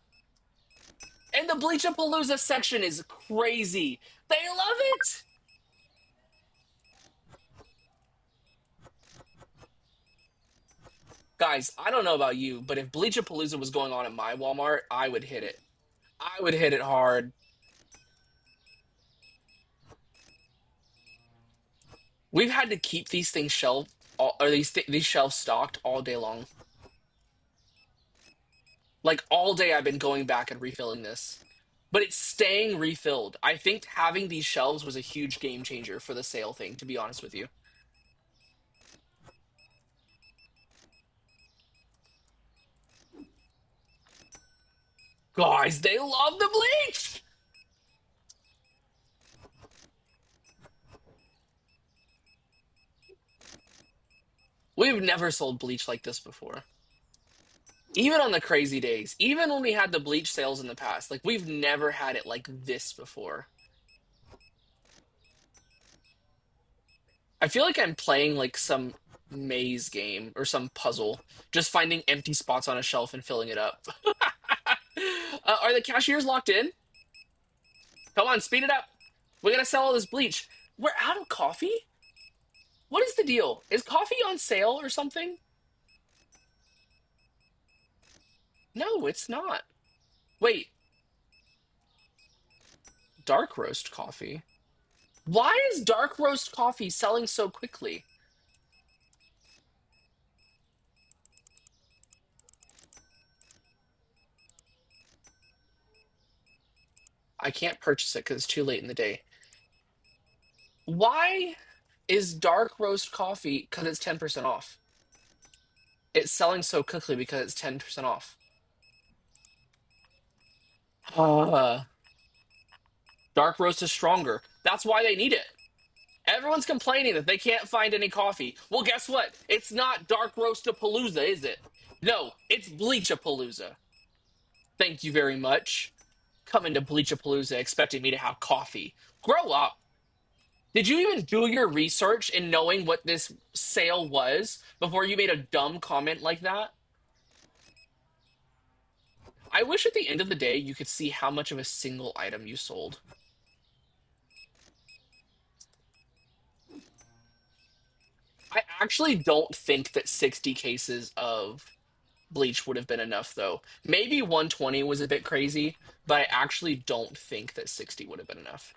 And the Bleachapalooza section is crazy. They love it. Guys, I don't know about you, but if Bleachapalooza was going on at my Walmart, I would hit it. I would hit it hard. We've had to keep these things shelved, or these shelves stocked all day long. Like all day, I've been going back and refilling this, but it's staying refilled. I think having these shelves was a huge game changer for the sale thing, to be honest with you. Guys, they love the bleach. We've never sold bleach like this before. Even on the crazy days, even when we had the bleach sales in the past, like we've never had it like this before. I feel like I'm playing like some maze game or some puzzle, just finding empty spots on a shelf and filling it up. Are the cashiers locked in? Come on, speed it up. We gotta sell all this bleach. We're out of coffee? What is the deal? Is coffee on sale or something? No, it's not. Wait, dark roast coffee? Why is dark roast coffee selling so quickly? I can't purchase it because it's too late in the day. Why is dark roast coffee? Because it's 10% off. It's selling so quickly because it's 10% off. Uh, dark roast is stronger. That's why they need it. Everyone's complaining that they can't find any coffee. Well, guess what? It's not dark roastapalooza, is it? No, it's bleachapalooza. Thank you very much. Coming to bleachapalooza expecting me to have coffee. Grow up. Did you even do your research in knowing what this sale was before you made a dumb comment like that? I wish at the end of the day you could see how much of a single item you sold. I actually don't think that 60 cases of bleach would have been enough, though. Maybe 120 was a bit crazy, but I actually don't think that 60 would have been enough.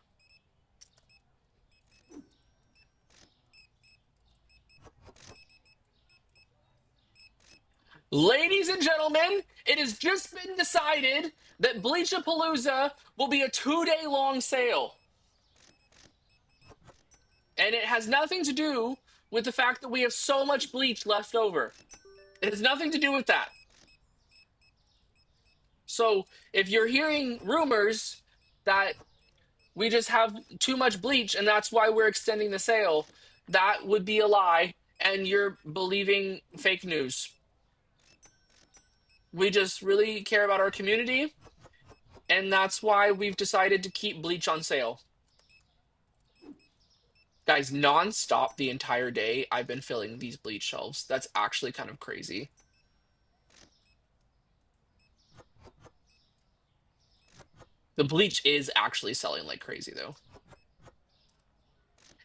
Ladies and gentlemen, it has just been decided that Bleachapalooza will be a 2-day long sale. And it has nothing to do with the fact that we have so much bleach left over. It has nothing to do with that. So if you're hearing rumors that we just have too much bleach and that's why we're extending the sale, that would be a lie, and you're believing fake news. We just really care about our community, and that's why we've decided to keep bleach on sale. Guys, nonstop the entire day, I've been filling these bleach shelves. That's actually kind of crazy. The bleach is actually selling like crazy, though.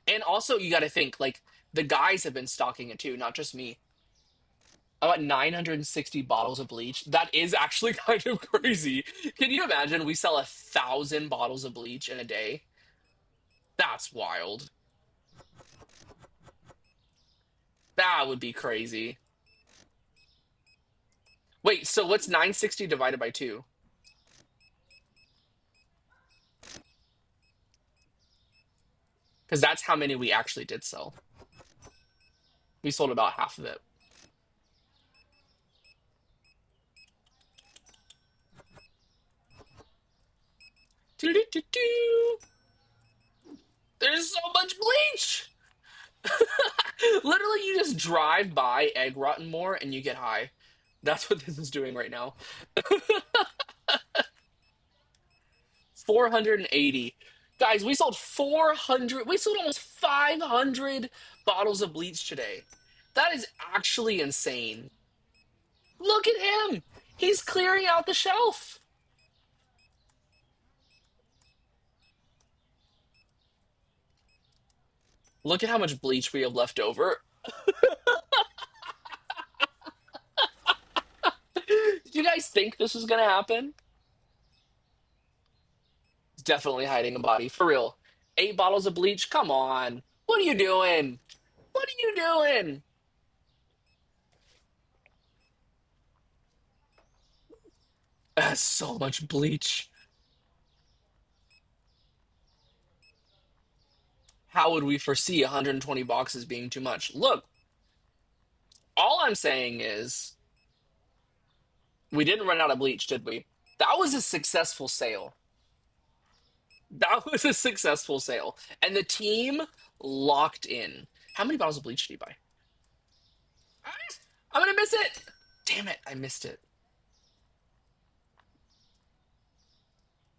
And also, you got to think, like, the guys have been stocking it too, not just me. About 960 bottles of bleach. That is actually kind of crazy. Can you imagine we sell 1,000 bottles of bleach in a day? That's wild. That would be crazy. Wait, so what's 960 divided by 2? Because that's how many we actually did sell. We sold about half of it. Doo-doo-doo-doo. There's so much bleach! Literally, you just drive by Egg Rotten More and you get high. That's what this is doing right now. 480. Guys, we sold 400. We sold almost 500 bottles of bleach today. That is actually insane. Look at him. He's clearing out the shelf. Look at how much bleach we have left over. Did you guys think this was going to happen? It's definitely hiding a body. For real. 8 bottles of bleach? Come on. What are you doing? What are you doing? That's so much bleach. How would we foresee 120 boxes being too much? Look, all I'm saying is we didn't run out of bleach, did we? That was a successful sale. That was a successful sale. And the team locked in. How many bottles of bleach did you buy? I'm going to miss it. Damn it, I missed it.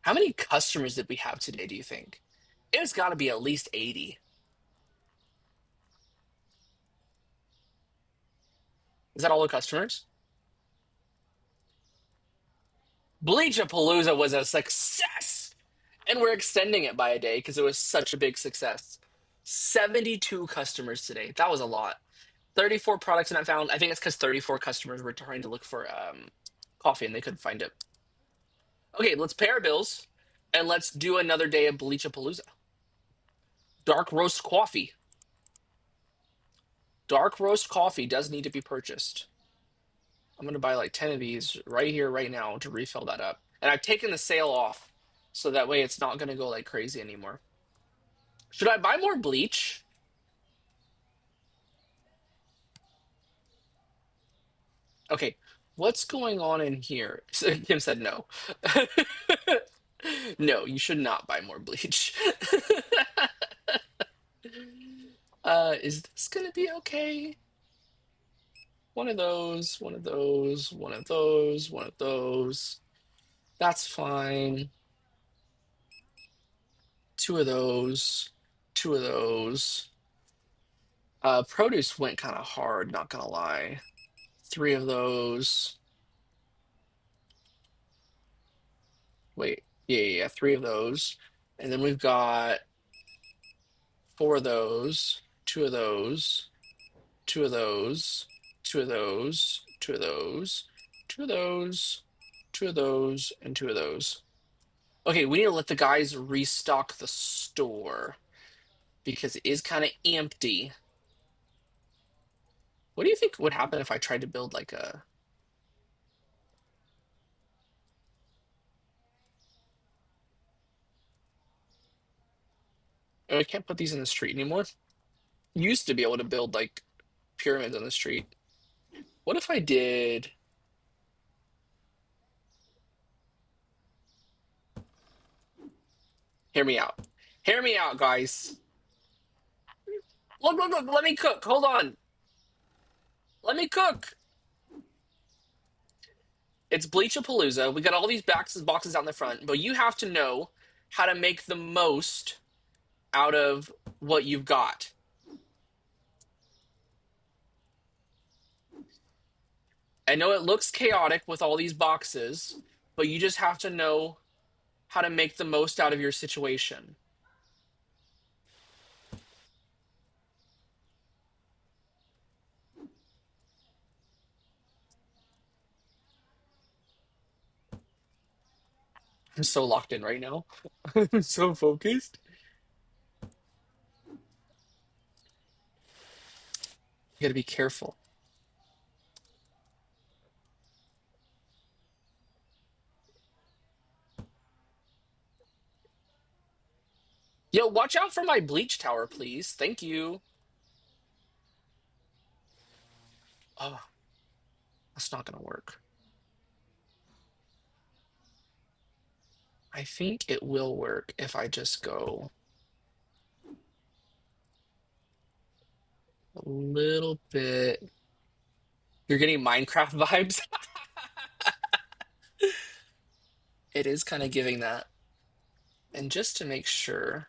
How many customers did we have today, do you think? It's got to be at least 80. Is that all the customers? BLEACHAPALUZA was a success! And we're extending it by a day because it was such a big success. 72 customers today. That was a lot. 34 products not found. I think it's because 34 customers were trying to look for coffee and they couldn't find it. Okay, let's pay our bills and let's do another day of BLEACHAPALUZA. Dark roast coffee. Dark roast coffee does need to be purchased. I'm going to buy like 10 of these right here, right now to refill that up. And I've taken the sale off so that way it's not going to go like crazy anymore. Should I buy more bleach? Okay, what's going on in here? Kim said no. No, you should not buy more bleach. Is this gonna be okay? One of those, one of those, one of those, one of those. That's fine. Two of those, two of those. Produce went kind of hard, not gonna lie. Three of those. Wait, yeah, three of those. And then we've got four of those, two of those, two of those, two of those, two of those, two of those, two of those, and two of those. Okay, we need to let the guys restock the store because it is kind of empty. What do you think would happen if I tried to build like a... Oh, I can't put these in the street anymore. Used to be able to build like pyramids on the street. What if I did? Hear me out. Hear me out, guys. Look, look, look. Let me cook. Hold on. Let me cook. It's Bleachapalooza. We got all these boxes out in the front, but you have to know how to make the most out of what you've got. I know it looks chaotic with all these boxes, but you just have to know how to make the most out of your situation. I'm so locked in right now. I'm so focused. You gotta be careful. Yo, watch out for my bleach tower, please. Thank you. Oh, that's not gonna work. I think it will work if I just go a little bit. You're getting Minecraft vibes? It is kind of giving that. And just to make sure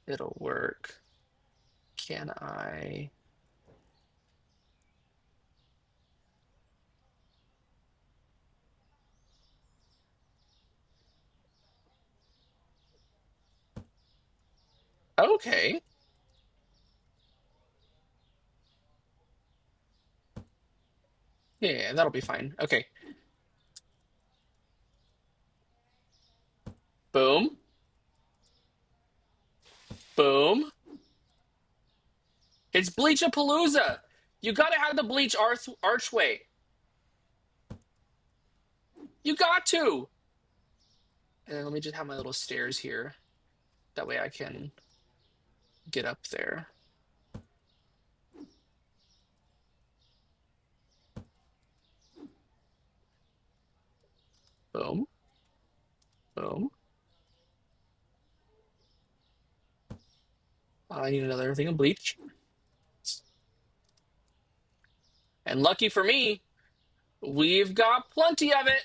it'll work, can I? Okay. Yeah, that'll be fine. Okay. Boom. Boom. It's Bleachapalooza. You gotta have the bleach archway. You got to. And then let me just have my little stairs here. That way I can get up there. Boom. Boom. I need another thing of bleach. And lucky for me, we've got plenty of it.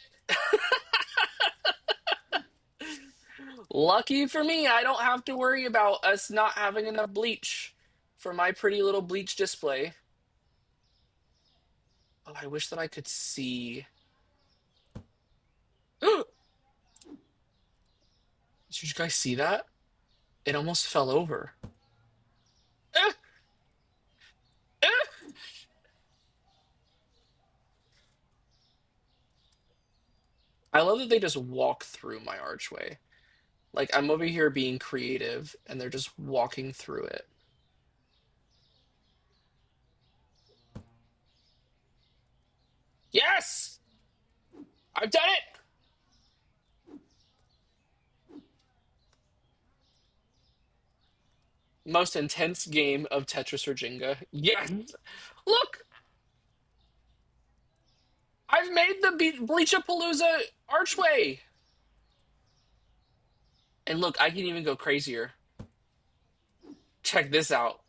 Lucky for me, I don't have to worry about us not having enough bleach for my pretty little bleach display. Oh, I wish that I could see. Did you guys see that? It almost fell over. Eh, eh. I love that they just walk through my archway. Like, I'm over here being creative, and they're just walking through it. Yes! I've done it! Most intense game of Tetris or Jenga. Yes! Look! I've made the Bleachapalooza archway! And look, I can even go crazier. Check this out.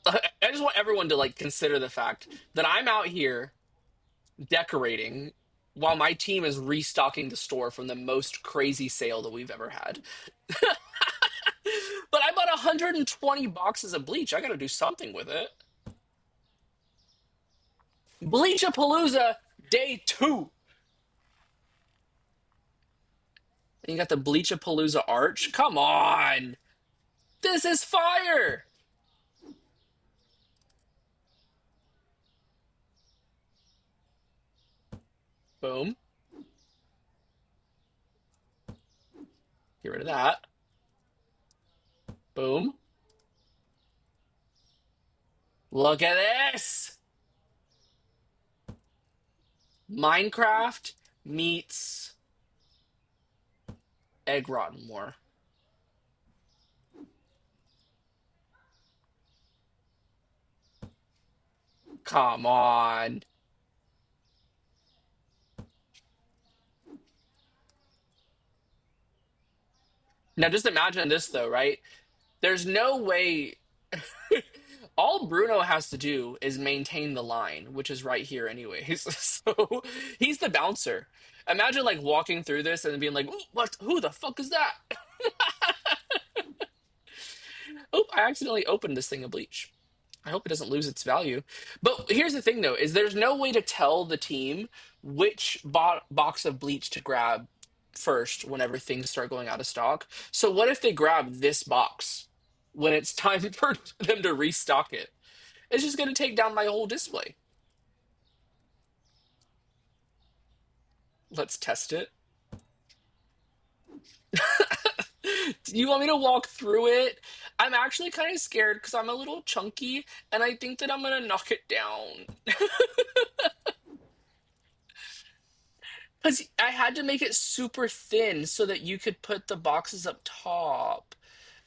I just want everyone to like consider the fact that I'm out here decorating while my team is restocking the store from the most crazy sale that we've ever had. But I bought 120 boxes of bleach. I got to do something with it. Bleachapalooza day 2. And you got the Bleachapalooza arch. Come on. This is fire. Boom. Get rid of that. Boom. Look at this. Minecraft meets egg rotten more. Come on. Now just imagine this though, right? There's no way all Bruno has to do is maintain the line, which is right here anyways. So he's the bouncer. Imagine like walking through this and being like, "Ooh, what, who the fuck is that?" Oh, I accidentally opened this thing of bleach. I hope it doesn't lose its value. But here's the thing, though, is there's no way to tell the team which box of bleach to grab first whenever things start going out of stock. So what if they grab this box when it's time for them to restock it? It's just going to take down my whole display. Let's test it. Do you want me to walk through it? I'm actually kind of scared because I'm a little chunky and I think that I'm going to knock it down. Because I had to make it super thin so that you could put the boxes up top.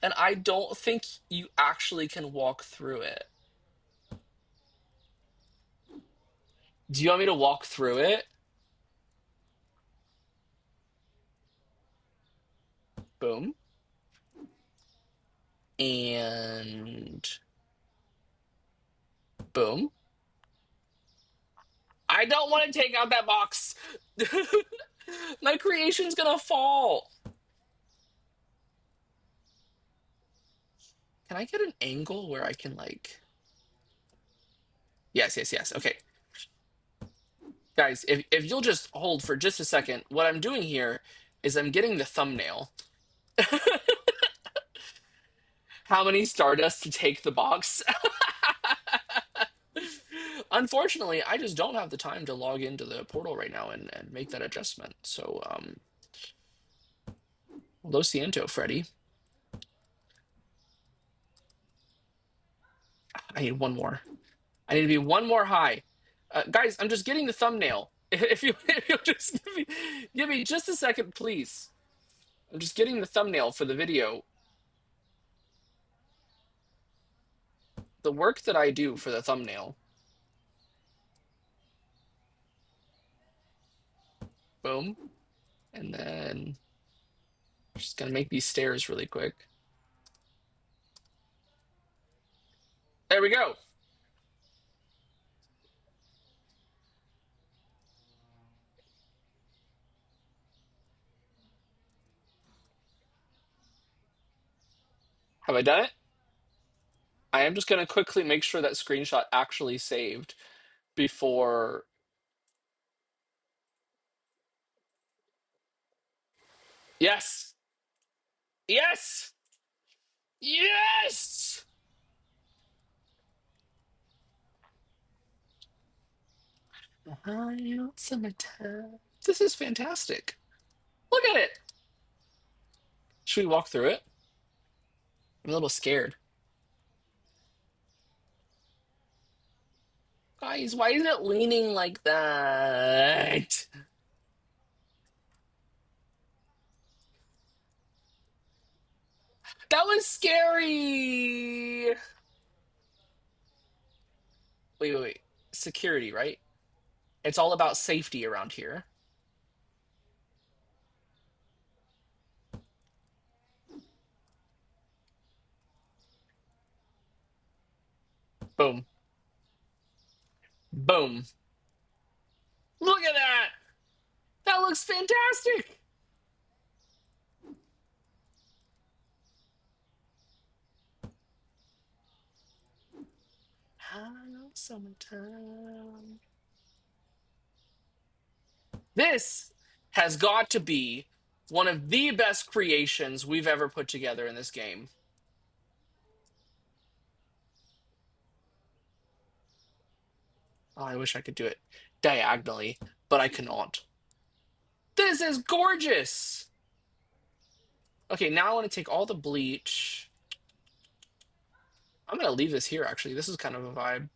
And I don't think you actually can walk through it. Do you want me to walk through it? Boom. And boom. I don't want to take out that box. My creation's gonna fall. Can I get an angle where I can like... Yes, yes, yes. Okay. Guys, if you'll just hold for just a second, what I'm doing here is I'm getting the thumbnail. How many Stardust to take the box? Unfortunately, I just don't have the time to log into the portal right now and make that adjustment. So, lo siento, Freddy. I need one more. I need to be one more high. Guys, I'm just getting the thumbnail. If you'll just give me just a second, please. I'm just getting the thumbnail for the video. The work that I do for the thumbnail. Boom. And then just gonna make these stairs really quick. There we go. Have I done it? I am just going to quickly make sure that screenshot actually saved before. Yes! Yes! Yes! Summertime. This is fantastic. Look at it. Should we walk through it? I'm a little scared. Guys, why is it leaning like that? That was scary. Wait, wait, wait. Security, right? It's all about safety around here. Boom. Boom. Look at that. That looks fantastic. Summertime. This has got to be one of the best creations we've ever put together in this game. Oh, I wish I could do it diagonally, but I cannot. This is gorgeous. Okay, now I want to take all the bleach. I'm going to leave this here, actually. This is kind of a vibe.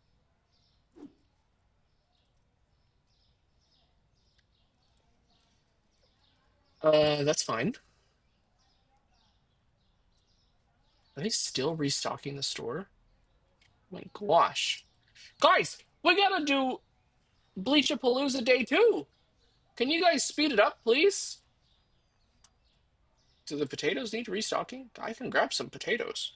That's fine. Are they still restocking the store? Oh my gosh. Guys, we gotta do Bleachapalooza Day 2. Can you guys speed it up, please? Do the potatoes need restocking? I can grab some potatoes.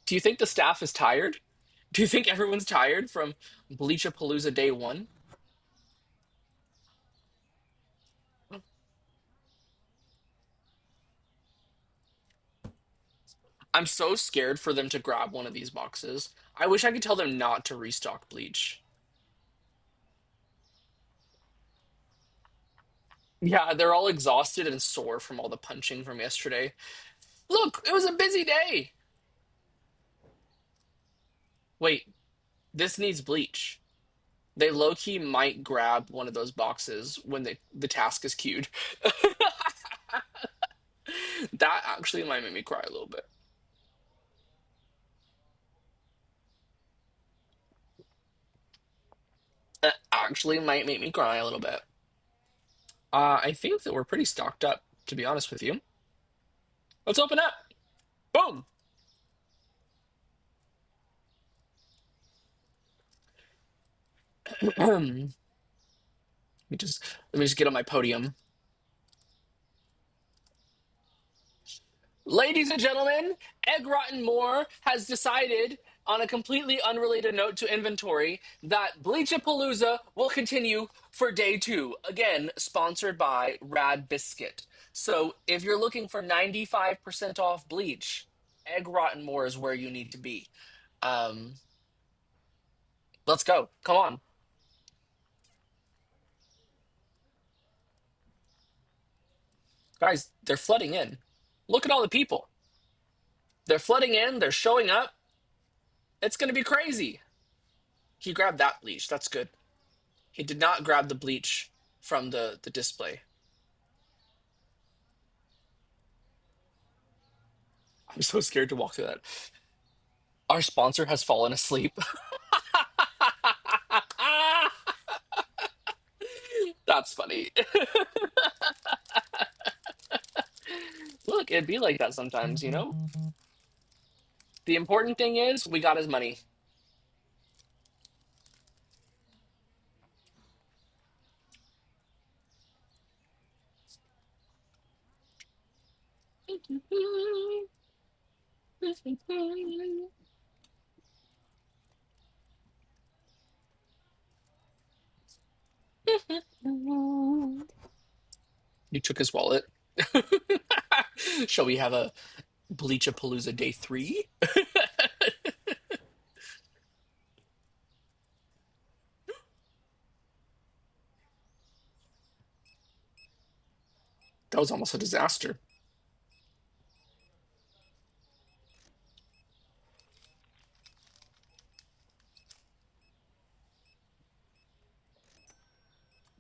Do you think the staff is tired? Do you think everyone's tired from Bleachapalooza Day 1? I'm so scared for them to grab one of these boxes. I wish I could tell them not to restock bleach. Yeah, they're all exhausted and sore from all the punching from yesterday. Look, it was a busy day. Wait, this needs bleach. They low key might grab one of those boxes when the task is queued. That actually might make me cry a little bit. That actually might make me cry a little bit. I think that we're pretty stocked up, to be honest with you. Let's open up. Boom. Let me just get on my podium. Ladies and gentlemen, Egg Rotten Moore has decided, on a completely unrelated note to inventory, that Bleachapalooza will continue for day 2. Again, sponsored by Rad Biscuit. So if you're looking for 95% off bleach, Egg Rotten Moore is where you need to be. Um, let's go. Come on. Guys, they're flooding in. Look at all the people. They're flooding in, they're showing up. It's going to be crazy. He grabbed that bleach. That's good. He did not grab the bleach from the display. I'm so scared to walk through that. Our sponsor has fallen asleep. That's funny. Look, it'd be like that sometimes, you know? The important thing is we got his money. You took his wallet. Shall we have a Bleachapalooza Day 3? That was almost a disaster.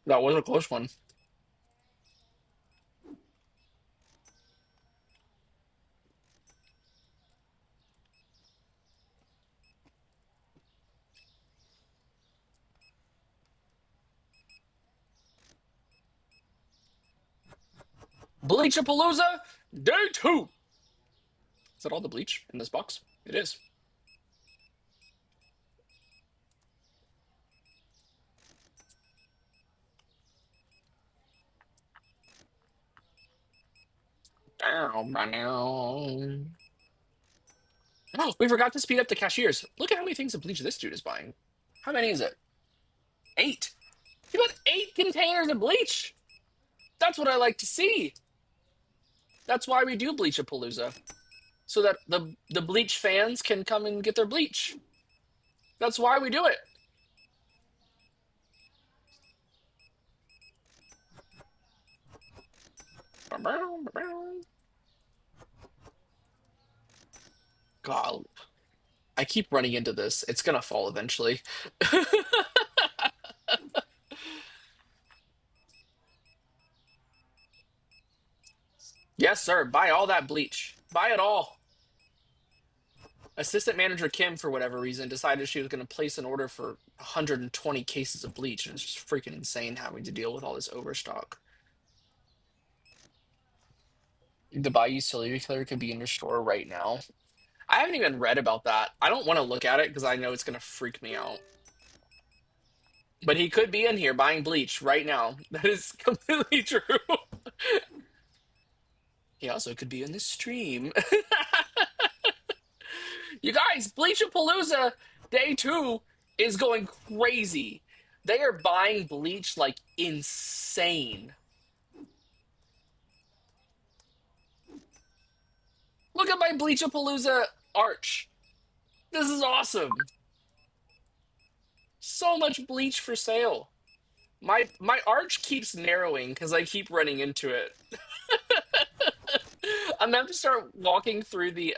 That was a close one. Bleachapalooza Day 2. Is that all the bleach in this box? It is. Down, down. Oh, we forgot to speed up the cashiers. Look at how many things of bleach this dude is buying. How many is it? 8. He bought 8 containers of bleach. That's what I like to see. That's why we do Bleachapalooza. So that the bleach fans can come and get their bleach. That's why we do it. God, I keep running into this. It's gonna fall eventually. Yes, sir. Buy all that bleach. Buy it all. Assistant manager Kim, for whatever reason, decided she was going to place an order for 120 cases of bleach, and it's just freaking insane having to deal with all this overstock. The Bayou Serial Killer could be in your store right now. I haven't even read about that. I don't want to look at it because I know it's going to freak me out. But he could be in here buying bleach right now. That is completely true. He also could be in this stream. You guys, Bleachapalooza Day 2 is going crazy. They are buying bleach like insane. Look at my Bleachapalooza arch. This is awesome. So much bleach for sale. My arch keeps narrowing because I keep running into it. I'm gonna have to start walking through the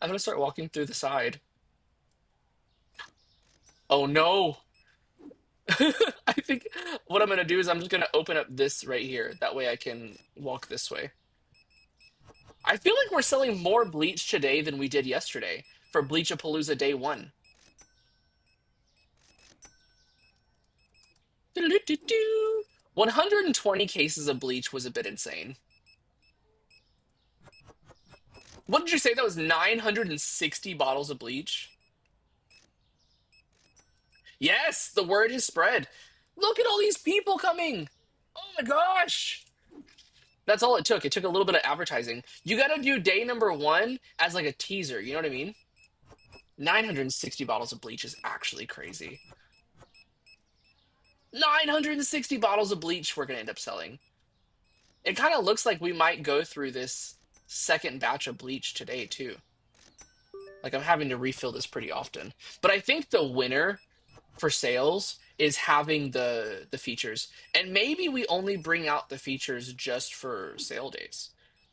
I'm gonna start walking through the side. Oh no. I think what I'm gonna do is I'm just gonna open up this right here. That way I can walk this way. I feel like we're selling more bleach today than we did yesterday for Bleachapalooza Day 1. 120 cases of bleach was a bit insane. What did you say? That was 960 bottles of bleach? Yes, the word has spread. Look at all these people coming. Oh my gosh. That's all it took. It took a little bit of advertising. You got to do day number 1 as like a teaser. You know what I mean? 960 bottles of bleach is actually crazy. 960 bottles of bleach we're going to end up selling. It kind of looks like we might go through this second batch of bleach today, too. Like, I'm having to refill this pretty often. But I think the winner for sales is having the features. And maybe we only bring out the features just for sale days.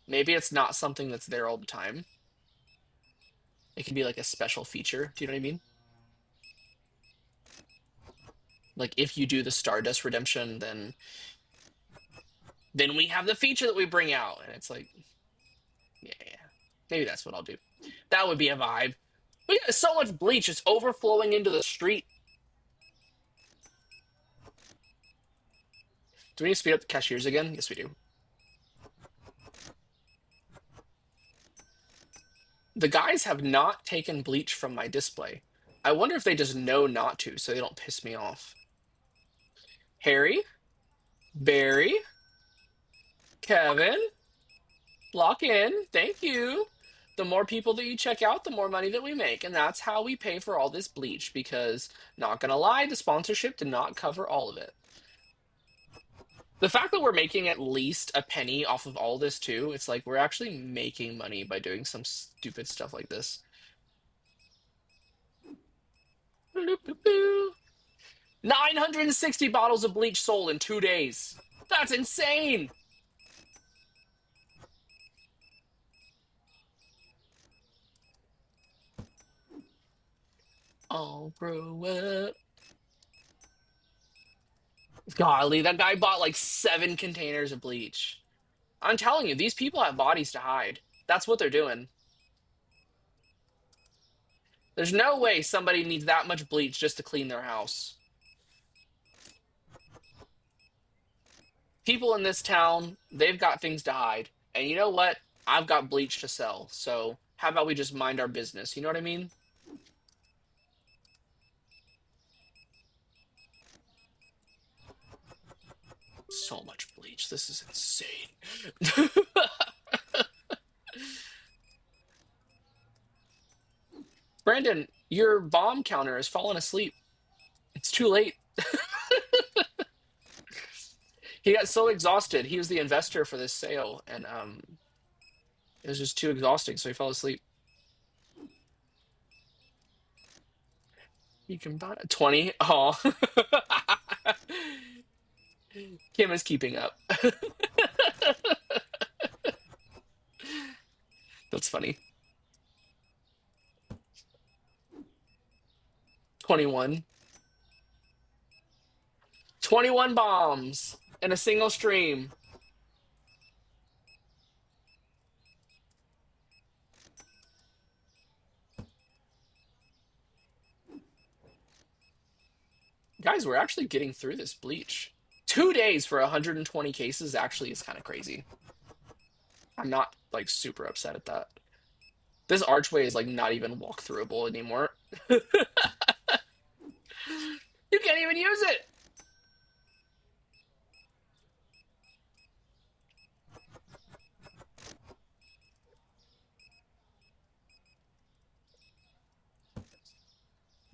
Maybe it's not something that's there all the time. It can be like a special feature. Do you know what I mean? Like if you do the Stardust Redemption, then we have the feature that we bring out. And it's like, yeah. Maybe that's what I'll do. That would be a vibe. We got so much bleach, it's overflowing into the street. Do we need to speed up the cashiers again? Yes, we do. The guys have not taken bleach from my display. I wonder if they just know not to, so they don't piss me off. Harry, Barry, Kevin, lock in. Thank you. The more people that you check out, the more money that we make. And that's how we pay for all this bleach because, not gonna lie, the sponsorship did not cover all of it. The fact that we're making at least a penny off of all this too, it's like we're actually making money by doing some stupid stuff like this. 960 bottles of bleach sold in 2 days. That's insane. I'll grow up. Golly, that guy bought like 7 containers of bleach. I'm telling you, these people have bodies to hide. That's what they're doing. There's no way somebody needs that much bleach just to clean their house. People in this town, they've got things to hide. And you know what? I've got bleach to sell. So how about we just mind our business? You know what I mean? So much bleach. This is insane. Brandon, your bomb counter has fallen asleep. It's too late. He got so exhausted. He was the investor for this sale, and it was just too exhausting, so he fell asleep. You can buy 20. Oh, Kim is keeping up. That's funny. 21. 21 bombs in a single stream. Guys, we're actually getting through this bleach. 2 days for 120 cases actually is kind of crazy. I'm not like super upset at that. This archway is like not even walk throughable anymore. You can't even use it.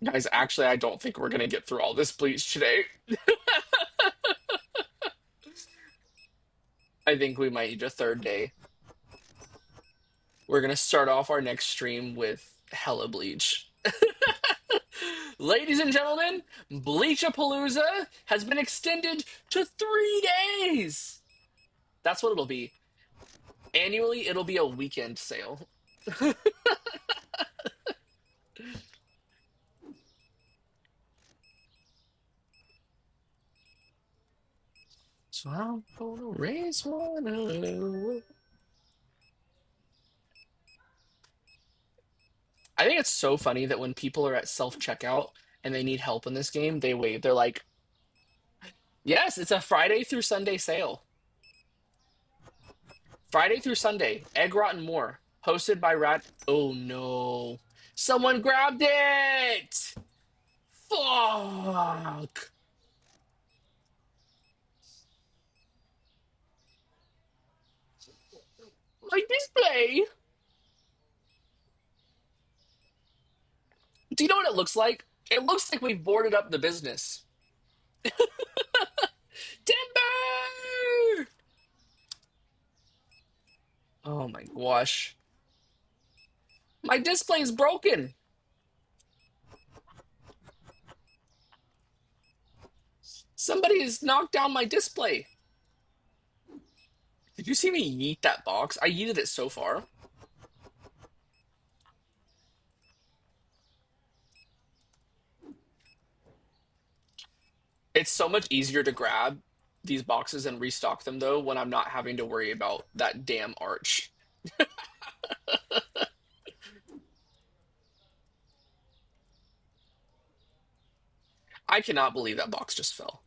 Guys, actually, I don't think we're gonna get through all this bleach today. I think we might need a third day. We're gonna start off our next stream with hella bleach. Ladies and gentlemen, Bleachapalooza has been extended to 3 days. That's what it'll be. Annually, it'll be a weekend sale. So I'm gonna raise one up. I think it's so funny that when people are at self checkout and they need help in this game, they wave. They're like, yes, it's a Friday through Sunday sale. Friday through Sunday, Egg Rotten More, hosted by Rat. Oh no. Someone grabbed it! Fuck! My display! Do you know what it looks like? It looks like we've boarded up the business. Timber! Oh my gosh. My display is broken. Somebody has knocked down my display. Did you see me yeet that box? I yeeted it so far. It's so much easier to grab these boxes and restock them, though, when I'm not having to worry about that damn arch. I cannot believe that box just fell.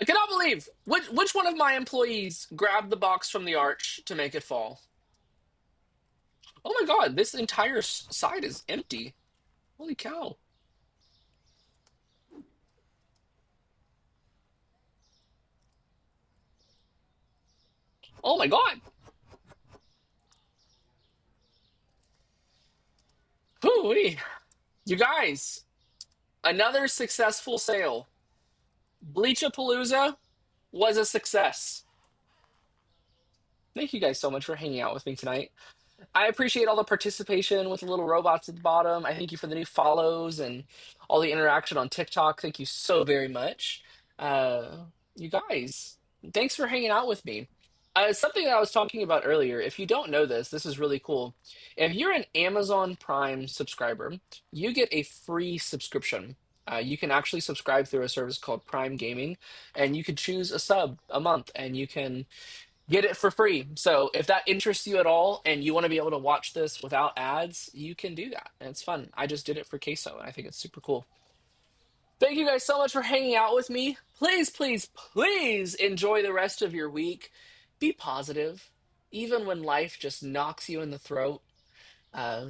I cannot believe which one of my employees grabbed the box from the arch to make it fall. Oh my god, this entire side is empty. Holy cow. Oh my god. Hooey. You guys, another successful sale. Bleachapalooza was a success. Thank you guys so much for hanging out with me tonight. I appreciate all the participation with the little robots at the bottom. I thank you for the new follows and all the interaction on TikTok. Thank you so very much. You guys, thanks for hanging out with me. Something that I was talking about earlier, if you don't know this, this is really cool. If you're an Amazon Prime subscriber, you get a free subscription. You can actually subscribe through a service called Prime Gaming, and you can choose a sub a month, and you can get it for free. So if that interests you at all and you want to be able to watch this without ads, you can do that. And it's fun. I just did it for queso and I think it's super cool. Thank you guys so much for hanging out with me. Please, please, please enjoy the rest of your week. Be positive. Even when life just knocks you in the throat,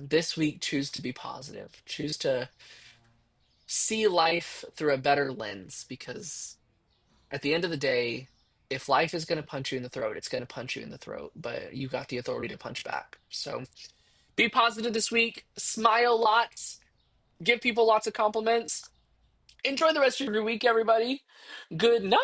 this week choose to be positive. Choose to see life through a better lens because at the end of the day, if life is going to punch you in the throat, it's going to punch you in the throat, but you got the authority to punch back. So be positive this week, smile lots, give people lots of compliments. Enjoy the rest of your week, everybody. Good night.